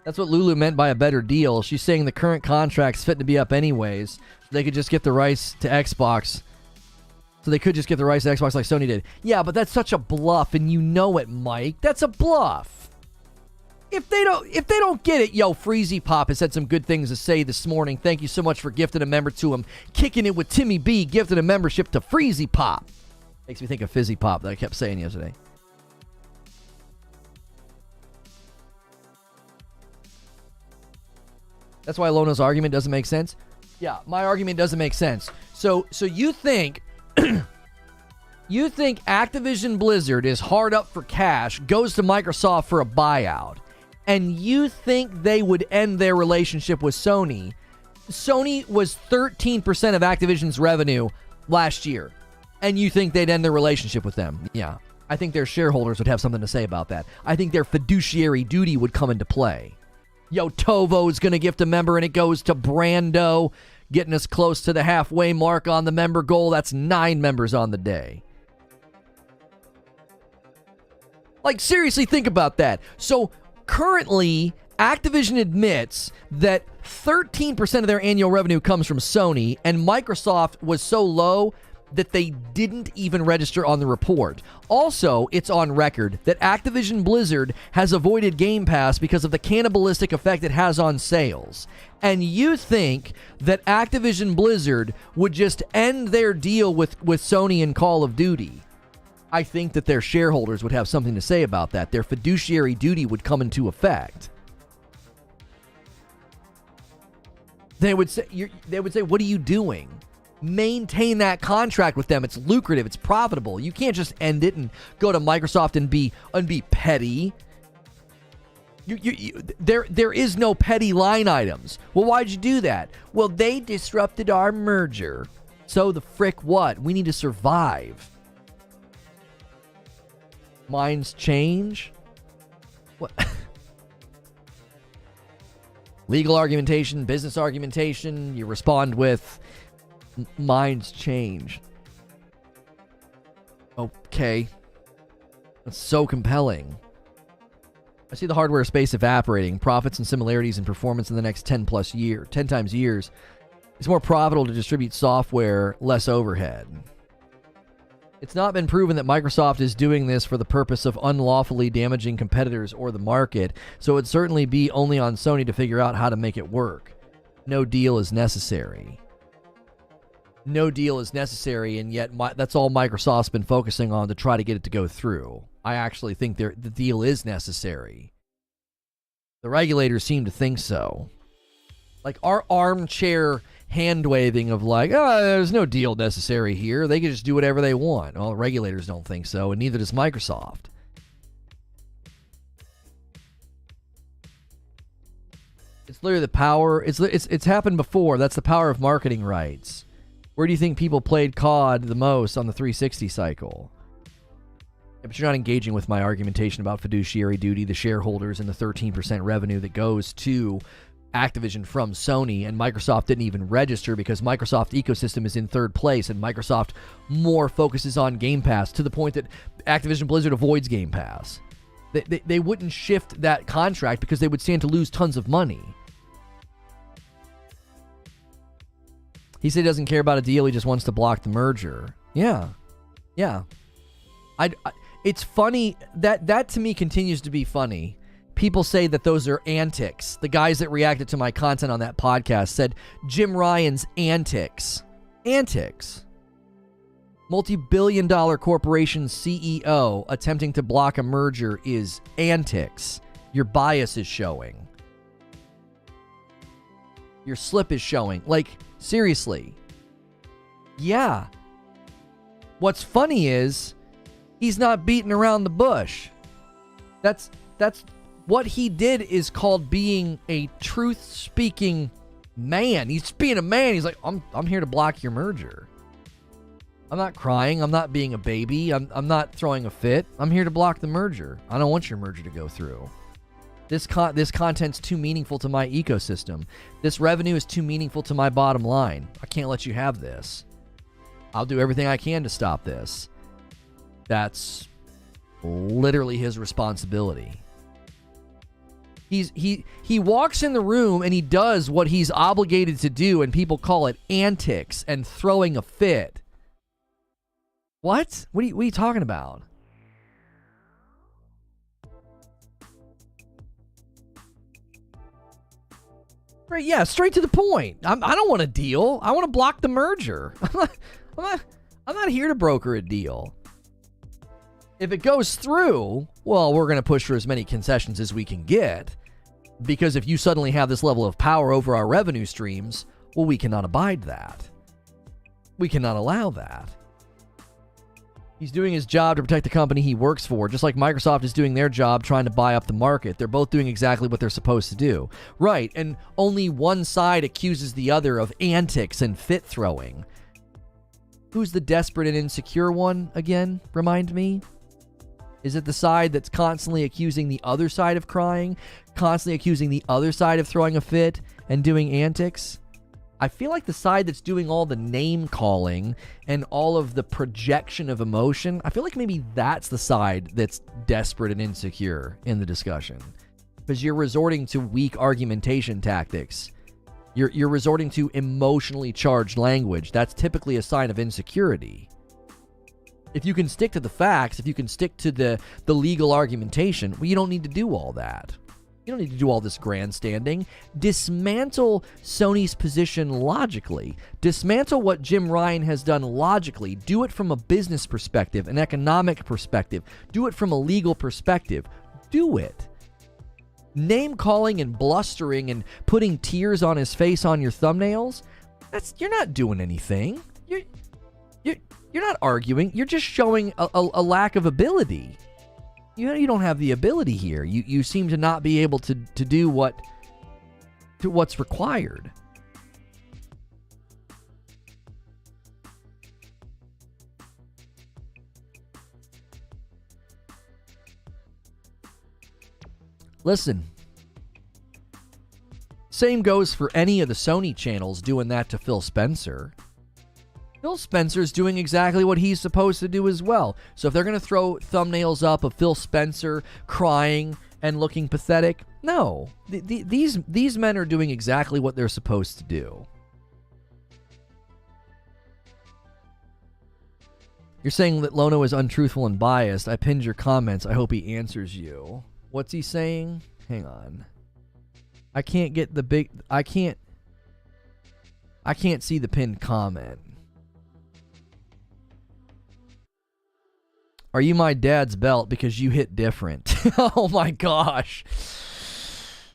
That's what Lulu meant by a better deal. She's saying the current contract's fit to be up anyways. They could just get the rights to Xbox. So they could just get the rights to Xbox like Sony did. Yeah, but that's such a bluff, and you know it, Mike. That's a bluff. If they don't get it, yo, Freezy Pop has had some good things to say this morning. Thank you so much for gifting a member to him. Kicking it with Timmy B, gifted a membership to Freezy Pop. Makes me think of Fizzy Pop that I kept saying yesterday. That's why Lono's argument doesn't make sense? Yeah, my argument doesn't make sense. So you think you think Activision Blizzard is hard up for cash, goes to Microsoft for a buyout, and you think they would end their relationship with Sony? Sony was 13% of Activision's revenue last year, and you think they'd end their relationship with them? Yeah, I think their shareholders would have something to say about that. I think their fiduciary duty would come into play. Yo, Tovo's going to gift a member, and it goes to Brando, getting us close to the halfway mark on the member goal. That's 9 members on the day. Like, seriously, think about that. So, currently, Activision admits that 13% of their annual revenue comes from Sony, and Microsoft was so low that they didn't even register on the report. Also, it's on record that Activision Blizzard has avoided Game Pass because of the cannibalistic effect it has on sales. And you think that Activision Blizzard would just end their deal with Sony and Call of Duty? I think that their shareholders would have something to say about that. Their fiduciary duty would come into effect. They would say, what are you doing? Maintain that contract with them. It's lucrative. It's profitable. You can't just end it and go to Microsoft and be petty. There is no petty line items. Well, why'd you do that? Well, they disrupted our merger. So the frick what? We need to survive. Minds change? What? Legal argumentation, business argumentation, you respond with minds change. Okay. That's so compelling. I see the hardware space evaporating. Profits and similarities in performance in the next 10 times years. It's more profitable to distribute software, less overhead. It's not been proven that Microsoft is doing this for the purpose of unlawfully damaging competitors or the market, so it'd certainly be only on Sony to figure out how to make it work. No deal is necessary. No deal is necessary, and yet that's all Microsoft's been focusing on to try to get it to go through. I actually think the deal is necessary. The regulators seem to think so. Like our armchair hand-waving of like, oh, there's no deal necessary here. They can just do whatever they want. Well, the regulators don't think so, and neither does Microsoft. It's literally the power. It's happened before. That's the power of marketing rights. Where do you think people played COD the most on the 360 cycle? Yeah, but you're not engaging with my argumentation about fiduciary duty, the shareholders, and the 13% revenue that goes to Activision from Sony, and Microsoft didn't even register because Microsoft ecosystem is in third place, and Microsoft more focuses on Game Pass to the point that Activision Blizzard avoids Game Pass. They wouldn't shift that contract because they would stand to lose tons of money. He said he doesn't care about a deal, he just wants to block the merger. Yeah. It's funny, that to me continues to be funny. People say that those are antics. The guys that reacted to my content on that podcast said Jim Ryan's antics. Antics. Multi-billion-dollar corporation CEO attempting to block a merger is antics. Your bias is showing. Your slip is showing. Like, seriously. Yeah. What's funny is he's not beating around the bush. That's what he did is called being a truth-speaking man. He's being a man. He's like, I'm here to block your merger. I'm not crying. I'm not being a baby. I'm not throwing a fit. I'm here to block the merger. I don't want your merger to go through. This content's too meaningful to my ecosystem. This revenue is too meaningful to my bottom line. I can't let you have this. I'll do everything I can to stop this. That's literally his responsibility. He walks in the room and he does what he's obligated to do, and people call it antics and throwing a fit. What? What are you talking about? Right, yeah, straight to the point. I don't want a deal. I want to block the merger. I'm not here to broker a deal. If it goes through, well, we're going to push for as many concessions as we can get. Because if you suddenly have this level of power over our revenue streams, well, we cannot abide that. We cannot allow that. He's doing his job to protect the company he works for, just like Microsoft is doing their job trying to buy up the market. They're both doing exactly what they're supposed to do. Right, and only one side accuses the other of antics and fit throwing. Who's the desperate and insecure one again? Remind me. Is it the side that's constantly accusing the other side of crying? Constantly accusing the other side of throwing a fit and doing antics? I feel like the side that's doing all the name calling and all of the projection of emotion, I feel like maybe that's the side that's desperate and insecure in the discussion. Because you're resorting to weak argumentation tactics. You're resorting to emotionally charged language. That's typically a sign of insecurity. If you can stick to the facts, if you can stick to the legal argumentation, well, you don't need to do all that. You don't need to do all this grandstanding. Dismantle Sony's position logically. Dismantle what Jim Ryan has done logically. Do it from a business perspective, an economic perspective. Do it from a legal perspective. Do it. Name calling and blustering and putting tears on his face on your thumbnails, You're not doing anything. You're not arguing. You're just showing a lack of ability. You don't have the ability here. You seem to not be able to do what's required. Listen. Same goes for any of the Sony channels doing that to Phil Spencer. Phil Spencer's doing exactly what he's supposed to do as well. So if they're going to throw thumbnails up of Phil Spencer crying and looking pathetic, no. These men are doing exactly what they're supposed to do. You're saying that Lono is untruthful and biased. I pinned your comments. I hope he answers you. What's he saying? Hang on. I can't get the big... I can't see the pinned comment. Are you my dad's belt because you hit different? Oh my gosh.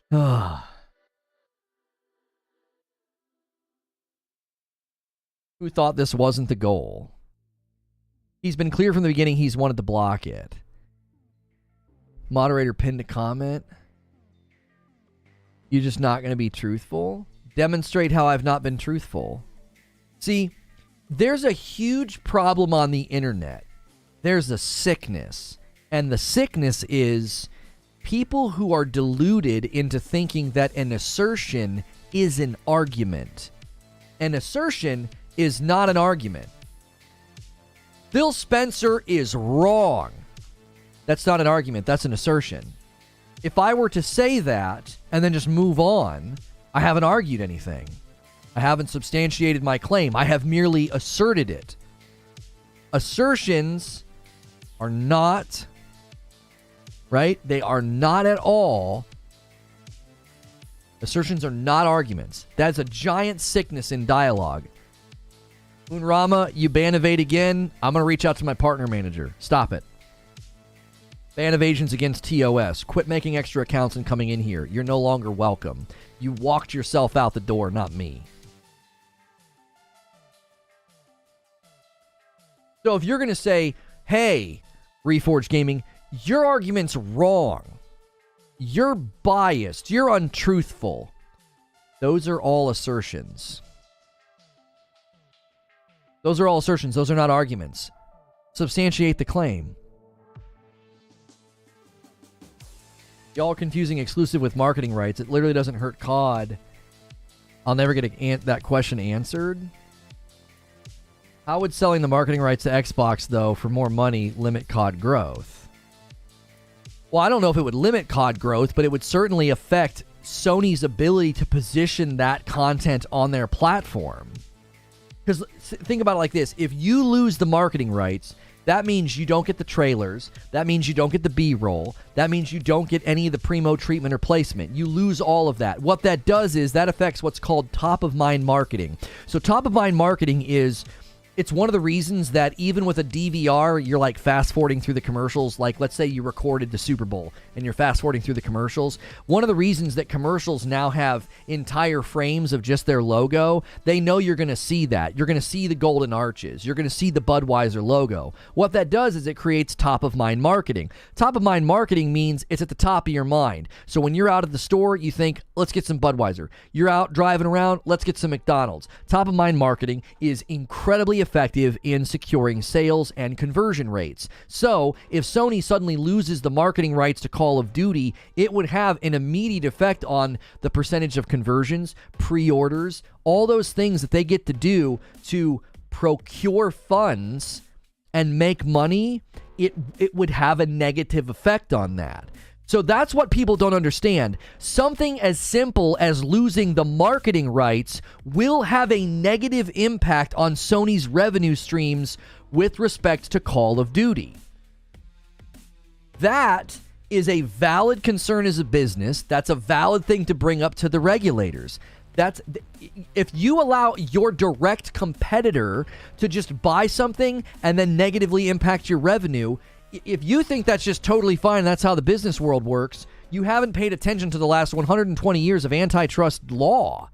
Who thought this wasn't the goal? He's been clear from the beginning he's wanted to block it. Moderator pinned a comment. You're just not going to be truthful? Demonstrate how I've not been truthful. See, there's a huge problem on the internet. There's a sickness. And the sickness is people who are deluded into thinking that an assertion is an argument. An assertion is not an argument. Phil Spencer is wrong. That's not an argument. That's an assertion. If I were to say that and then just move on, I haven't argued anything. I haven't substantiated my claim. I have merely asserted it. Assertions are not, right? They are not at all. Assertions are not arguments. That's a giant sickness in dialogue. Unrama, you ban evade again. I'm going to reach out to my partner manager. Stop it. Ban evasions against TOS. Quit making extra accounts and coming in here. You're no longer welcome. You walked yourself out the door, not me. So if you're going to say, hey, Reforge Gaming, your argument's wrong. You're biased. You're untruthful. Those are all assertions. Those are all assertions. Those are not arguments. Substantiate the claim. Y'all are confusing exclusive with marketing rights. It literally doesn't hurt COD. I'll never get that question answered. How would selling the marketing rights to Xbox, though, for more money limit COD growth? Well, I don't know if it would limit COD growth, but it would certainly affect Sony's ability to position that content on their platform. Because think about it like this. If you lose the marketing rights, that means you don't get the trailers. That means you don't get the B-roll. That means you don't get any of the primo treatment or placement. You lose all of that. What that does is that affects what's called top-of-mind marketing. So top-of-mind marketing is... it's one of the reasons that even with a DVR, you're like fast-forwarding through the commercials. Like, let's say you recorded the Super Bowl and you're fast-forwarding through the commercials. One of the reasons that commercials now have entire frames of just their logo, they know you're going to see that. You're going to see the golden arches. You're going to see the Budweiser logo. What that does is it creates top-of-mind marketing. Top-of-mind marketing means it's at the top of your mind. So when you're out at the store, you think, let's get some Budweiser. You're out driving around, let's get some McDonald's. Top-of-mind marketing is incredibly effective in securing sales and conversion rates. So, if Sony suddenly loses the marketing rights to Call of Duty, it would have an immediate effect on the percentage of conversions, pre-orders, all those things that they get to do to procure funds and make money. It would have a negative effect on that. So that's what people don't understand. Something as simple as losing the marketing rights will have a negative impact on Sony's revenue streams with respect to Call of Duty. That is a valid concern as a business. That's a valid thing to bring up to the regulators. If you allow your direct competitor to just buy something and then negatively impact your revenue, if you think that's just totally fine, that's how the business world works, you haven't paid attention to the last 120 years of antitrust law.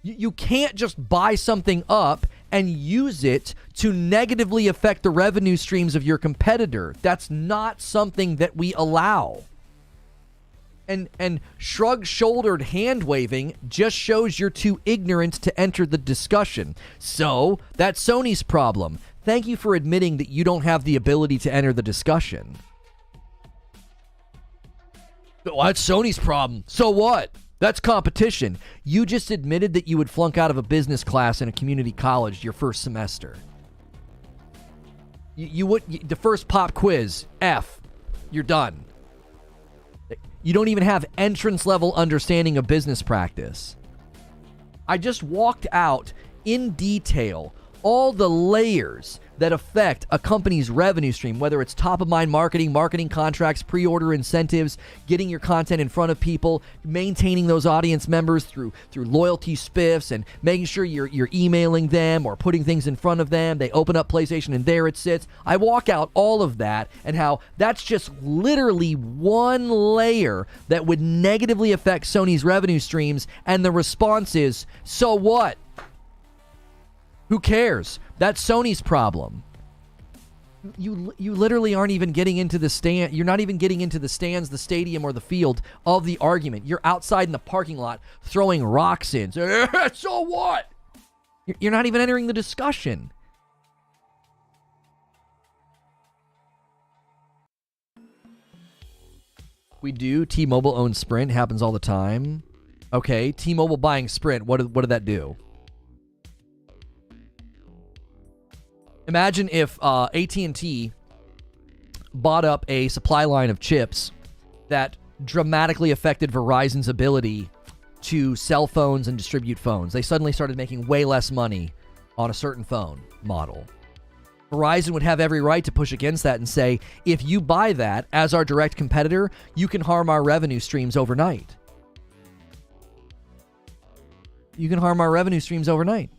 You can't just buy something up and use it to negatively affect the revenue streams of your competitor. That's not something that we allow. And shrug-shouldered hand-waving just shows you're too ignorant to enter the discussion. So, that's Sony's problem. Thank you for admitting that you don't have the ability to enter the discussion. Well, that's Sony's problem. So what? That's competition. You just admitted that you would flunk out of a business class in a community college your first semester. You would, the first pop quiz, F. You're done. You don't even have entrance level understanding of business practice. I just walked out in detail all the layers that affect a company's revenue stream, whether it's top-of-mind marketing, marketing contracts, pre-order incentives, getting your content in front of people, maintaining those audience members through loyalty spiffs, and making sure you're emailing them or putting things in front of them. They open up PlayStation and there it sits. I walk out all of that and how that's just literally one layer that would negatively affect Sony's revenue streams, and the response is, so what? Who cares? That's Sony's problem. You literally aren't even getting into the stand. You're not even getting into the stands, the stadium, or the field of the argument. You're outside in the parking lot throwing rocks in. So what? You're not even entering the discussion. We do. T-Mobile owns Sprint. Happens all the time. Okay, T-Mobile buying Sprint. What did that do? Imagine if AT&T bought up a supply line of chips that dramatically affected Verizon's ability to sell phones and distribute phones. They suddenly started making way less money on a certain phone model. Verizon would have every right to push against that and say, if you buy that as our direct competitor, you can harm our revenue streams overnight. You can harm our revenue streams overnight.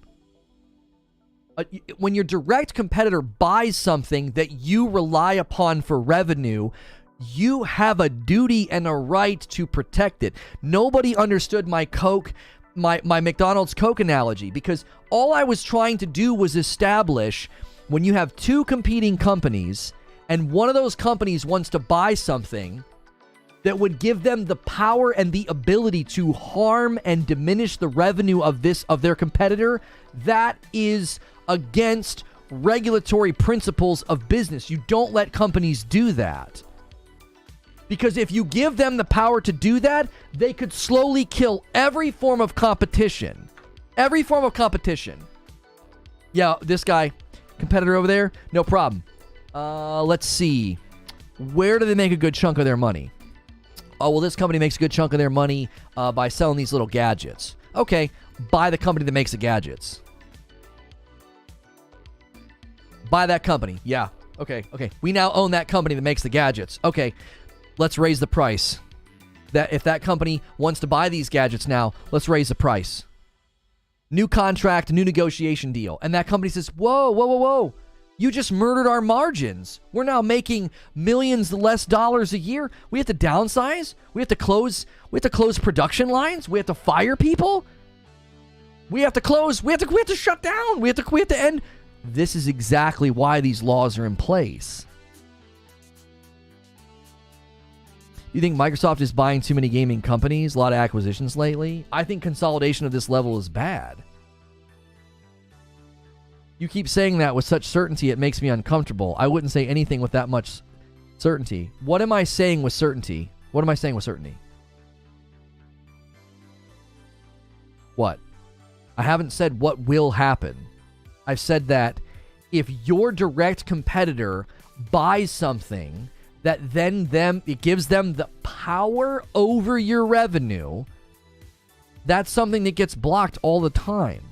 When your direct competitor buys something that you rely upon for revenue, you have a duty and a right to protect it. Nobody understood my McDonald's Coke analogy, because all I was trying to do was establish when you have two competing companies and one of those companies wants to buy something that would give them the power and the ability to harm and diminish the revenue of their competitor, that is against regulatory principles of business. You don't let companies do that. Because if you give them the power to do that, they could slowly kill every form of competition. Every form of competition. Yeah, this guy, competitor over there, no problem. Let's see. Where do they make a good chunk of their money? Oh, well, this company makes a good chunk of their money by selling these little gadgets. Okay, buy the company that makes the gadgets. Buy that company. Yeah. Okay. We now own that company that makes the gadgets. Okay, let's raise the price. That if that company wants to buy these gadgets now, let's raise the price. New contract, new negotiation deal. And that company says, whoa. You just murdered our margins. We're now making millions less dollars a year. We have to downsize. We have to close production lines. We have to fire people. We have to close. We have to shut down. We have to end. This is exactly why these laws are in place. You think Microsoft is buying too many gaming companies? A lot of acquisitions lately? I think consolidation of this level is bad. You keep saying that with such certainty, it makes me uncomfortable. I wouldn't say anything with that much certainty. What am I saying with certainty? What am I saying with certainty? What? I haven't said what will happen. I've said that if your direct competitor buys something that then it gives them the power over your revenue, that's something that gets blocked all the time.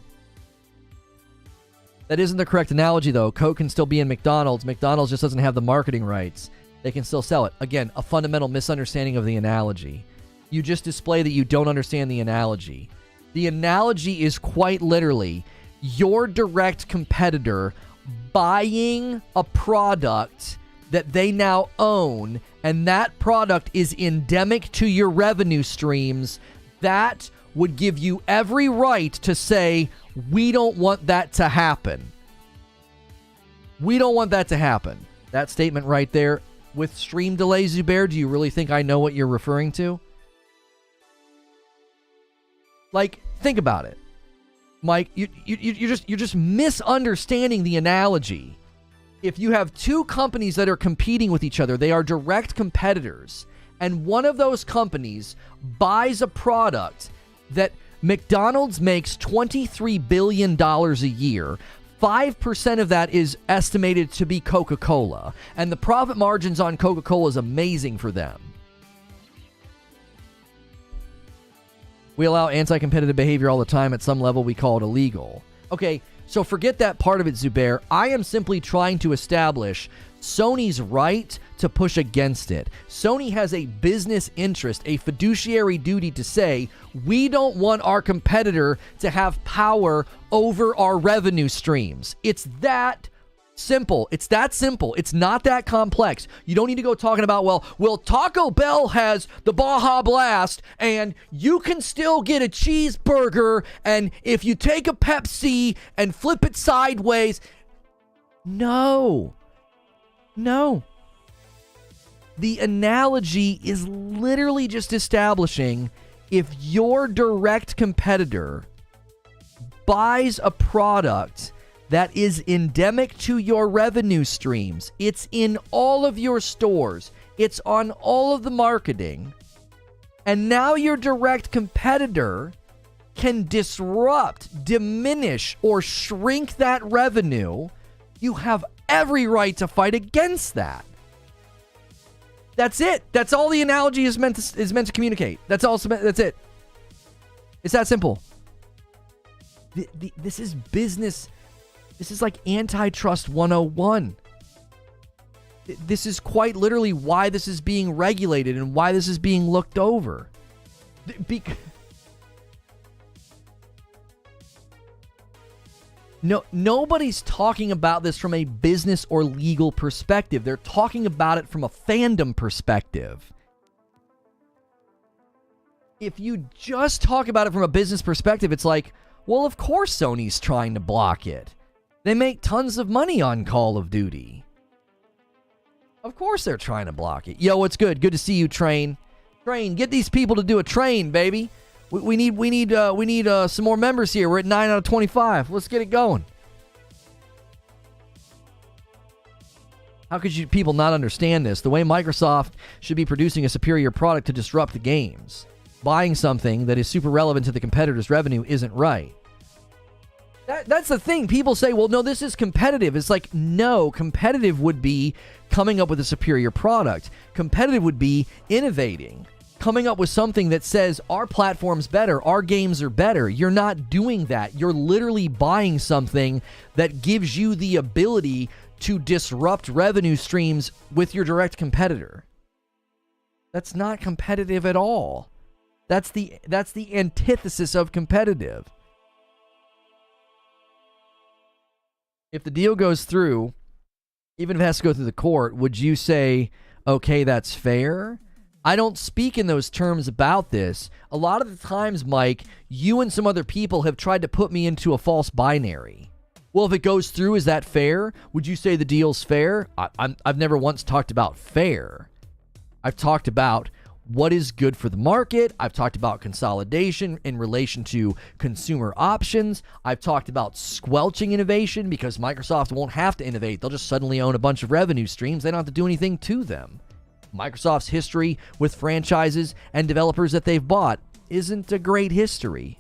That isn't the correct analogy, though. Coke can still be in McDonald's. McDonald's just doesn't have the marketing rights. They can still sell it. Again, a fundamental misunderstanding of the analogy. You just display that you don't understand the analogy. The analogy is quite literally your direct competitor buying a product that they now own, and that product is endemic to your revenue streams. That would give you every right to say, we don't want that to happen. We don't want that to happen. That statement right there, with stream delay, Zubair, do you really think I know what you're referring to? Like, think about it. Mike, you're just misunderstanding the analogy. If you have two companies that are competing with each other, they are direct competitors, and one of those companies buys a product that McDonald's makes $23 billion a year. 5% of that is estimated to be Coca-Cola, and the profit margins on Coca-Cola is amazing for them. We allow anti-competitive behavior all the time. At some level, we call it illegal. Okay, so forget that part of it, Zubair. I am simply trying to establish Sony's right to push against it. Sony has a business interest, a fiduciary duty to say, we don't want our competitor to have power over our revenue streams. It's that simple. It's that simple. It's not that complex. You don't need to go talking about, well, Taco Bell has the Baja Blast, and you can still get a cheeseburger, and if you take a Pepsi and flip it sideways. No. The analogy is literally just establishing if your direct competitor buys a product that is endemic to your revenue streams, it's in all of your stores, it's on all of the marketing, and now your direct competitor can disrupt, diminish, or shrink that revenue, you have every right to fight against that. That's it. That's all the analogy is meant to communicate. That's it. It's that simple. This is business. This is like antitrust 101. This is quite literally why this is being regulated and why this is being looked over. Nobody's talking about this from a business or legal perspective. They're talking about it from a fandom perspective. If you just talk about it from a business perspective, it's like, well, of course Sony's trying to block it. They make tons of money on Call of Duty. Of course they're trying to block it. Yo, what's good? Good to see you, Train. Train, get these people to do a train, baby. We need some more members here. We're at 9 out of 25. Let's get it going. How could you people not understand this? The way Microsoft should be producing a superior product to disrupt the games. Buying something that is super relevant to the competitor's revenue isn't right. That's the thing. People say, well, no, this is competitive. It's like, no, competitive would be coming up with a superior product. Competitive would be innovating. Coming up with something that says our platform's better, our games are better. You're not doing that. You're literally buying something that gives you the ability to disrupt revenue streams with your direct competitor. That's not competitive at all. That's the antithesis of competitive. If the deal goes through, even if it has to go through the court, would you say, okay, that's fair? I don't speak in those terms about this. A lot of the times, Mike, you and some other people have tried to put me into a false binary. Well, if it goes through, is that fair? Would you say the deal's fair? I've never once talked about fair. I've talked about what is good for the market. I've talked about consolidation in relation to consumer options. I've talked about squelching innovation because Microsoft won't have to innovate. They'll just suddenly own a bunch of revenue streams. They don't have to do anything to them. Microsoft's history with franchises and developers that they've bought isn't a great history.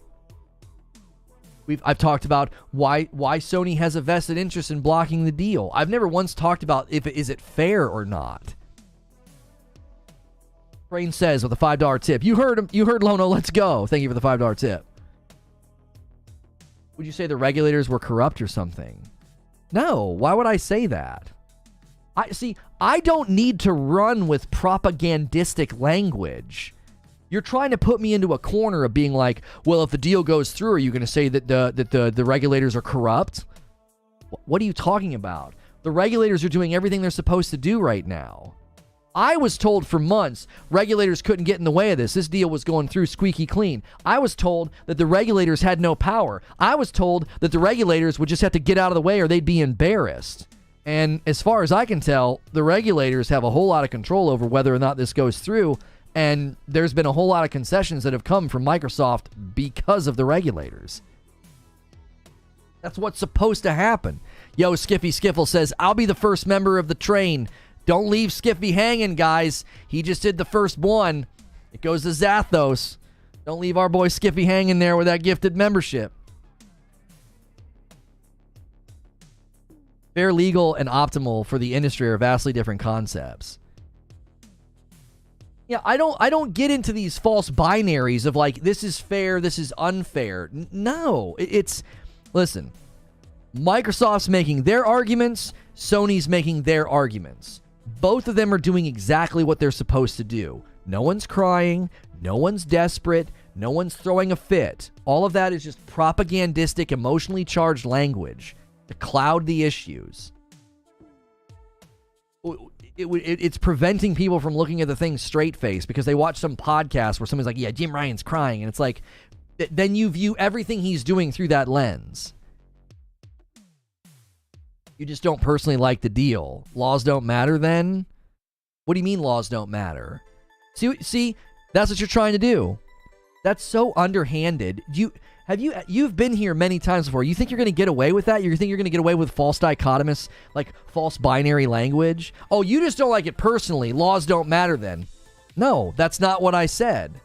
I've talked about why Sony has a vested interest in blocking the deal. I've never once talked about is it fair or not. Brain says with a $5 tip. You heard him. You heard Lono. Let's go. Thank you for the $5 tip. Would you say the regulators were corrupt or something? No. Why would I say that? I don't need to run with propagandistic language. You're trying to put me into a corner of being like, well, if the deal goes through, are you going to say that the regulators are corrupt? What are you talking about? The regulators are doing everything they're supposed to do right now. I was told for months regulators couldn't get in the way of this. This deal was going through squeaky clean. I was told that the regulators had no power. I was told that the regulators would just have to get out of the way or they'd be embarrassed. And as far as I can tell, the regulators have a whole lot of control over whether or not this goes through. And there's been a whole lot of concessions that have come from Microsoft because of the regulators. That's what's supposed to happen. Yo, Skiffy Skiffle says, I'll be the first member of the train. Don't leave Skiffy hanging, guys. He just did the first one. It goes to Zathos. Don't leave our boy Skiffy hanging there with that gifted membership. Fair, legal, and optimal for the industry are vastly different concepts. Yeah, I don't get into these false binaries of like, this is fair, this is unfair. No, listen, Microsoft's making their arguments, Sony's making their arguments. Both of them are doing exactly what they're supposed to do. No one's crying, no one's desperate, no one's throwing a fit. All of that is just propagandistic, emotionally charged language to cloud the issues. It's preventing people from looking at the thing straight face because they watch some podcast where somebody's like, yeah, Jim Ryan's crying. And it's like, then you view everything he's doing through that lens. You just don't personally like the deal. Laws don't matter then? What do you mean laws don't matter? See, that's what you're trying to do. That's so underhanded. You've been here many times before. You think you're going to get away with that? You think you're going to get away with false dichotomous, like false binary language? Oh, you just don't like it personally. Laws don't matter then. No, that's not what I said.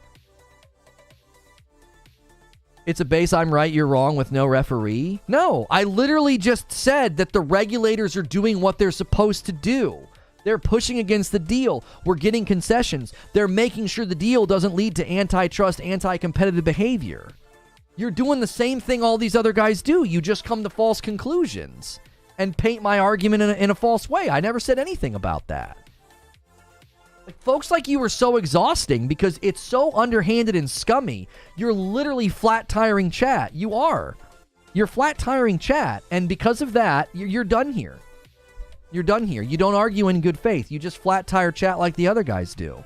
It's a base I'm right, you're wrong with no referee? No, I literally just said that the regulators are doing what they're supposed to do. They're pushing against the deal. We're getting concessions. They're making sure the deal doesn't lead to antitrust, anti-competitive behavior. You're doing the same thing all these other guys do. You just come to false conclusions and paint my argument in a false way. I never said anything about that. Like, folks like you are so exhausting because it's so underhanded and scummy. You're literally flat-tiring chat. You are. You're flat-tiring chat, and because of that, you're done here. You're done here. You don't argue in good faith. You just flat-tire chat like the other guys do.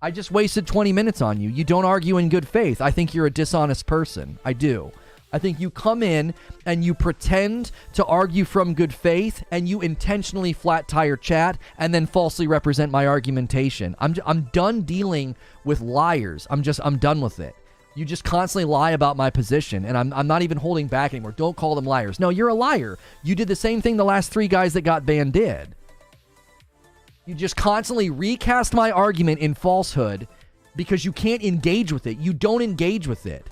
I just wasted 20 minutes on you. You don't argue in good faith. I think you're a dishonest person. I do. I think you come in and you pretend to argue from good faith and you intentionally flat tire chat and then falsely represent my argumentation. I'm done dealing with liars. I'm done with it. You just constantly lie about my position, and I'm not even holding back anymore. Don't call them liars. No, you're a liar. You did the same thing the last 3 guys that got banned did. You just constantly recast my argument in falsehood because you can't engage with it. You don't engage with it.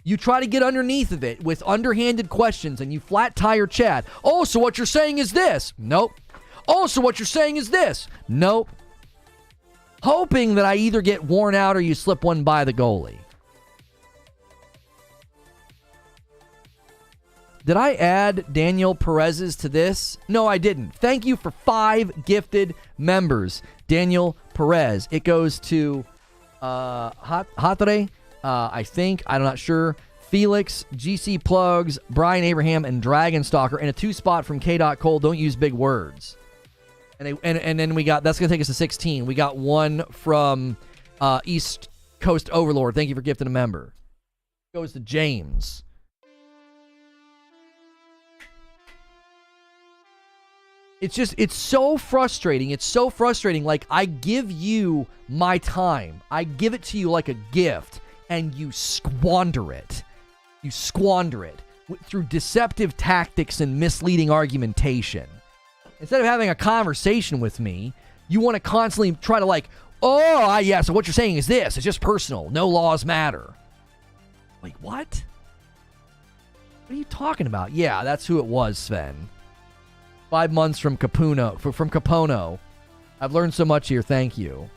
You try to get underneath of it with underhanded questions and you flat tire chat. Oh, so what you're saying is this? Nope. Oh, so what you're saying is this? Nope. Hoping that I either get worn out or you slip one by the goalie. Did I add Daniel Perez's to this? No, I didn't. Thank you for 5 gifted members. Daniel Perez. It goes to Hatre. I think, I'm not sure, Felix, GC Plugs, Brian Abraham, and Dragon Stalker, and a 2 spot from K. Cole. Don't use big words. And then we got, that's going to take us to 16. We got one from East Coast Overlord. Thank you for gifting a member. Goes to James. It's so frustrating. It's so frustrating. Like, I give you my time. I give it to you like a gift. And you squander it. You squander it through deceptive tactics and misleading argumentation. Instead of having a conversation with me, you want to constantly try to like, yeah, so what you're saying is this. It's just personal. No laws matter. Like, what? What are you talking about? Yeah, that's who it was, Sven. 5 months from Capono. I've learned so much here. Thank you.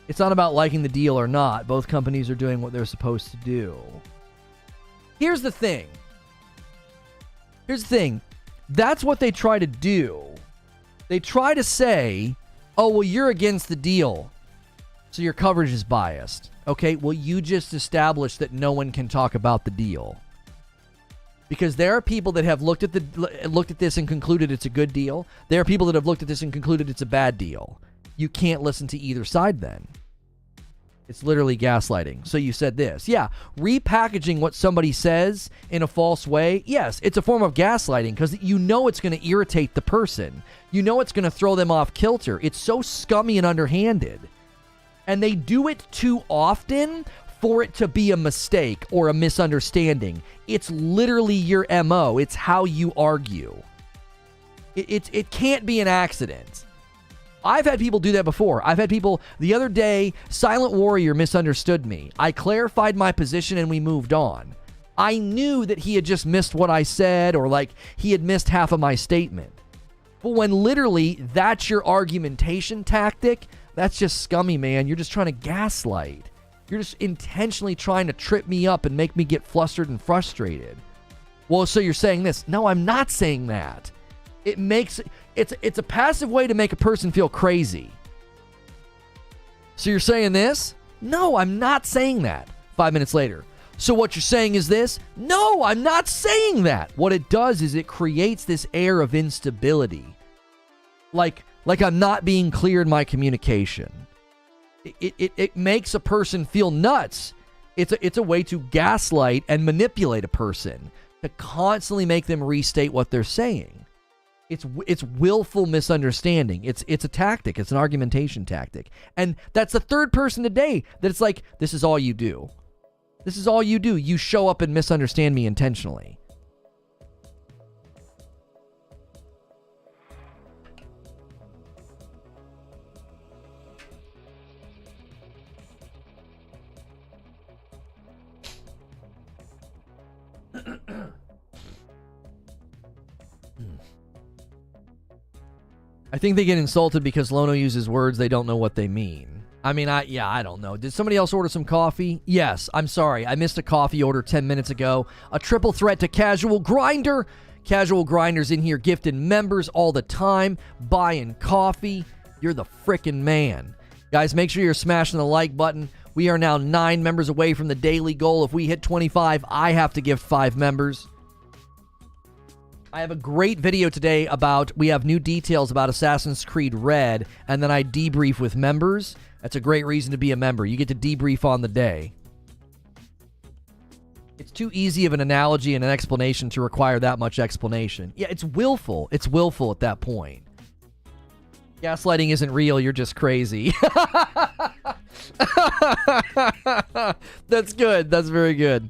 It's not about liking the deal or not. Both companies are doing what they're supposed to do. Here's the thing. That's what they try to do. They try to say, oh, well, you're against the deal, so your coverage is biased. Okay, well, you just established that no one can talk about the deal. Because there are people that have looked at this and concluded it's a good deal. There are people that have looked at this and concluded it's a bad deal. You can't listen to either side then. It's literally gaslighting. So you said this. Yeah, repackaging what somebody says in a false way. Yes, it's a form of gaslighting because you know it's going to irritate the person. You know it's going to throw them off kilter. It's so scummy and underhanded. And they do it too often for it to be a mistake or a misunderstanding. It's literally your MO. It's how you argue. It can't be an accident. I've had people do that before. I've had people, the other day, Silent Warrior misunderstood me. I clarified my position and we moved on. I knew that he had just missed what I said, or like he had missed half of my statement. But when literally that's your argumentation tactic, that's just scummy, man. You're just trying to gaslight. You're just intentionally trying to trip me up and make me get flustered and frustrated. Well, so you're saying this. No, I'm not saying that. It's a passive way to make a person feel crazy. So you're saying this? No, I'm not saying that. 5 minutes later. So what you're saying is this? No, I'm not saying that. What it does is it creates this air of instability. Like I'm not being clear in my communication. It makes a person feel nuts. It's a way to gaslight and manipulate a person, to constantly make them restate what they're saying. It's willful misunderstanding. It's a tactic. It's an argumentation tactic. And that's the third person today that it's like, this is all you do. This is all you do. You show up and misunderstand me intentionally. I think they get insulted because Lono uses words they don't know what they mean. I mean, I don't know. Did somebody else order some coffee? Yes, I'm sorry. I missed a coffee order 10 minutes ago. A triple threat to Casual Grinder. Casual Grinder's in here gifting members all the time, buying coffee. You're the frickin' man. Guys, make sure you're smashing the like button. We are now 9 members away from the daily goal. If we hit 25, I have to gift 5 members. I have a great video today we have new details about Assassin's Creed Red, and then I debrief with members. That's a great reason to be a member. You get to debrief on the day. It's too easy of an analogy and an explanation to require that much explanation. Yeah, it's willful. It's willful at that point. Gaslighting isn't real. You're just crazy. That's good. That's very good.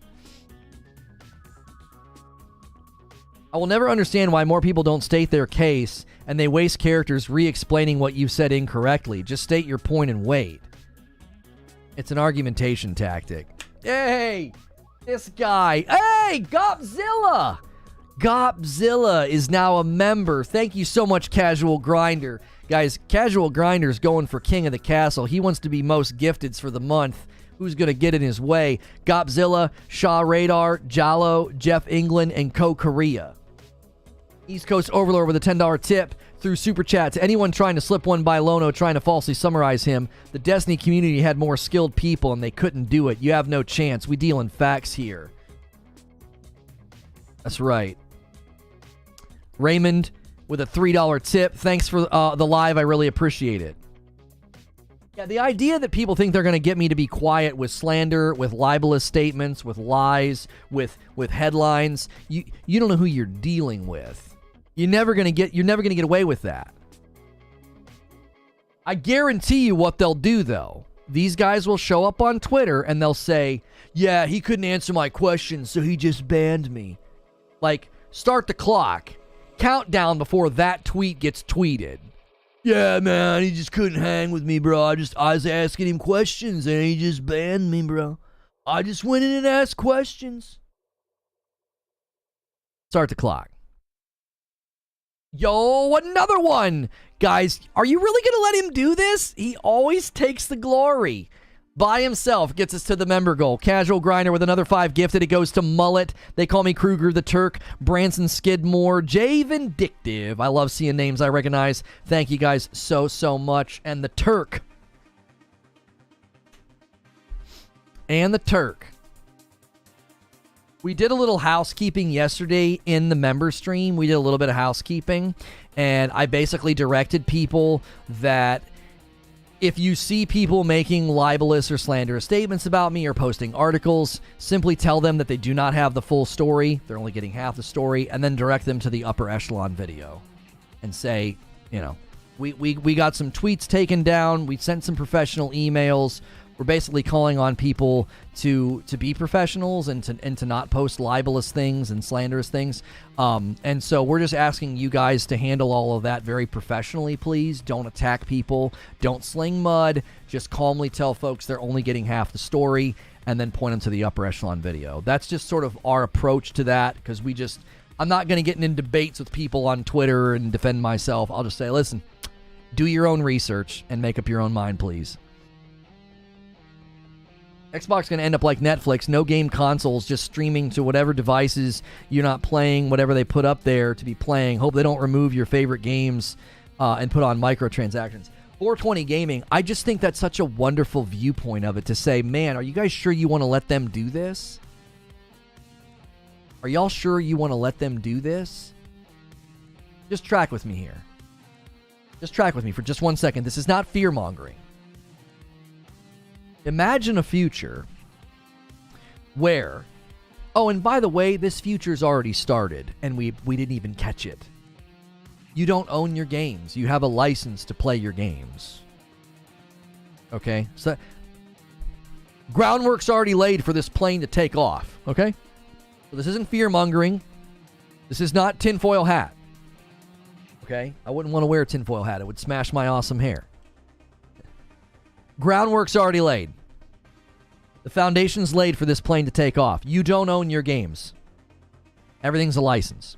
I will never understand why more people don't state their case and they waste characters re-explaining what you said incorrectly. Just state your point and wait. It's an argumentation tactic. Hey, this guy. Hey, Gopzilla. Gopzilla is now a member. Thank you so much, Casual Grinder. Guys, Casual Grinder's going for King of the Castle. He wants to be most gifteds for the month. Who's going to get in his way? Gopzilla, Shaw Radar, Jallo, Jeff England, and Co Korea. East Coast Overlord with a $10 tip through Super Chat. To anyone trying to slip one by Lono, trying to falsely summarize him, the Destiny community had more skilled people and they couldn't do it. You have no chance. We deal in facts here. That's right. Raymond with a $3 tip. Thanks for the live. I really appreciate it. Yeah, the idea that people think they're going to get me to be quiet with slander, with libelous statements, with lies, with headlines, you don't know who you're dealing with. You're never going to get away with that. I guarantee you what they'll do, though. These guys will show up on Twitter and they'll say, yeah, he couldn't answer my questions, so he just banned me. Like, start the clock. Countdown before that tweet gets tweeted. Yeah, man, he just couldn't hang with me, bro. I was asking him questions and he just banned me, bro. I just went in and asked questions. Start the clock. Yo, another one. Guys, are you really going to let him do this? He always takes the glory. By himself gets us to the member goal. Casual Grinder with another 5 gifted. It goes to Mullet. They call me Kruger the Turk. Branson Skidmore. Jay Vindictive. I love seeing names I recognize. Thank you guys so much. And the Turk. We did a little housekeeping yesterday in the member stream. We did a little bit of housekeeping, and I basically directed people that if you see people making libelous or slanderous statements about me or posting articles, simply tell them that they do not have the full story. They're only getting half the story, and then direct them to the upper echelon video and say, you know, we got some tweets taken down. We sent some professional emails. We're basically calling on people to be professionals and to not post libelous things and slanderous things. And so we're just asking you guys to handle all of that very professionally, please. Don't attack people. Don't sling mud. Just calmly tell folks they're only getting half the story and then point them to the upper echelon video. That's just sort of our approach to that, because I'm not going to get in debates with people on Twitter and defend myself. I'll just say, listen, do your own research and make up your own mind, please. Xbox going to end up like Netflix, no game consoles, just streaming to whatever devices you're not playing, whatever they put up there to be playing. Hope they don't remove your favorite games and put on microtransactions. 420 Gaming, I just think that's such a wonderful viewpoint of it, to say, man, are you guys sure you want to let them do this? Are y'all sure you want to let them do this? Just track with me here. Just track with me for just 1 second. This is not fear-mongering. Imagine a future where, oh, and by the way, this future's already started, and we didn't even catch it. You don't own your games. You have a license to play your games. Okay? So, groundwork's already laid for this plane to take off. Okay? So this isn't fear-mongering. This is not tinfoil hat. Okay? I wouldn't want to wear a tinfoil hat. It would smash my awesome hair. Groundwork's already laid. The foundation's laid for this plane to take off. You don't own your games. Everything's a license.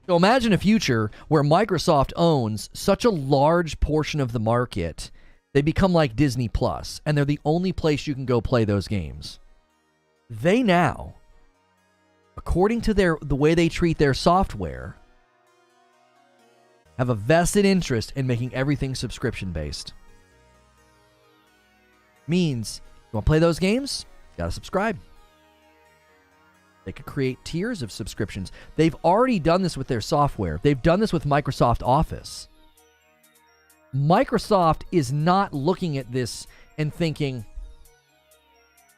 So imagine a future where Microsoft owns such a large portion of the market, they become like Disney Plus, and they're the only place you can go play those games. They now, according to the way they treat their software, have a vested interest in making everything subscription-based. Means, you want to play those games? You got to subscribe. They could create tiers of subscriptions. They've already done this with their software. They've done this with Microsoft Office. Microsoft is not looking at this and thinking,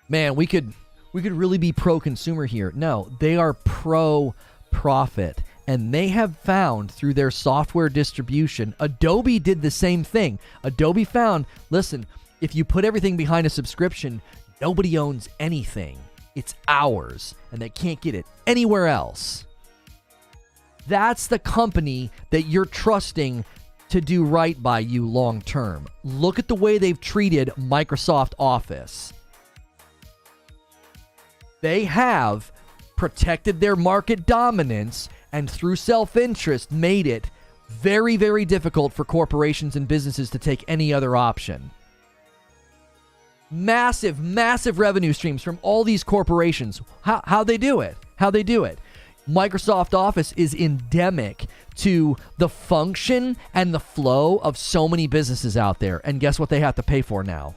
man, we could really be pro-consumer here. No, they are pro-profit. And they have found through their software distribution, Adobe did the same thing. Adobe found, listen, if you put everything behind a subscription, nobody owns anything. It's ours, and they can't get it anywhere else. That's the company that you're trusting to do right by you long term. Look at the way they've treated Microsoft Office. They have protected their market dominance and through self-interest made it very, very difficult for corporations and businesses to take any other option. Massive, massive revenue streams from all these corporations. How they do it? How they do it? Microsoft Office is endemic to the function and the flow of so many businesses out there. And guess what they have to pay for now?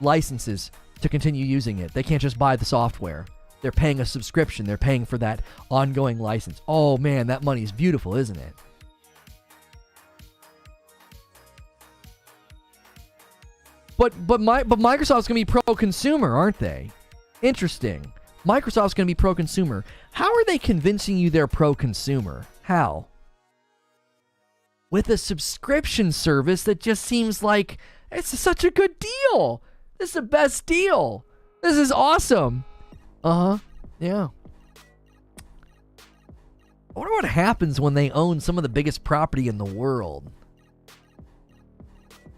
Licenses to continue using it. They can't just buy the software. They're paying a subscription. They're paying for that ongoing license. Oh man, that money's beautiful, isn't it? But Microsoft's going to be pro-consumer, aren't they? Interesting. Microsoft's going to be pro-consumer. How are they convincing you they're pro-consumer? How? With a subscription service that just seems like it's such a good deal. This is the best deal. This is awesome. Yeah. I wonder what happens when they own some of the biggest property in the world.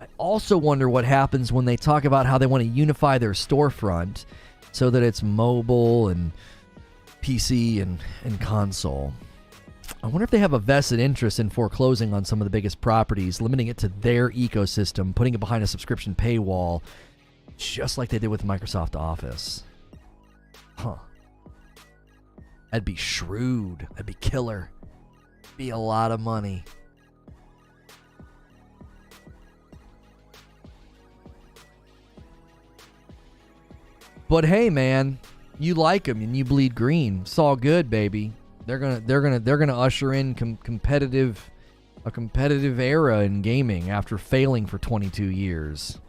I also wonder what happens when they talk about how they want to unify their storefront so that it's mobile and PC and console. I wonder if they have a vested interest in foreclosing on some of the biggest properties, limiting it to their ecosystem, putting it behind a subscription paywall, just like they did with Microsoft Office. Huh. That'd be shrewd. That'd be killer. Be a lot of money. But hey, man, You like them and you bleed green. It's all good, baby. They're gonna usher in a competitive era in gaming after failing for 22 years.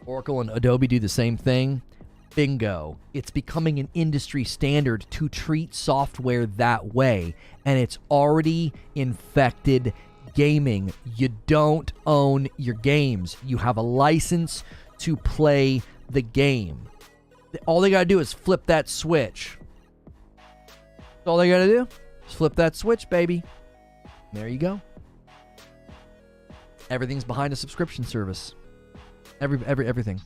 Oracle and Adobe do the same thing. Bingo. It's becoming an industry standard to treat software that way, and it's already infected gaming. You don't own your games. You have a license to play the game. All they gotta do is flip that switch. That's all they gotta do. Just flip that switch, baby. There you go. Everything's behind a subscription service. Everything.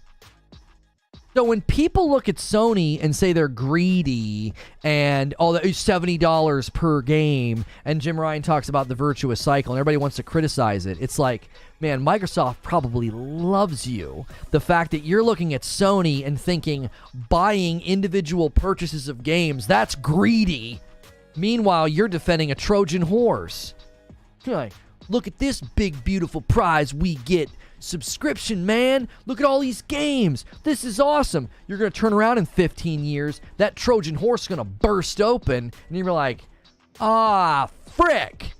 So when people look at Sony and say they're greedy and all that, $70 per game, and Jim Ryan talks about the virtuous cycle and everybody wants to criticize it, it's like, man, Microsoft probably loves you. The fact that you're looking at Sony and thinking buying individual purchases of games, that's greedy. Meanwhile, you're defending a Trojan horse. You're like, look at this big, beautiful prize we get. Subscription, man. Look at all these games. This is awesome. You're going to turn around in 15 years. That Trojan horse is going to burst open. And you're like, ah, frick.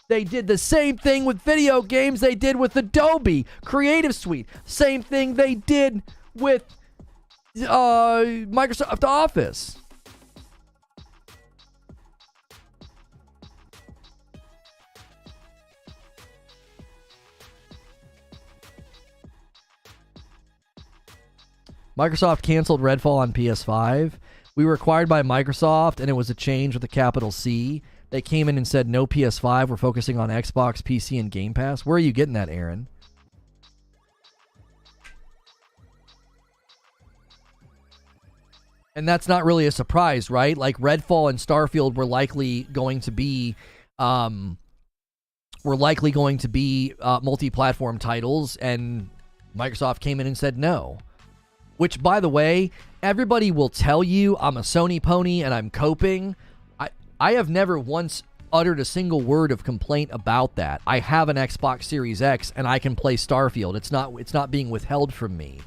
They did the same thing with video games they did with Adobe Creative Suite. Same thing they did with Microsoft Office. Microsoft canceled Redfall on PS5. We were acquired by Microsoft, and it was a change with a capital C. They came in and said, no PS5. We're focusing on Xbox, PC, and Game Pass. Where are you getting that, Aaron? And that's not really a surprise, right? Like, Redfall and Starfield were likely going to be multi-platform titles, and Microsoft came in and said no. Which, by the way, everybody will tell you I'm a Sony pony and I'm coping. I have never once uttered a single word of complaint about that. I have an Xbox Series X and I can play Starfield. It's not being withheld from me.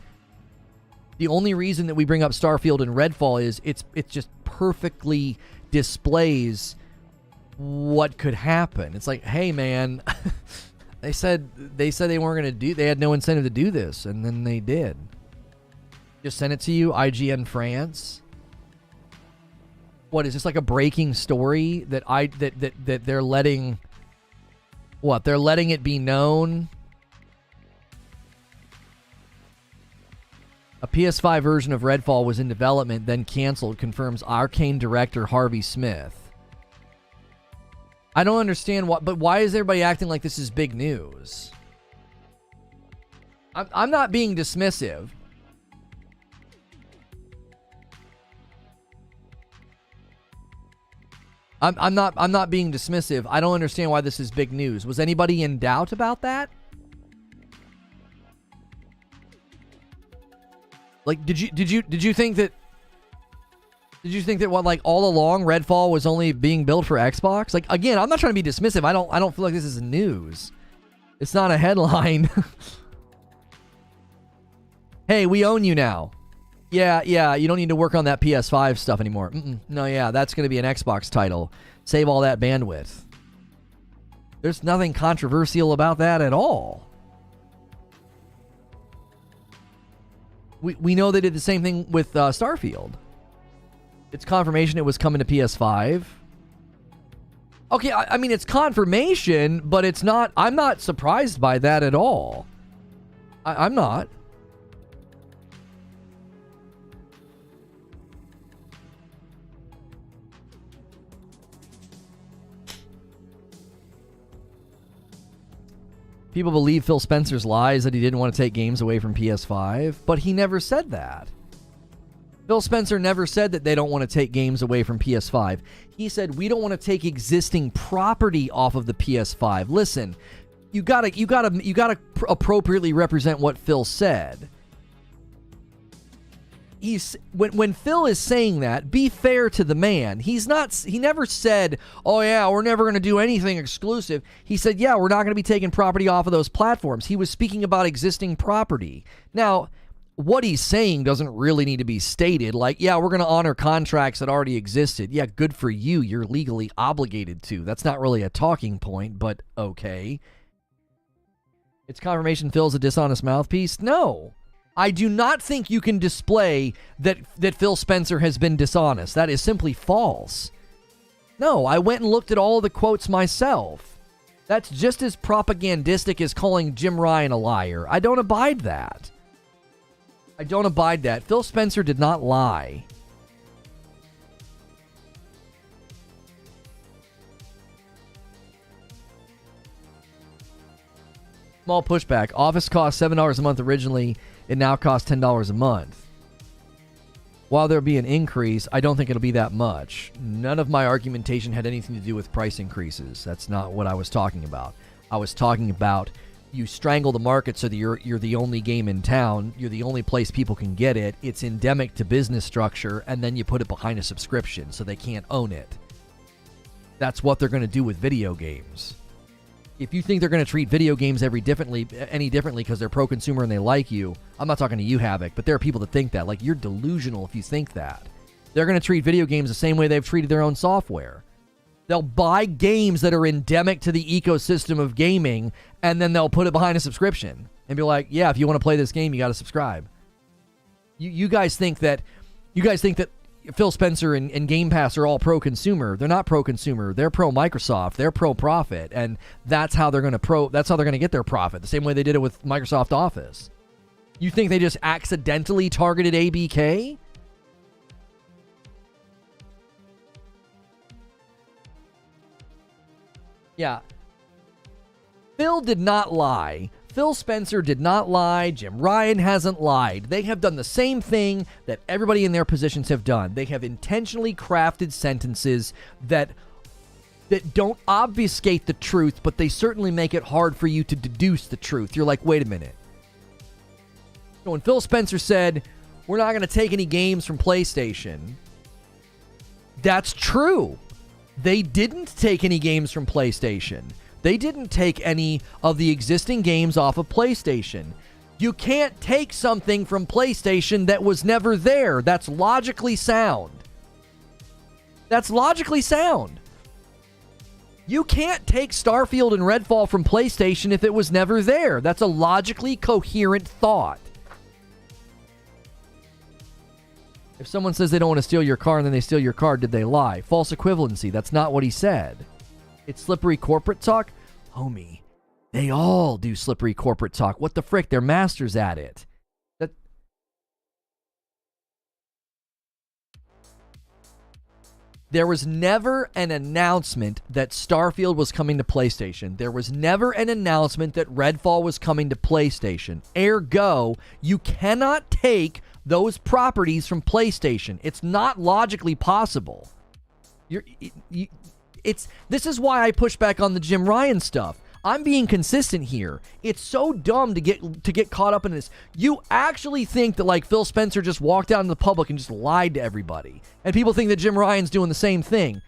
The only reason that we bring up Starfield and Redfall is it just perfectly displays what could happen. It's like, hey man, they said they weren't going to they had no incentive to do this, and then they did. Just sent it to you, IGN France. What is this, like a breaking story that that they're letting? What, they're letting it be known? A PS5 version of Redfall was in development, then canceled, confirms Arcane director Harvey Smith. I don't understand but why is everybody acting like this is big news? I'm not being dismissive. I'm not being dismissive. I don't understand why this is big news. Was anybody in doubt about that? Like, did you think that what, like, all along Redfall was only being built for Xbox? Like, again, I'm not trying to be dismissive. I don't feel like this is news. It's not a headline. Hey, we own you now. Yeah, you don't need to work on that PS5 stuff anymore. No, yeah, that's going to be an Xbox title. Save all that bandwidth. There's nothing controversial about that at all. We know they did the same thing with Starfield. It's confirmation it was coming to PS5. Okay, I mean, it's confirmation, but it's not... I'm not surprised by that at all. I'm not. People believe Phil Spencer's lies that he didn't want to take games away from PS5, but he never said that. Phil Spencer never said that they don't want to take games away from PS5. He said, we don't want to take existing property off of the PS5. Listen, you gotta appropriately represent what Phil said. When Phil is saying that, be fair to the man. He never said, oh yeah, we're never going to do anything exclusive. He said, yeah, we're not going to be taking property off of those platforms. He was speaking about existing property. Now, what he's saying doesn't really need to be stated. Like, yeah, we're going to honor contracts that already existed. Yeah, good for you. You're legally obligated to. That's not really a talking point, but okay. It's confirmation Phil's a dishonest mouthpiece? No. I do not think you can display that Phil Spencer has been dishonest. That is simply false. No, I went and looked at all of the quotes myself. That's just as propagandistic as calling Jim Ryan a liar. I don't abide that. I don't abide that. Phil Spencer did not lie. Small pushback. Office cost $7 a month originally. It now costs $10 a month. While there'll be an increase, I don't think it'll be that much. None of my argumentation had anything to do with price increases. That's not what I was talking about. I was talking about you strangle the market so that you're the only game in town. You're the only place people can get it. It's endemic to business structure, and then you put it behind a subscription so they can't own it. That's what they're going to do with video games. If you think they're going to treat video games any differently because they're pro-consumer and they like you, I'm not talking to you, Havoc, but there are people that think that. Like, you're delusional if you think that. They're going to treat video games the same way they've treated their own software. They'll buy games that are endemic to the ecosystem of gaming, and then they'll put it behind a subscription and be like, yeah, if you want to play this game, you got to subscribe. You guys think that Phil Spencer and Game Pass are all pro-consumer. They're not pro-consumer. They're pro-Microsoft. They're pro-profit, and that's how they're going to get their profit. The same way they did it with Microsoft Office. You think they just accidentally targeted ABK? Yeah. Phil did not lie. Phil Spencer did not lie. Jim Ryan hasn't lied. They have done the same thing that everybody in their positions have done. They have intentionally crafted sentences that don't obfuscate the truth, but they certainly make it hard for you to deduce the truth. You're like, wait a minute. So when Phil Spencer said, we're not going to take any games from PlayStation, that's true. They didn't take any games from PlayStation. They didn't take any of the existing games off of PlayStation. You can't take something from PlayStation that was never there. That's logically sound. That's logically sound. You can't take Starfield and Redfall from PlayStation if it was never there. That's a logically coherent thought. If someone says they don't want to steal your car and then they steal your car, did they lie? False equivalency. That's not what he said. It's slippery corporate talk? Homie, they all do slippery corporate talk. What the frick? They're masters at it. There was never an announcement that Starfield was coming to PlayStation. There was never an announcement that Redfall was coming to PlayStation. Ergo, you cannot take those properties from PlayStation. It's not logically possible. This is why I push back on the Jim Ryan stuff. I'm being consistent here. It's so dumb to get caught up in this. You actually think that, like, Phil Spencer just walked out in the public and just lied to everybody, and people think that Jim Ryan's doing the same thing.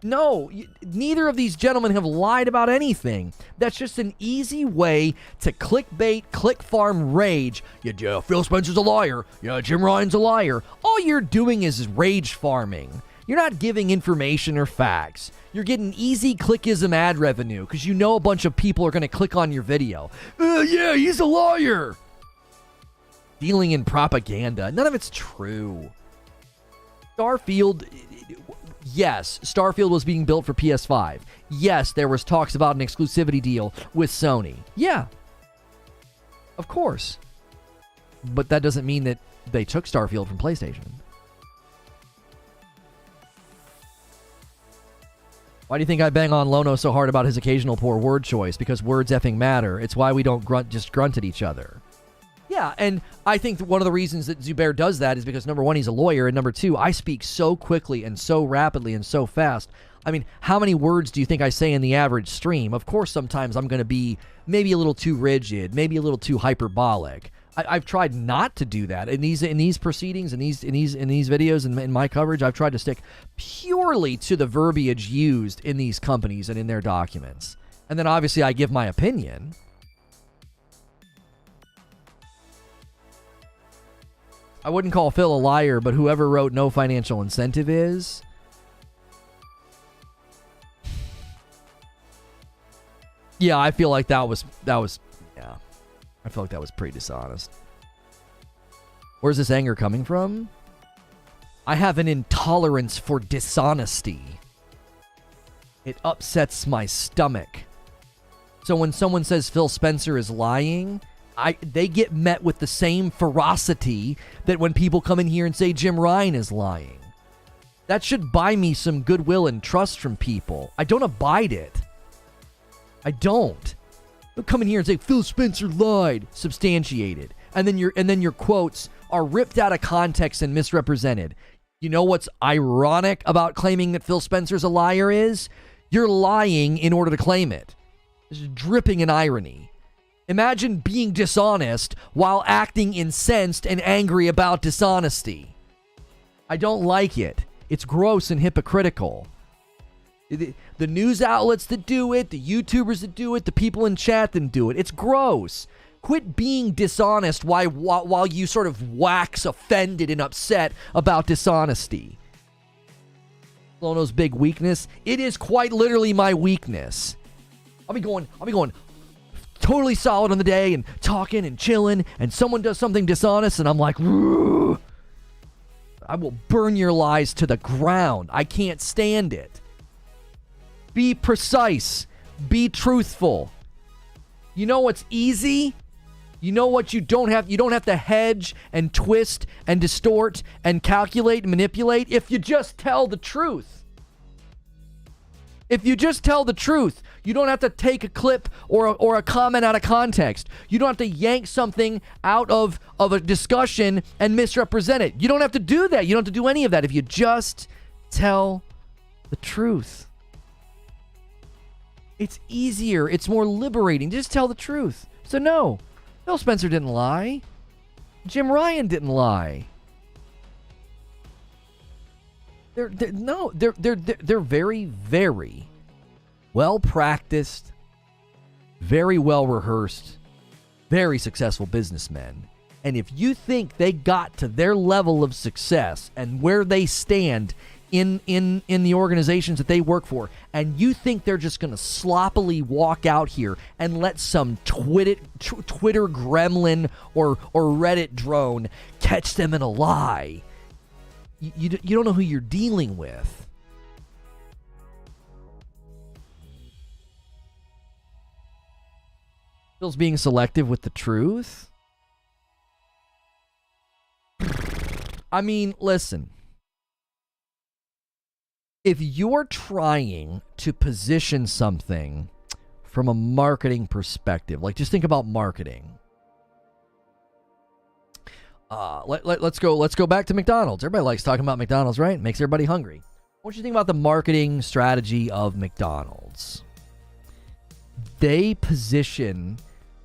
No, neither of these gentlemen have lied about anything. That's just an easy way to clickbait, click farm rage. Yeah, Phil Spencer's a liar. Yeah, Jim Ryan's a liar. All you're doing is rage farming. You're not giving information or facts. You're getting easy clickism ad revenue because you know a bunch of people are going to click on your video. Yeah, he's a liar. Dealing in propaganda. None of it's true. Starfield... Yes, Starfield was being built for PS5. Yes, there was talks about an exclusivity deal with Sony. Yeah. Of course. But that doesn't mean that they took Starfield from PlayStation. Why do you think I bang on Lono so hard about his occasional poor word choice? Because words effing matter. It's why we don't grunt at each other. Yeah, and I think that one of the reasons that Zubair does that is because, number one, he's a lawyer, and number two, I speak so quickly and so rapidly and so fast. I mean, how many words do you think I say in the average stream? Of course, sometimes I'm going to be maybe a little too rigid, maybe a little too hyperbolic. I've tried not to do that in these proceedings, in these videos, and in my coverage. I've tried to stick purely to the verbiage used in these companies and in their documents, and then obviously I give my opinion. I wouldn't call Phil a liar, but whoever wrote no financial incentive is. Yeah, I feel like that was yeah. I feel like that was pretty dishonest. Where's this anger coming from? I have an intolerance for dishonesty. It upsets my stomach. So when someone says Phil Spencer is lying, they get met with the same ferocity that when people come in here and say Jim Ryan is lying. That should buy me some goodwill and trust from people. I don't abide it. I don't. They'll come in here and say Phil Spencer lied, substantiated, and then your quotes are ripped out of context and misrepresented. You know what's ironic about claiming that Phil Spencer's a liar is? You're lying in order to claim it. It's dripping in irony. Imagine being dishonest while acting incensed and angry about dishonesty. I don't like it. It's gross and hypocritical. The news outlets that do it, the YouTubers that do it, the people in chat that do it. It's gross. Quit being dishonest while you sort of wax offended and upset about dishonesty. Lono's big weakness. It is quite literally my weakness. I'll be going totally solid on the day and talking and chilling, and someone does something dishonest and I'm like, "Rrr." I will burn your lies to the ground. I can't stand it. Be precise. Be truthful. You know what's easy? You know what you don't have? You don't have to hedge and twist and distort and calculate and manipulate if you just tell the truth. If you just tell the truth, you don't have to take a clip or a comment out of context. You don't have to yank something out of a discussion and misrepresent it. You don't have to do that. You don't have to do any of that if you just tell the truth. It's easier. It's more liberating. Just tell the truth. So no, Phil Spencer didn't lie. Jim Ryan didn't lie. They're very, very well practiced, very well rehearsed, very successful businessmen. And if you think they got to their level of success and where they stand in the organizations that they work for, and you think they're just going to sloppily walk out here and let some Twitter gremlin or Reddit drone catch them in a lie, you don't know who you're dealing with. Phil's being selective with the truth. I mean, listen. If you're trying to position something from a marketing perspective, like just think about marketing. Let's go back to McDonald's. Everybody likes talking about McDonald's, right? It makes everybody hungry. What do you think about the marketing strategy of McDonald's? They position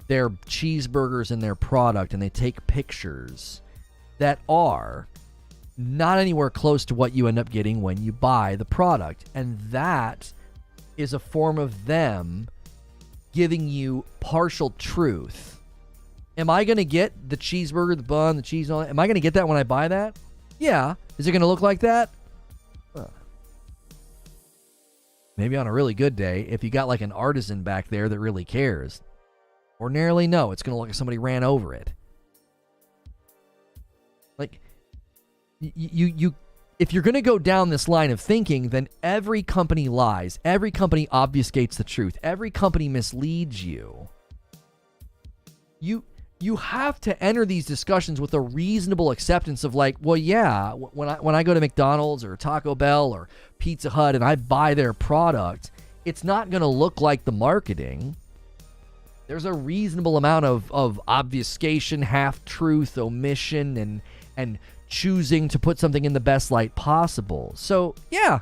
their cheeseburgers in their product and they take pictures that are not anywhere close to what you end up getting when you buy the product. And that is a form of them giving you partial truth. Am I going to get the cheeseburger, the bun, the cheese on it? Am I going to get that when I buy that? Yeah. Is it going to look like that? Maybe on a really good day, if you got like an artisan back there that really cares. Ordinarily, no. It's going to look like somebody ran over it. Like, if you're going to go down this line of thinking, then every company lies. Every company obfuscates the truth. Every company misleads you. You have to enter these discussions with a reasonable acceptance of like, well, yeah, when I go to McDonald's or Taco Bell or Pizza Hut and I buy their product, it's not going to look like the marketing. There's a reasonable amount of obfuscation, half-truth, omission, and choosing to put something in the best light possible. So, yeah,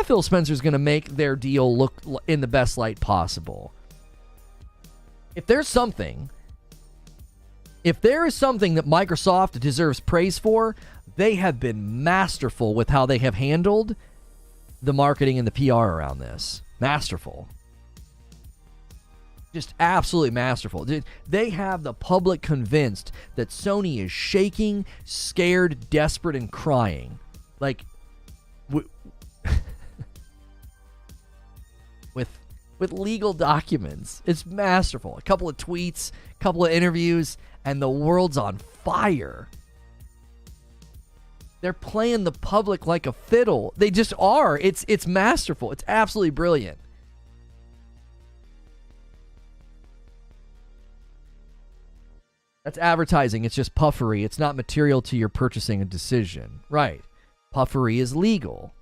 Phil Spencer's going to make their deal look in the best light possible. If there is something that Microsoft deserves praise for, they have been masterful with how they have handled the marketing and the PR around this. Masterful. Just absolutely masterful. They have the public convinced that Sony is shaking, scared, desperate, and crying. Like, with legal documents. It's masterful. A couple of tweets, a couple of interviews, and the world's on fire. They're playing the public like a fiddle. They just are. It's masterful. It's absolutely brilliant. That's advertising. It's just puffery. It's not material to your purchasing a decision. Right. Puffery is legal.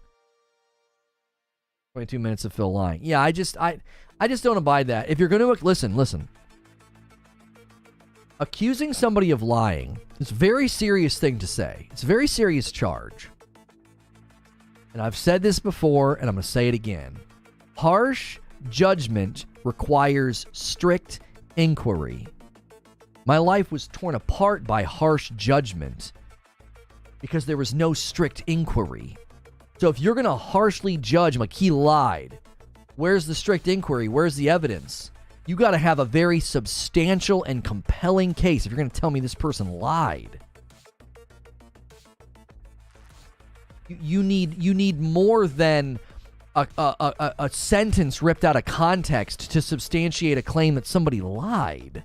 22 minutes of Phil lying. Yeah, I just don't abide that. If you're going to listen. Accusing somebody of lying is a very serious thing to say. It's a very serious charge. And I've said this before, and I'm going to say it again. Harsh judgment requires strict inquiry. My life was torn apart by harsh judgment because there was no strict inquiry. So if you're going to harshly judge him, like he lied, where's the strict inquiry? Where's the evidence? You got to have a very substantial and compelling case if you're going to tell me this person lied. You need more than a sentence ripped out of context to substantiate a claim that somebody lied.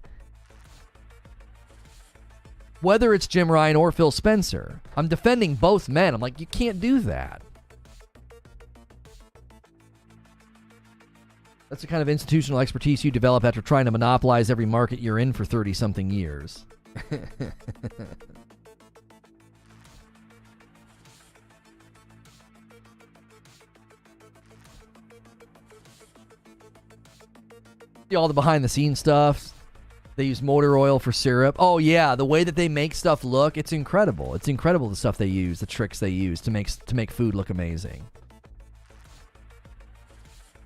Whether it's Jim Ryan or Phil Spencer. I'm defending both men. I'm like, you can't do that. That's the kind of institutional expertise you develop after trying to monopolize every market you're in for 30-something years. See all the behind-the-scenes stuff. They use motor oil for syrup. Oh, yeah, the way that they make stuff look, it's incredible. It's incredible the stuff they use, the tricks they use to make food look amazing.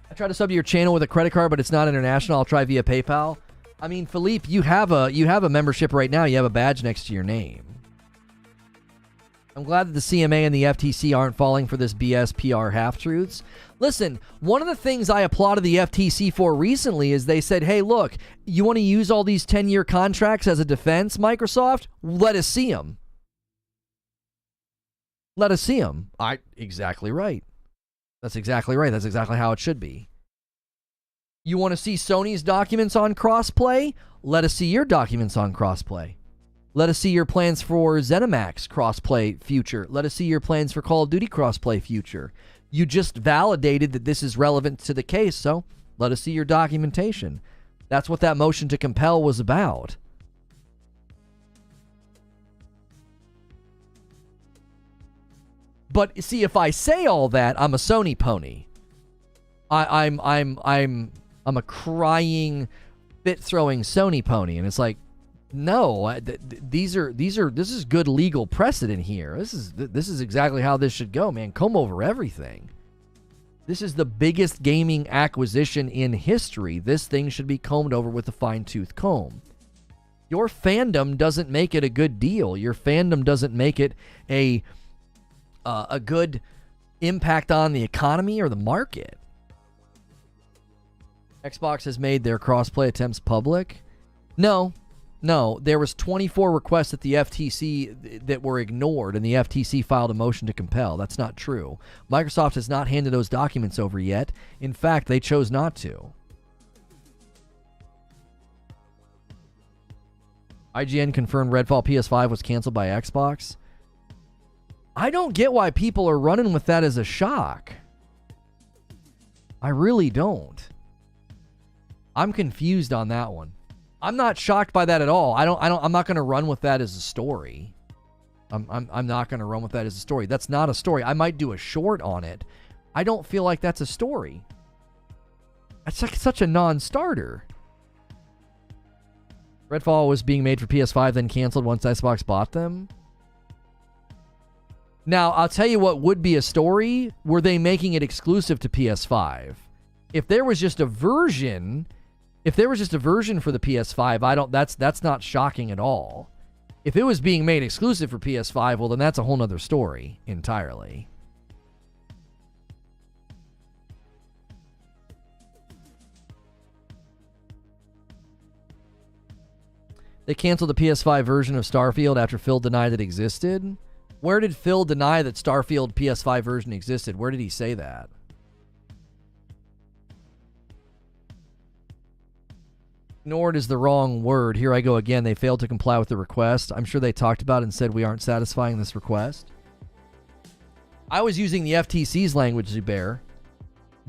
I try to sub to your channel with a credit card, but it's not international. I'll try via PayPal. I mean, Philippe, you have a membership right now. You have a badge next to your name. I'm glad that the CMA and the FTC aren't falling for this BS PR half-truths. Listen, one of the things I applauded the FTC for recently is they said, hey, look, you want to use all these 10-year contracts as a defense, Microsoft? Let us see them. Let us see them. Exactly right. That's exactly right. That's exactly how it should be. You want to see Sony's documents on crossplay? Let us see your documents on crossplay. Let us see your plans for Zenimax crossplay future. Let us see your plans for Call of Duty crossplay future. You just validated that this is relevant to the case, so let us see your documentation. That's what that motion to compel was about. But see, if I say all that, I'm a Sony pony. I'm a crying, fit-throwing Sony pony, and it's like, no, this is good legal precedent here. This is exactly how this should go, man. Comb over everything. This is the biggest gaming acquisition in history. This thing should be combed over with a fine-tooth comb. Your fandom doesn't make it a good deal. Your fandom doesn't make it a good impact on the economy or the market. Xbox has made their crossplay attempts public. No, there was 24 requests at the FTC that were ignored, and the FTC filed a motion to compel. That's not true. Microsoft has not handed those documents over yet. In fact, they chose not to. IGN confirmed Redfall PS5 was canceled by Xbox. I don't get why people are running with that as a shock. I really don't. I'm confused on that one. I'm not shocked by that at all. I'm not going to run with that as a story. I'm not going to run with that as a story. That's not a story. I might do a short on it. I don't feel like that's a story. It's like such a non-starter. Redfall was being made for PS5, then canceled once Xbox bought them. Now, I'll tell you what would be a story. Were they making it exclusive to PS5? If there was just a version... If there was just a version for the PS5, that's not shocking at all. If it was being made exclusive for PS5, well, then that's a whole nother story entirely. They canceled the PS5 version of Starfield after Phil denied it existed. Where did Phil deny that Starfield PS5 version existed? Where did he say that? Ignored is the wrong word. Here I go again. They failed to comply with the request. I'm sure they talked about it and said we aren't satisfying this request. I was using the FTC's language, Zubair.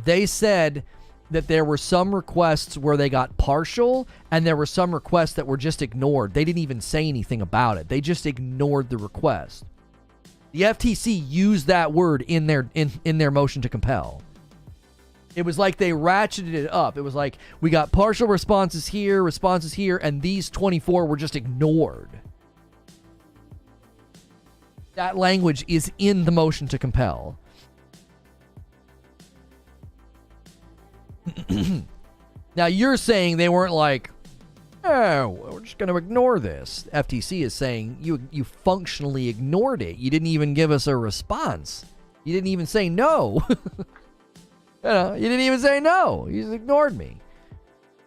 They said that there were some requests where they got partial, and there were some requests that were just ignored. They didn't even say anything about it. They just ignored the request. The FTC used that word in their motion to compel. It was like they ratcheted it up. It was like, we got partial responses here, and these 24 were just ignored. That language is in the motion to compel. Now, you're saying they weren't like, oh, we're just going to ignore this. FTC is saying you functionally ignored it. You didn't even give us a response. You didn't even say no. You didn't even say no. You just ignored me.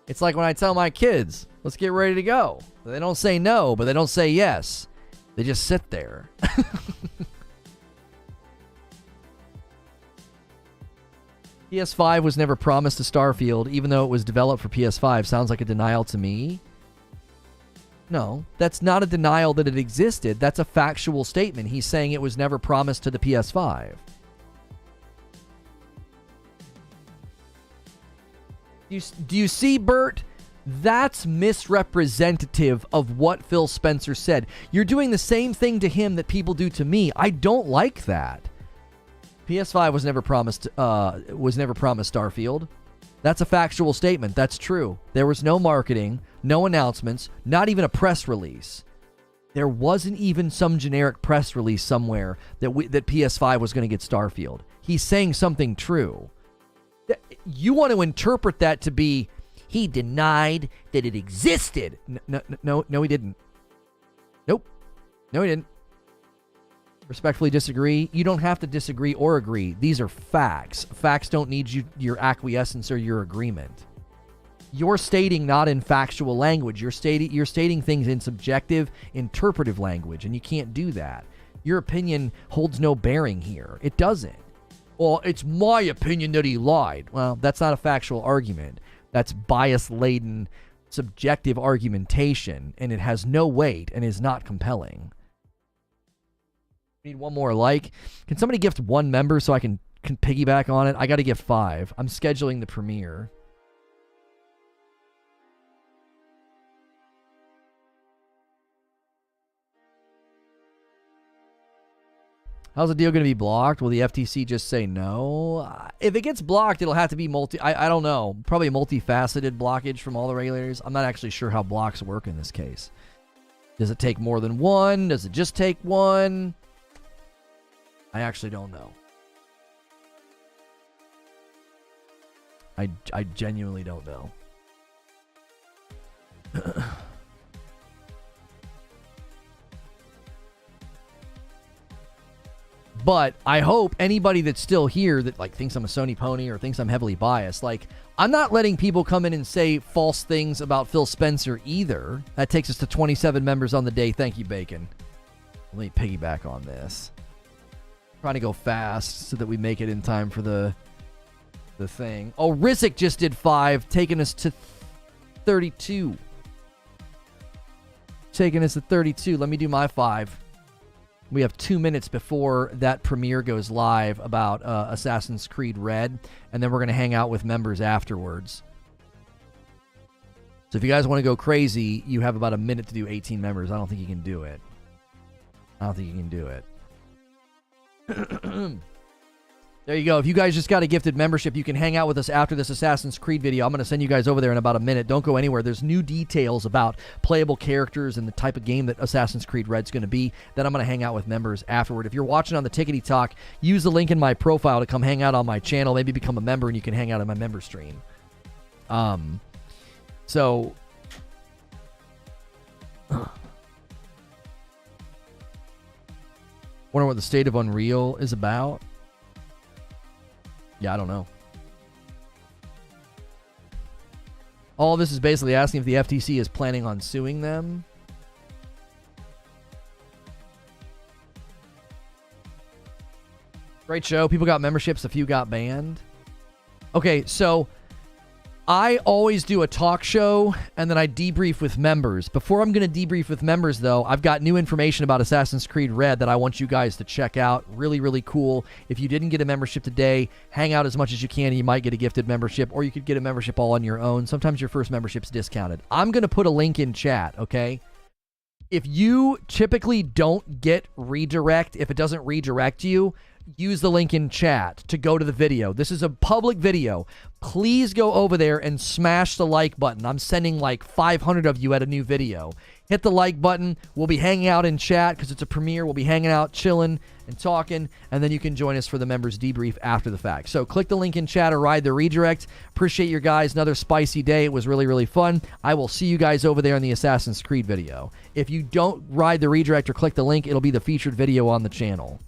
It's like when I tell my kids, let's get ready to go. They don't say no, but they don't say yes. They just sit there. PS5 was never promised to Starfield, even though it was developed for PS5. Sounds like a denial to me. No, that's not a denial that it existed. That's a factual statement. He's saying it was never promised to the PS5. Do you see, Bert? That's misrepresentative of what Phil Spencer said. You're doing the same thing to him that people do to me. I don't like that. PS5 was never promised Starfield. That's a factual statement. That's true. There was no marketing, no announcements, not even a press release. There wasn't even some generic press release somewhere that PS5 was going to get Starfield. He's saying something true. You want to interpret that to be he denied that it existed. No, he didn't. Nope. No, he didn't. Respectfully disagree. You don't have to disagree or agree. These are facts. Facts don't need your acquiescence or your agreement. You're stating not in factual language. You're stating things in subjective, interpretive language, and you can't do that. Your opinion holds no bearing here. It doesn't. Well, it's my opinion that he lied. Well, that's not a factual argument. That's bias-laden, subjective argumentation, and it has no weight and is not compelling. Need one more like. Can somebody gift one member so I can piggyback on it? I got to gift 5. I'm scheduling the premiere. How's the deal going to be blocked? Will the FTC just say no? If it gets blocked, it'll have to be I don't know. Probably a multifaceted blockage from all the regulators. I'm not actually sure how blocks work in this case. Does it take more than one? Does it just take one? I actually don't know. I genuinely don't know. But I hope anybody that's still here that like thinks I'm a Sony pony or thinks I'm heavily biased, like I'm not letting people come in and say false things about Phil Spencer either. That takes us to 27 members on the day. Thank you, Bacon. Let me piggyback on this. Trying to go fast so that we make it in time for the thing. Oh, Rizik just did 5, taking us to 32. Taking us to 32. Let me do my 5. We have 2 minutes before that premiere goes live about Assassin's Creed Red, and then we're going to hang out with members afterwards. So if you guys want to go crazy, you have about a minute to do 18 members. I don't think you can do it. There you go. If you guys just got a gifted membership, you can hang out with us after this Assassin's Creed video. I'm going to send you guys over there in about a minute. Don't go anywhere. There's new details about playable characters and the type of game that Assassin's Creed Red's going to be. Then I'm going to hang out with members afterward. If you're watching on the Tickety Talk, use the link in my profile to come hang out on my channel. Maybe become a member and you can hang out in my member stream. So... wonder what the State of Unreal is about. Yeah, I don't know. All this is basically asking if the FTC is planning on suing them. Great show. People got memberships. A few got banned. Okay, so I always do a talk show, and then I debrief with members. Before I'm going to debrief with members, though, I've got new information about Assassin's Creed Red that I want you guys to check out. Really, really cool. If you didn't get a membership today, hang out as much as you can, and you might get a gifted membership, or you could get a membership all on your own. Sometimes your first membership's discounted. I'm going to put a link in chat, okay? If you typically don't get redirect, if it doesn't redirect you, use the link in chat to go to the video. This is a public video. Please go over there and smash the like button. I'm sending like 500 of you at a new video. Hit the like button. We'll be hanging out in chat because it's a premiere. We'll be hanging out, chilling, and talking, and then you can join us for the members debrief after the fact. So click the link in chat or ride the redirect. Appreciate your guys. Another spicy day. It was really, really fun. I will see you guys over there in the Assassin's Creed video. If you don't ride the redirect or click the link, it'll be the featured video on the channel.